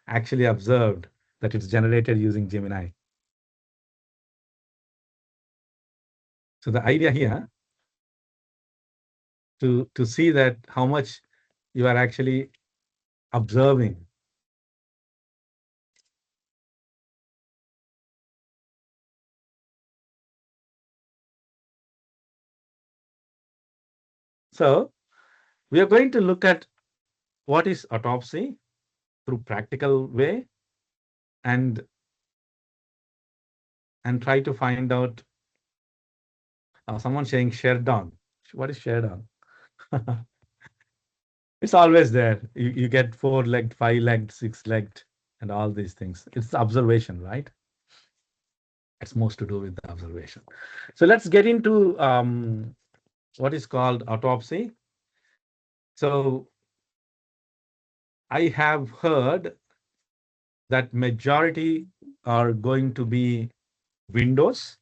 actually observed that it's generated using Gemini. So the idea here to see that how much you are actually observing. So we are going to look at what is autopsy through practical way, and try to find out. Someone saying share down. What is share down? It's always there. You get 4-legged, 5-legged, 6-legged, and all these things. It's the observation, right? It's most to do with the observation. So let's get into what is called autopsy. So I have heard that majority are going to be Windows.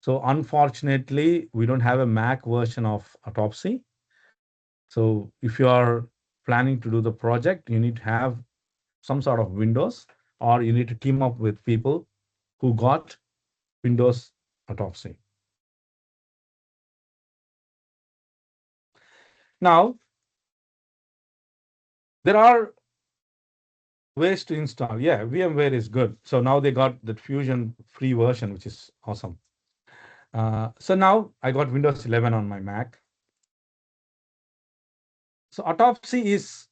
So unfortunately, we don't have a Mac version of autopsy. So if you are planning to do the project, you need to have some sort of Windows, or you need to team up with people who got Windows autopsy. Now, there are ways to install. Yeah, VMware is good. So now they got the Fusion free version, which is awesome. So now I got Windows 11 on my Mac. So autopsy is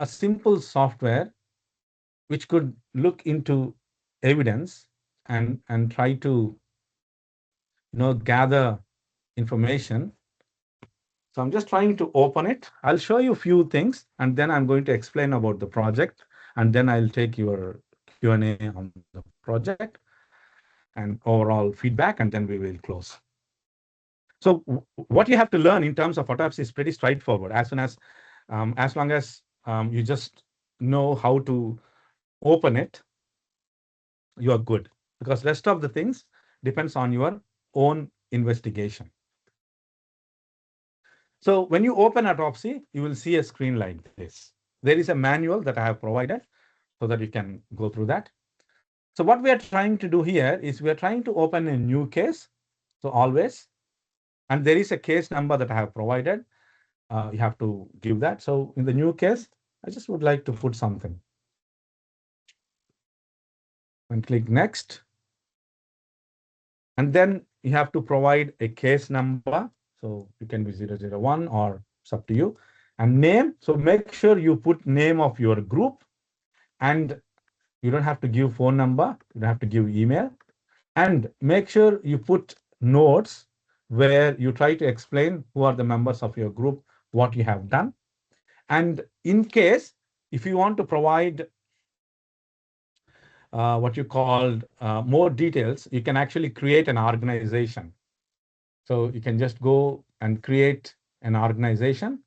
a simple software which could look into evidence and try to gather information. So I'm just trying to open it. I'll show you a few things, and then I'm going to explain about the project, and then I'll take your Q&A on the project and overall feedback, and then we will close. So what you have to learn in terms of autopsy is pretty straightforward. As long as you just know how to open it, you are good, because rest of the things depends on your own investigation. So when you open autopsy, you will see a screen like this. There is a manual that I have provided so that you can go through that. So what we are trying to do here is we are trying to open a new case. So always, and there is a case number that I have provided. You have to give that. So in the new case, I just would like to put something and click next. And then you have to provide a case number. So you can be 001 or it's up to you. And name. So make sure you put name of your group, and you don't have to give phone number. You don't have to give email. And make sure you put notes where you try to explain who are the members of your group, what you have done. And in case, if you want to provide what you called more details, you can actually create an organization. So you can just go and create an organization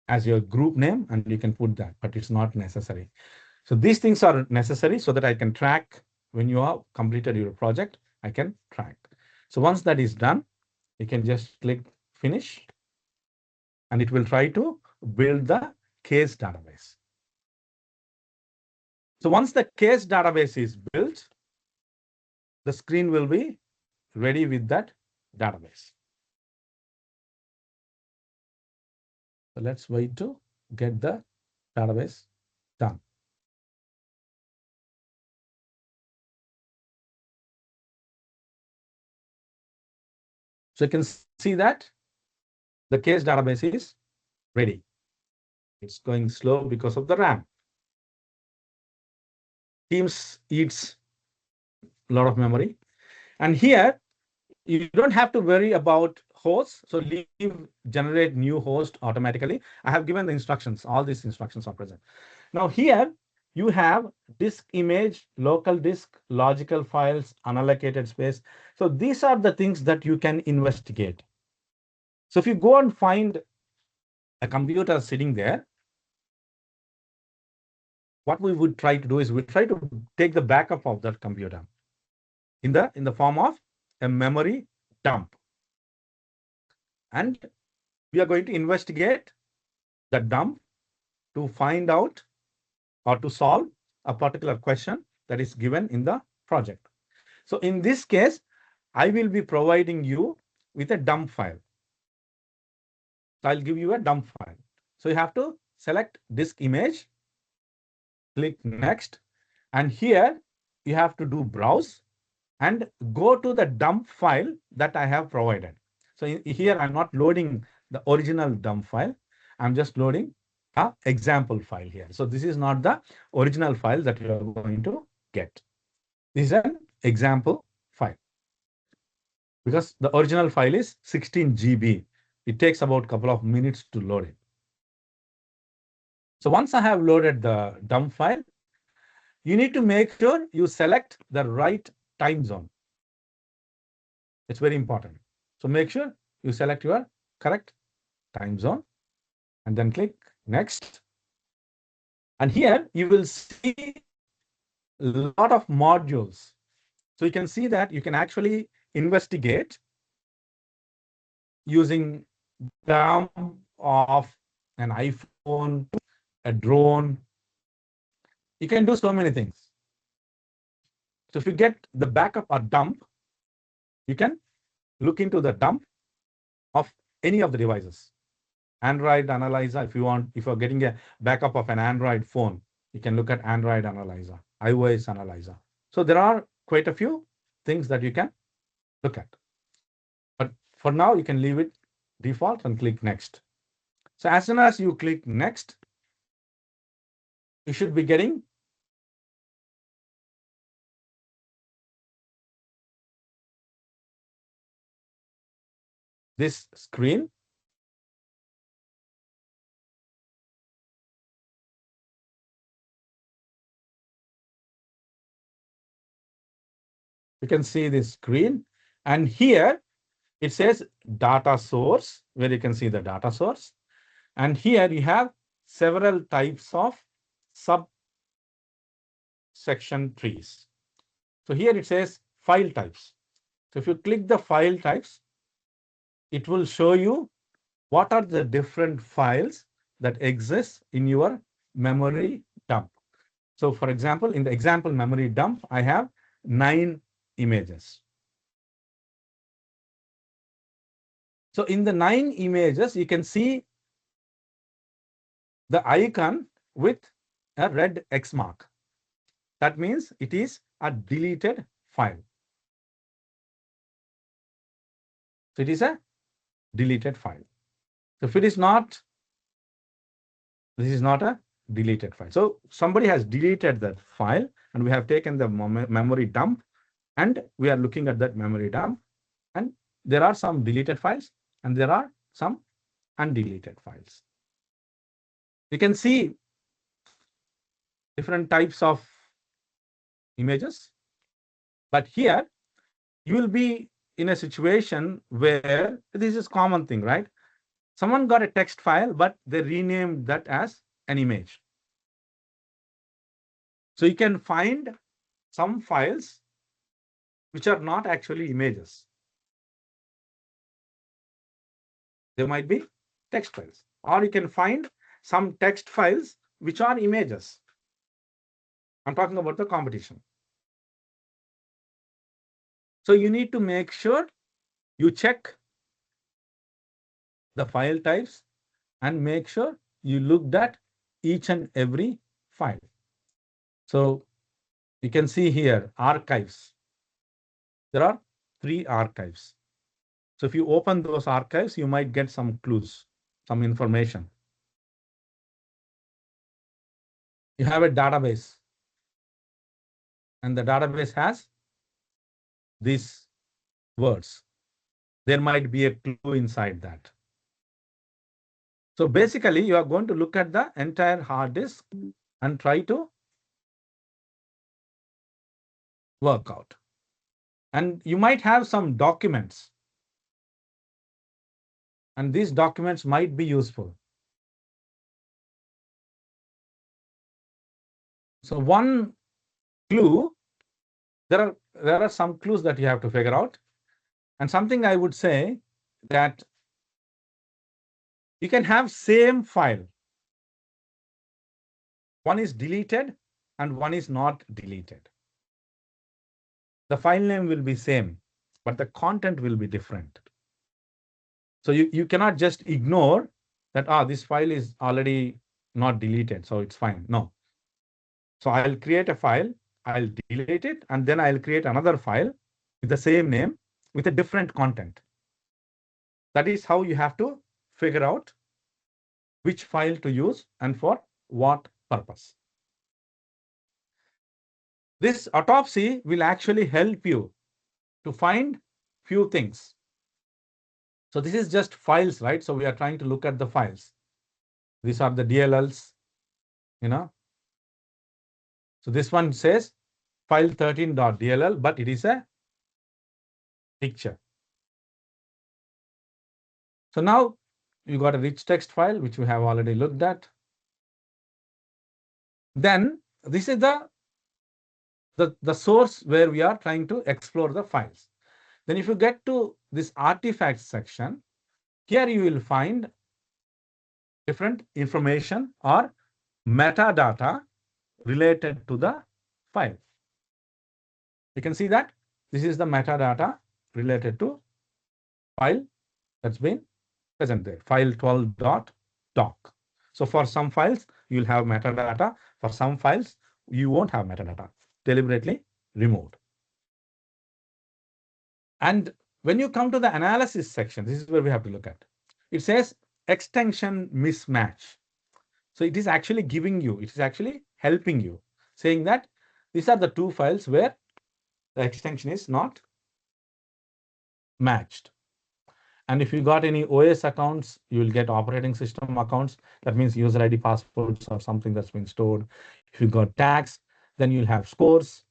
as your group name, and you can put that, but it's not necessary. So these things are necessary so that I can track when you have completed your project, I can track. So once that is done, you can just click finish, and it will try to build the case database. So once the case database is built, the screen will be ready with that database. So let's wait to get the database done. So you can see that the case database is ready. It's going slow because of the RAM. Teams eats a lot of memory. And here, you don't have to worry about hosts. So leave generate new host automatically. I have given the instructions. All these instructions are present. Now here, you have disk image, local disk, logical files, unallocated space. So these are the things that you can investigate. So if you go and find a computer sitting there, what we would try to do is we try to take the backup of that computer in the form of a memory dump. And we are going to investigate the dump to find out or to solve a particular question that is given in the project. So in this case, I will be providing you with a dump file. So I'll give you a dump file. So you have to select disk image, click next, and here you have to do browse and go to the dump file that I have provided. So here I'm not loading the original dump file. I'm just loading an example file here. So this is not the original file that you are going to get. This is an example file because the original file is 16 GB. It takes about a couple of minutes to load it. So once I have loaded the dump file, you need to make sure you select the right time zone. It's very important. So make sure you select your correct time zone and then click next. And here you will see a lot of modules. So you can see that you can actually investigate using dump of an iPhone, a drone. You can do so many things. So if you get the backup or dump, you can look into the dump of any of the devices. Android analyzer, if you're getting a backup of an Android phone, you can look at Android analyzer, iOS analyzer. So there are quite a few things that you can look at. But for now, you can leave it default and click next. So as soon as you click next, you should be getting this screen. You can see this screen, and here it says data source, where you can see the data source. And here you have several types of subsection trees. So here it says file types. So if you click the file types, it will show you what are the different files that exist in your memory dump. So for example, in the example memory dump, I have 9 images. So in the 9 images, you can see the icon with a red X mark. That means it is a deleted file. So it is a deleted file. So if it is not, this is not a deleted file. So somebody has deleted that file, and we have taken the memory dump, and we are looking at that memory dump, and there are some deleted files and there are some undeleted files. You can see different types of images, but here you will be in a situation where this is common thing, right? Someone got a text file, but they renamed that as an image. So you can find some files which are not actually images. They might be text files, or you can find some text files which are images. I'm talking about the competition. So you need to make sure you check the file types and make sure you looked at each and every file. So you can see here archives. There are 3 archives. So if you open those archives, you might get some clues, some information. You have a database, and the database has these words. There might be a clue inside that. So basically, you are going to look at the entire hard disk and try to work out. And you might have some documents, and these documents might be useful. So one clue, there are some clues that you have to figure out. And something I would say that you can have same file. One is deleted and one is not deleted. The file name will be same, but the content will be different. So you cannot just ignore that, this file is already not deleted, so it's fine. No. So I'll create a file, I'll delete it, and then I'll create another file with the same name with a different content. That is how you have to figure out which file to use and for what purpose. This autopsy will actually help you to find few things. So this is just files, right? So we are trying to look at the files. These are the DLLs, So this one says file 13.dll, but it is a picture. So now you got a rich text file, which we have already looked at. Then this is the source where we are trying to explore the files. Then if you get to this artifacts section, here you will find different information or metadata related to the file. You can see that this is the metadata related to file that's been present there, file 12.doc. So for some files, you'll have metadata. For some files, you won't have metadata, deliberately removed. And when you come to the analysis section, this is where we have to look at. It says extension mismatch. So it is actually giving you, it is actually helping you, saying that these are the two files where the extension is not matched. And if you got any OS accounts, you will get operating system accounts. That means user ID passwords or something that's been stored. If you got tags, then you'll have scores.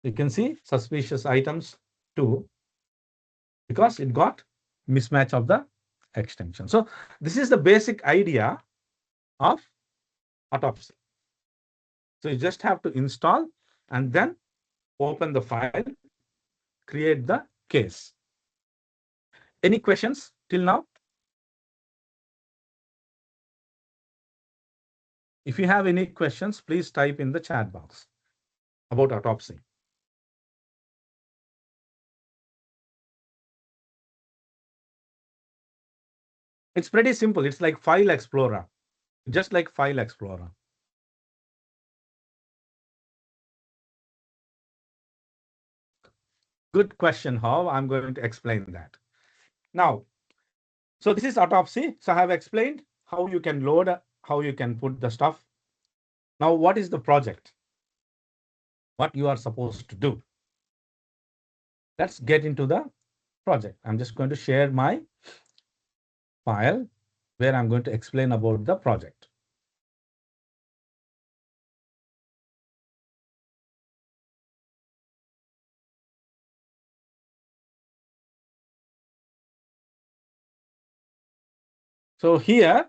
You can see suspicious items too, because it got mismatch of the extension. So this is the basic idea of autopsy. So you just have to install and then open the file, create the case. Any questions till now? If you have any questions, please type in the chat box about autopsy. It's pretty simple. It's like File Explorer, just like File Explorer. Good question, how I'm going to explain that. Now, so this is autopsy. So I have explained how you can load, how you can put the stuff. Now, what is the project? What you are supposed to do? Let's get into the project. I'm just going to share my file where I'm going to explain about the project. So here,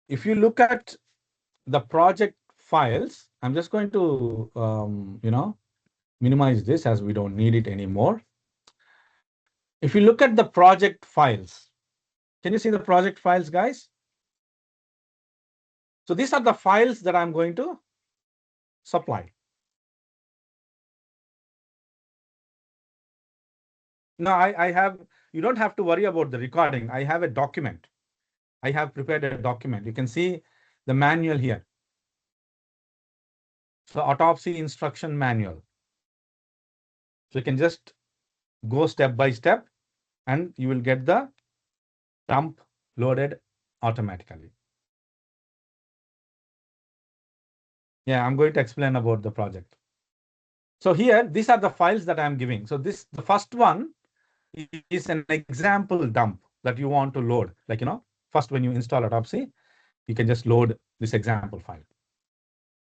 if you look at the project files, I'm just going to, minimize this as we don't need it anymore. If you look at the project files, can you see the project files, guys? So these are the files that I'm going to supply. Now I have, you don't have to worry about the recording. I have a document. I have prepared a document. You can see the manual here. So autopsy instruction manual. So you can just go step by step and you will get the dump loaded automatically. Yeah, I'm going to explain about the project. So here, these are the files that I'm giving. So the first one is an example dump that you want to load. Like, first when you install autopsy, you can just load this example file.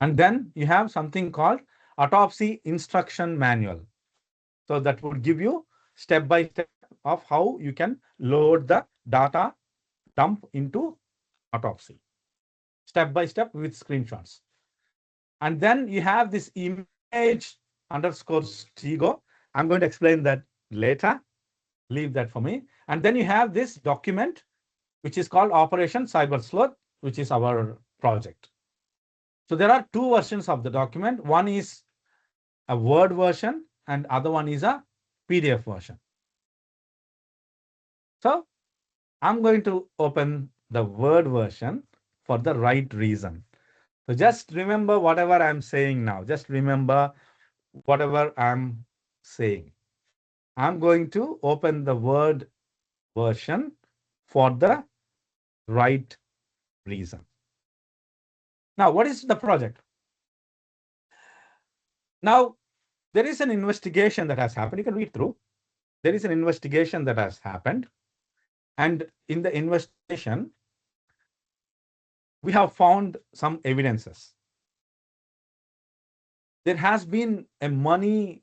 And then you have something called autopsy instruction manual. So that would give you step by step of how you can load the data dump into autopsy, step by step with screenshots. And then you have this image underscore Stigo. I'm going to explain that later. Leave that for me. And then you have this document, which is called Operation Cyber Sleuth, which is our project. So there are two versions of the document. One is a Word version and other one is a PDF version. So I'm going to open the Word version for the right reason. So just remember whatever I'm saying now. Just remember whatever I'm saying. I'm going to open the Word version for the right reason. Now, what is the project? Now, there is an investigation that has happened. You can read through. There is an investigation that has happened. And in the investigation, we have found some evidences. There has been a money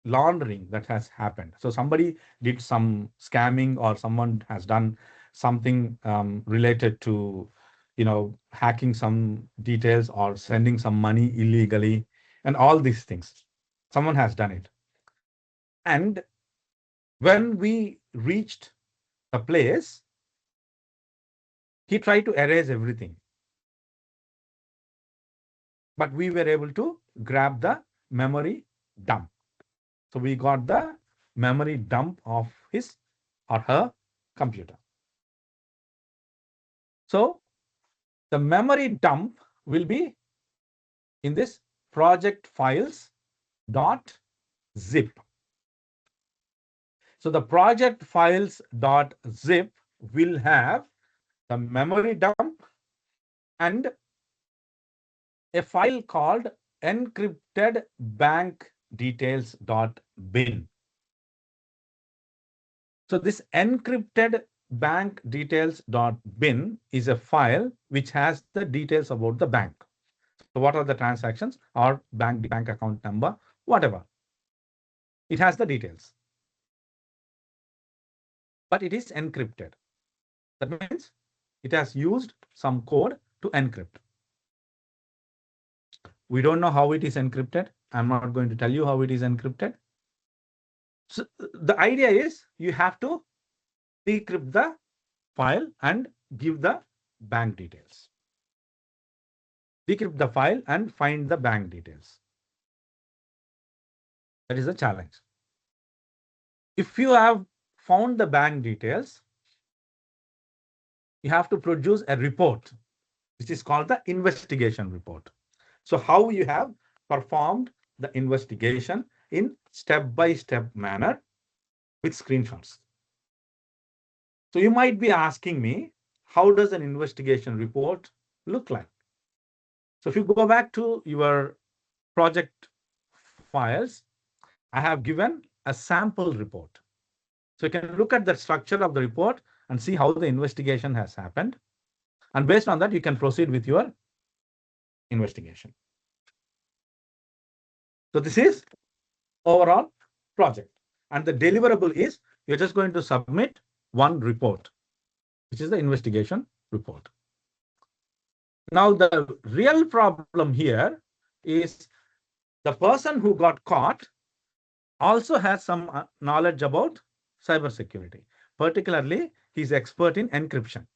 laundering that has happened. So somebody did some scamming or someone has done something related to, hacking some details or sending some money illegally and all these things. Someone has done it. And when we reached the place, he tried to erase everything. But we were able to grab the memory dump. So we got the memory dump of his or her computer. So the memory dump will be in this project files dot zip. So the project files dot zip will have the memory dump and a file called encrypted bank details.bin. So this encrypted bank details.bin is a file which has the details about the bank. So what are the transactions or bank account number, whatever. It has the details, but it is encrypted. That means it has used some code to encrypt. We don't know how it is encrypted. I'm not going to tell you how it is encrypted. So the idea is you have to decrypt the file and give the bank details. Decrypt the file and find the bank details. That is the challenge. If you have found the bank details, you have to produce a report, which is called the investigation report. So how you have performed the investigation in step-by-step manner with screenshots. So you might be asking me, how does an investigation report look like? So if you go back to your project files, I have given a sample report. So you can look at the structure of the report and see how the investigation has happened. And based on that, you can proceed with your investigation. So this is overall project. And the deliverable is you're just going to submit one report, which is the investigation report. Now, the real problem here is the person who got caught also has some knowledge about cybersecurity. Particularly, he's expert in encryption.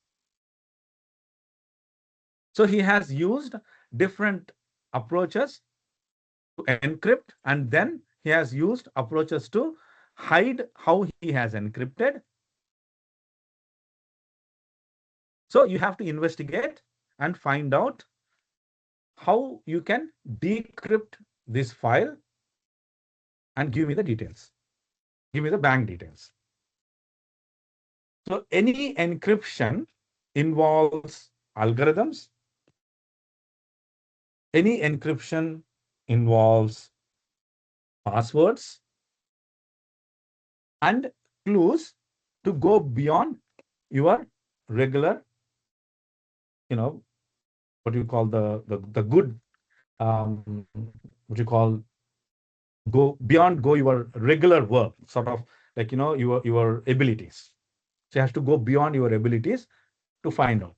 So he has used different approaches to encrypt, and then he has used approaches to hide how he has encrypted. So you have to investigate and find out how you can decrypt this file and give me the details. Give me the bank details. So any encryption involves algorithms. Any encryption involves passwords and clues to go beyond your regular, what you call the good, what you call go your regular work, sort of like, your abilities. So you have to go beyond your abilities to find out.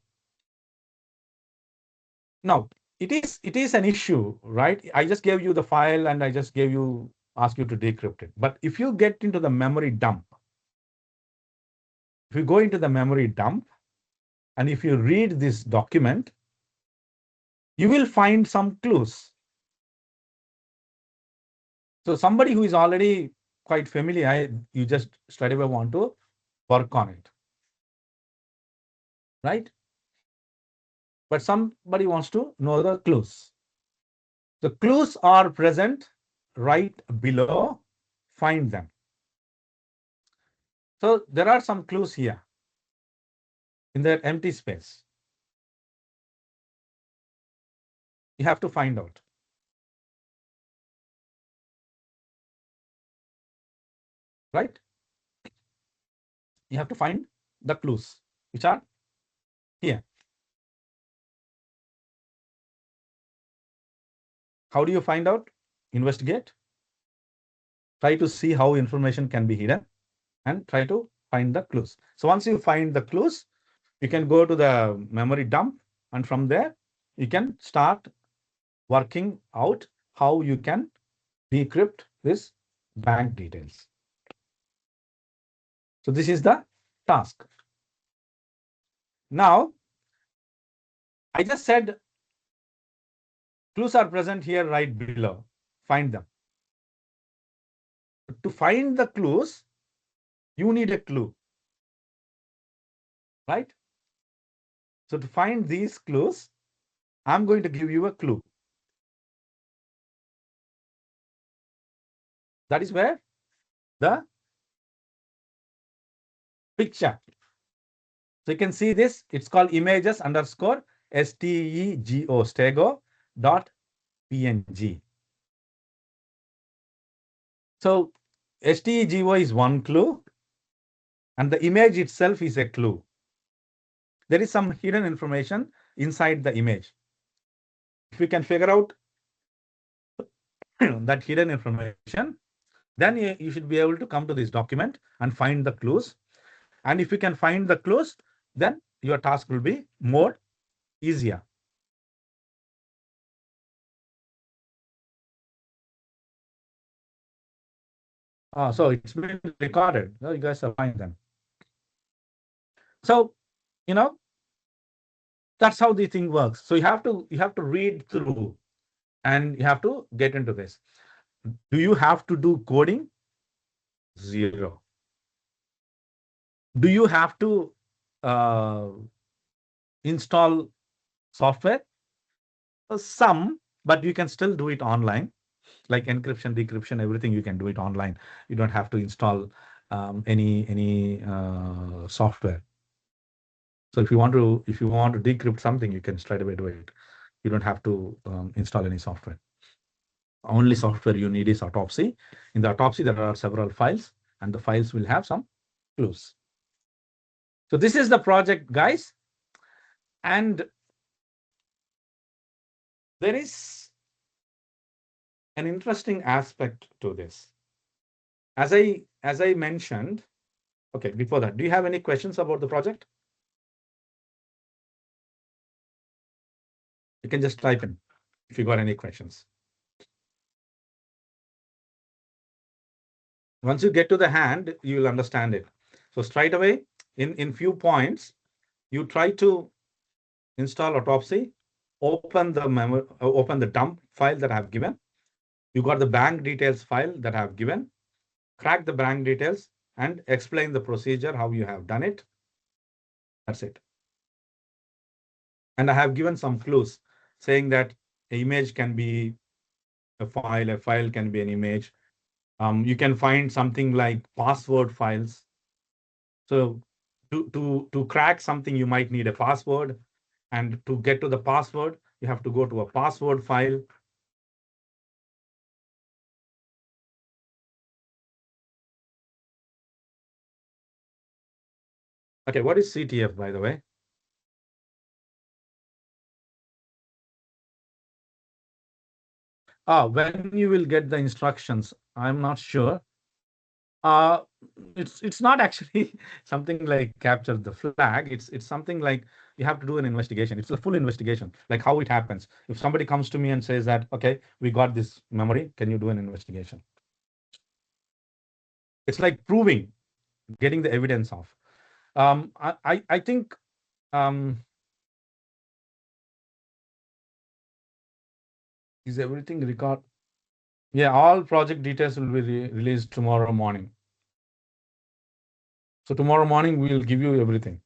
Now, it is an issue, right? I just gave you the file and I just ask you to decrypt it. But if you get into the memory dump, if you go into the memory dump and if you read this document, you will find some clues. So somebody who is already quite familiar, you just straight away want to work on it, right? But somebody wants to know the clues. The clues are present right below. Find them. So there are some clues here in that empty space. You have to find out. Right? You have to find the clues, which are here. How do you find out? Investigate. Try to see how information can be hidden and try to find the clues. So once you find the clues, you can go to the memory dump, and from there, you can start working out how you can decrypt this bank details. So this is the task. Now, I just said clues are present here right below. Find them. To find the clues, you need a clue, right? So to find these clues, I'm going to give you a clue. That is where the picture. So you can see this. It's called images underscore stego, stego. dot png. So STEGO is one clue, and the image itself is a clue. There is some hidden information inside the image. If we can figure out that hidden information, then you should be able to come to this document and find the clues. And if you can find the clues, then your task will be more easier. So it's been recorded. Oh, you guys are fine then. So, you know, that's how the thing works. So you have to read through and you have to get into this. Do you have to do coding? Zero. Do you have to uh, install software? Some, but you can still do it online, like encryption, decryption, everything you can do it online. You don't have to install any software. So if you want to decrypt something, you can straight away do it. You don't have to install any software. Only software you need is Autopsy. In the Autopsy, there are several files, and the files will have some clues. So this is the project, guys. And there is an interesting aspect to this. As I mentioned, okay, before that, do you have any questions about the project? You can just type in if you got any questions. Once you get to the hand, you will understand it. So straight away, in few points, you try to install Autopsy, open the dump file that I have given. You got the bank details file that I have given. Crack the bank details and explain the procedure, how you have done it. That's it. And I have given some clues saying that an image can be a file can be an image. You can find something like password files. So to crack something, you might need a password. And to get to the password, you have to go to a password file. Okay, what is CTF, by the way? When you will get the instructions, I'm not sure. Uh, it's not actually something like capture the flag. It's something like you have to do an investigation. It's a full investigation, like how it happens. If somebody comes to me and says that, okay, we got this memory, can you do an investigation? It's like proving, getting the evidence of. I think is everything record? Yeah, all project details will be released tomorrow morning. So tomorrow morning we will give you everything.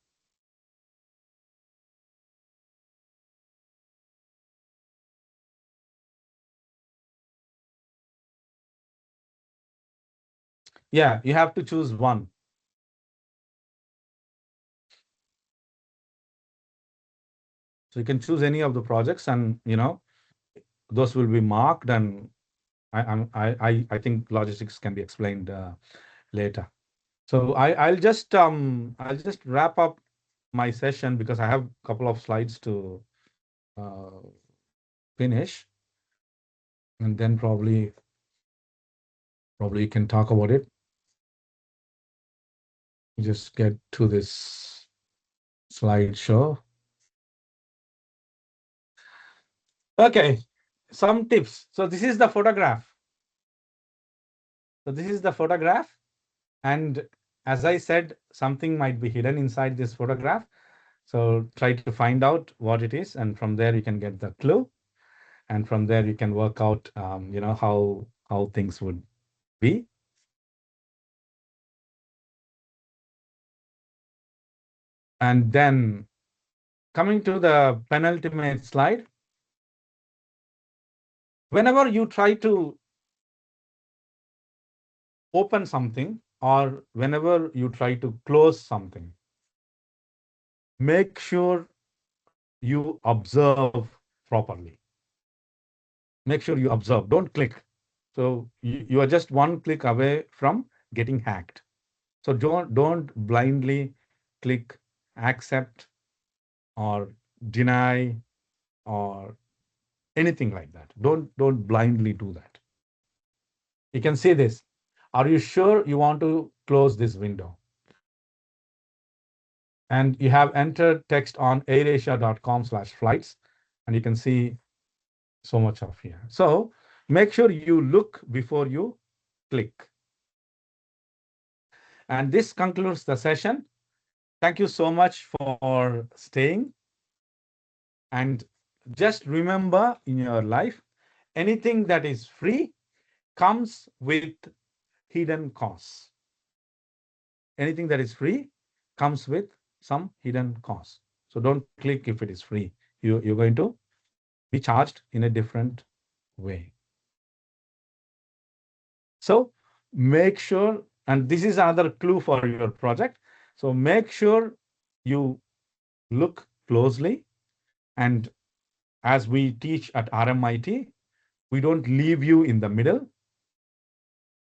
Yeah, you have to choose one. So you can choose any of the projects, and those will be marked. And I think logistics can be explained later. So I'll just wrap up my session because I have a couple of slides to uh, finish, and then probably you can talk about it. Just get to this slideshow. Okay, some tips. So this is the photograph. So this is the photograph. And as I said, something might be hidden inside this photograph. So try to find out what it is. And from there, you can get the clue. And from there, you can work out, how things would be. And then coming to the penultimate slide, whenever you try to open something or whenever you try to close something, make sure you observe properly. Make sure you observe, don't click. So you are just one click away from getting hacked. So don't blindly click accept or deny or anything like that. Don't blindly do that. You can see this. Are you sure you want to close this window? And you have entered text on airasia.com/flights, and you can see so much of here. So make sure you look before you click. And this concludes the session. Thank you so much for staying. And just remember in your life, anything that is free comes with hidden costs. Anything that is free comes with some hidden costs. So don't click if it is free. You're going to be charged in a different way. So make sure, and this is another clue for your project. So make sure you look closely. And as we teach at RMIT, we don't leave you in the middle.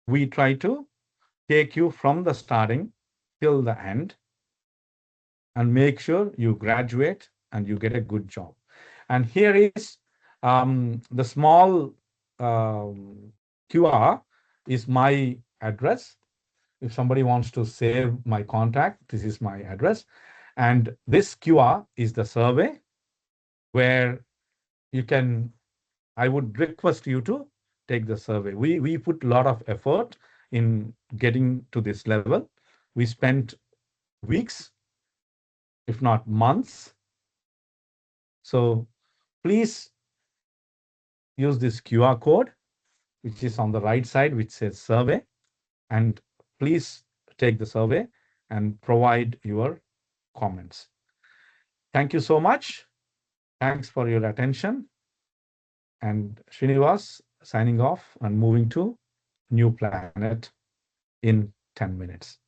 We try to take you from the starting till the end and make sure you graduate and you get a good job. And here is the small QR is my address. If somebody wants to save my contact, this is my address. And this QR is the survey where you can, I would request you to take the survey. We put a lot of effort in getting to this level. We spent weeks, if not months. So please use this QR code, which is on the right side, which says survey. And please take the survey and provide your comments. Thank you so much. Thanks for your attention. And Srinivas signing off and moving to new planet in 10 minutes.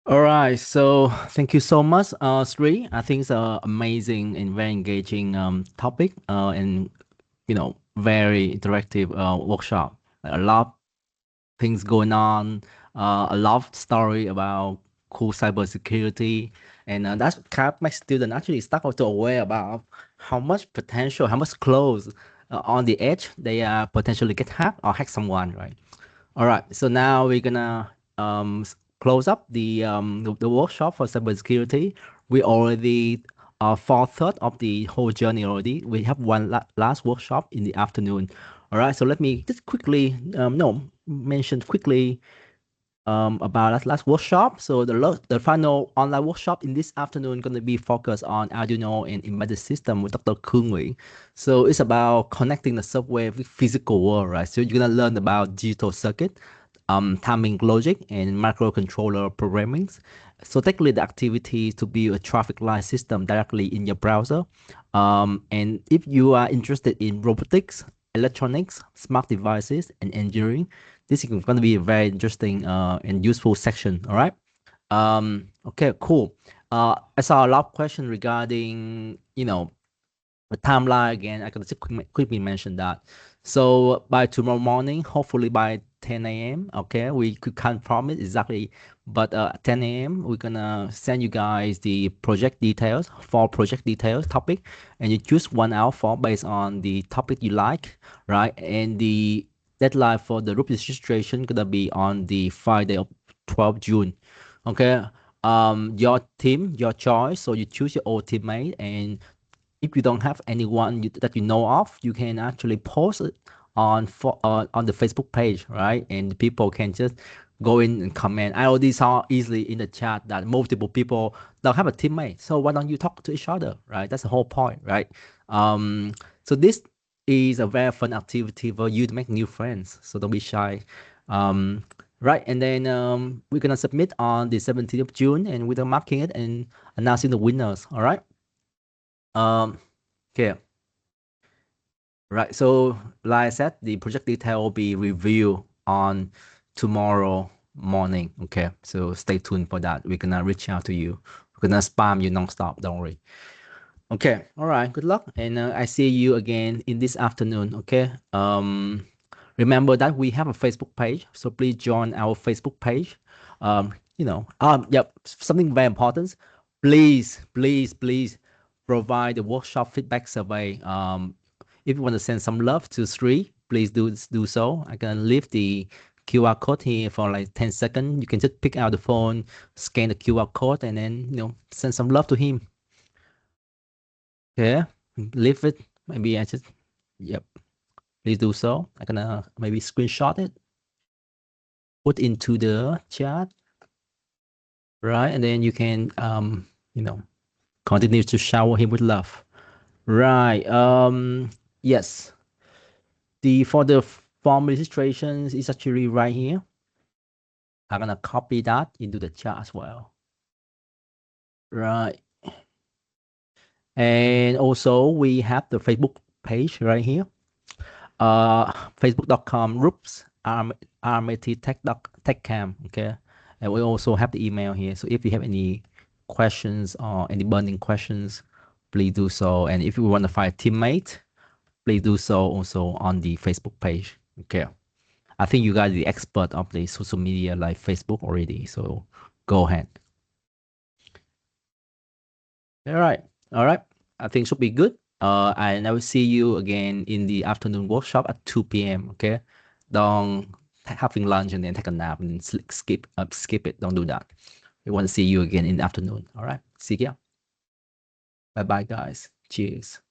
All right, so thank you so much, Sri. I think it's an amazing and very engaging topic, and very interactive workshop. A lot of things going on, a lot of story about cool cybersecurity, and that's kept my student actually start to aware about how much potential, how much close on the edge they potentially get hacked or hack someone, right? All right, so now we're gonna close up the workshop for cybersecurity. We already four third of the whole journey already. We have one last workshop in the afternoon. All right, so let me just quickly no mention quickly about last workshop. So the final online workshop in this afternoon going to be focused on Arduino and embedded system with Dr. Kung Wei. So it's about connecting the software with physical world, right? So you're gonna learn about digital circuit, timing logic, and microcontroller programming. So technically the activity is to build a traffic light system directly in your browser. And if you are interested in robotics, electronics, smart devices, and engineering, this is going to be a very interesting and useful section. All right. Okay, cool. I saw a lot of questions regarding, the timeline again. I can just quickly mention that. So by tomorrow morning, hopefully by 10 a.m. Okay, can't promise exactly, but 10 a.m. we're gonna send you guys the project details for project details topic, and you choose one out for based on the topic you like, right? And the deadline for the group registration gonna be on the Friday of 12 June. Okay. Your team, your choice. So you choose your old teammate, and if you don't have anyone that you know of, you can actually post it on the Facebook page, right? And people can just go in and comment. I already saw easily in the chat that multiple people don't have a teammate, so why don't you talk to each other, right? That's the whole point, right? So this is a very fun activity for you to make new friends. So don't be shy. Um, right, and then we're gonna submit on the 17th of June, and we're marking it and announcing the winners. All right. Um, okay. Right. So, like I said, the project detail will be reviewed on tomorrow morning. Okay, so stay tuned for that. We're gonna reach out to you. We're gonna spam you nonstop. Don't worry. Okay, all right. Good luck, and I see you again in this afternoon. Okay. Remember that we have a Facebook page, so please join our Facebook page. Yep. Something very important. Please provide the workshop feedback survey. If you want to send some love to Sri, please do so. I can leave the QR code here for like 10 seconds. You can just pick out the phone, scan the QR code, and then send some love to him. Yeah, leave it. Maybe I just, yep. Please do so. I'm gonna maybe screenshot it, put into the chat, right? And then you can, you know, continue to shower him with love, right? Yes. For the form registrations is actually right here. I'm gonna copy that into the chat as well, right? And also we have the Facebook page right here. Facebook.com groups RMIT Tech Camp. Okay, and we also have the email here. So if you have any questions or any burning questions, please do so. And if you want to find a teammate, please do so also on the Facebook page. Okay, I think you guys are the expert of the social media like Facebook already. So go ahead. All right. I think should be good. And I will see you again in the afternoon workshop at 2 p.m. Okay, don't having lunch and then take a nap and skip it. Don't do that. We want to see you again in the afternoon. All right. See ya. Bye bye, guys. Cheers.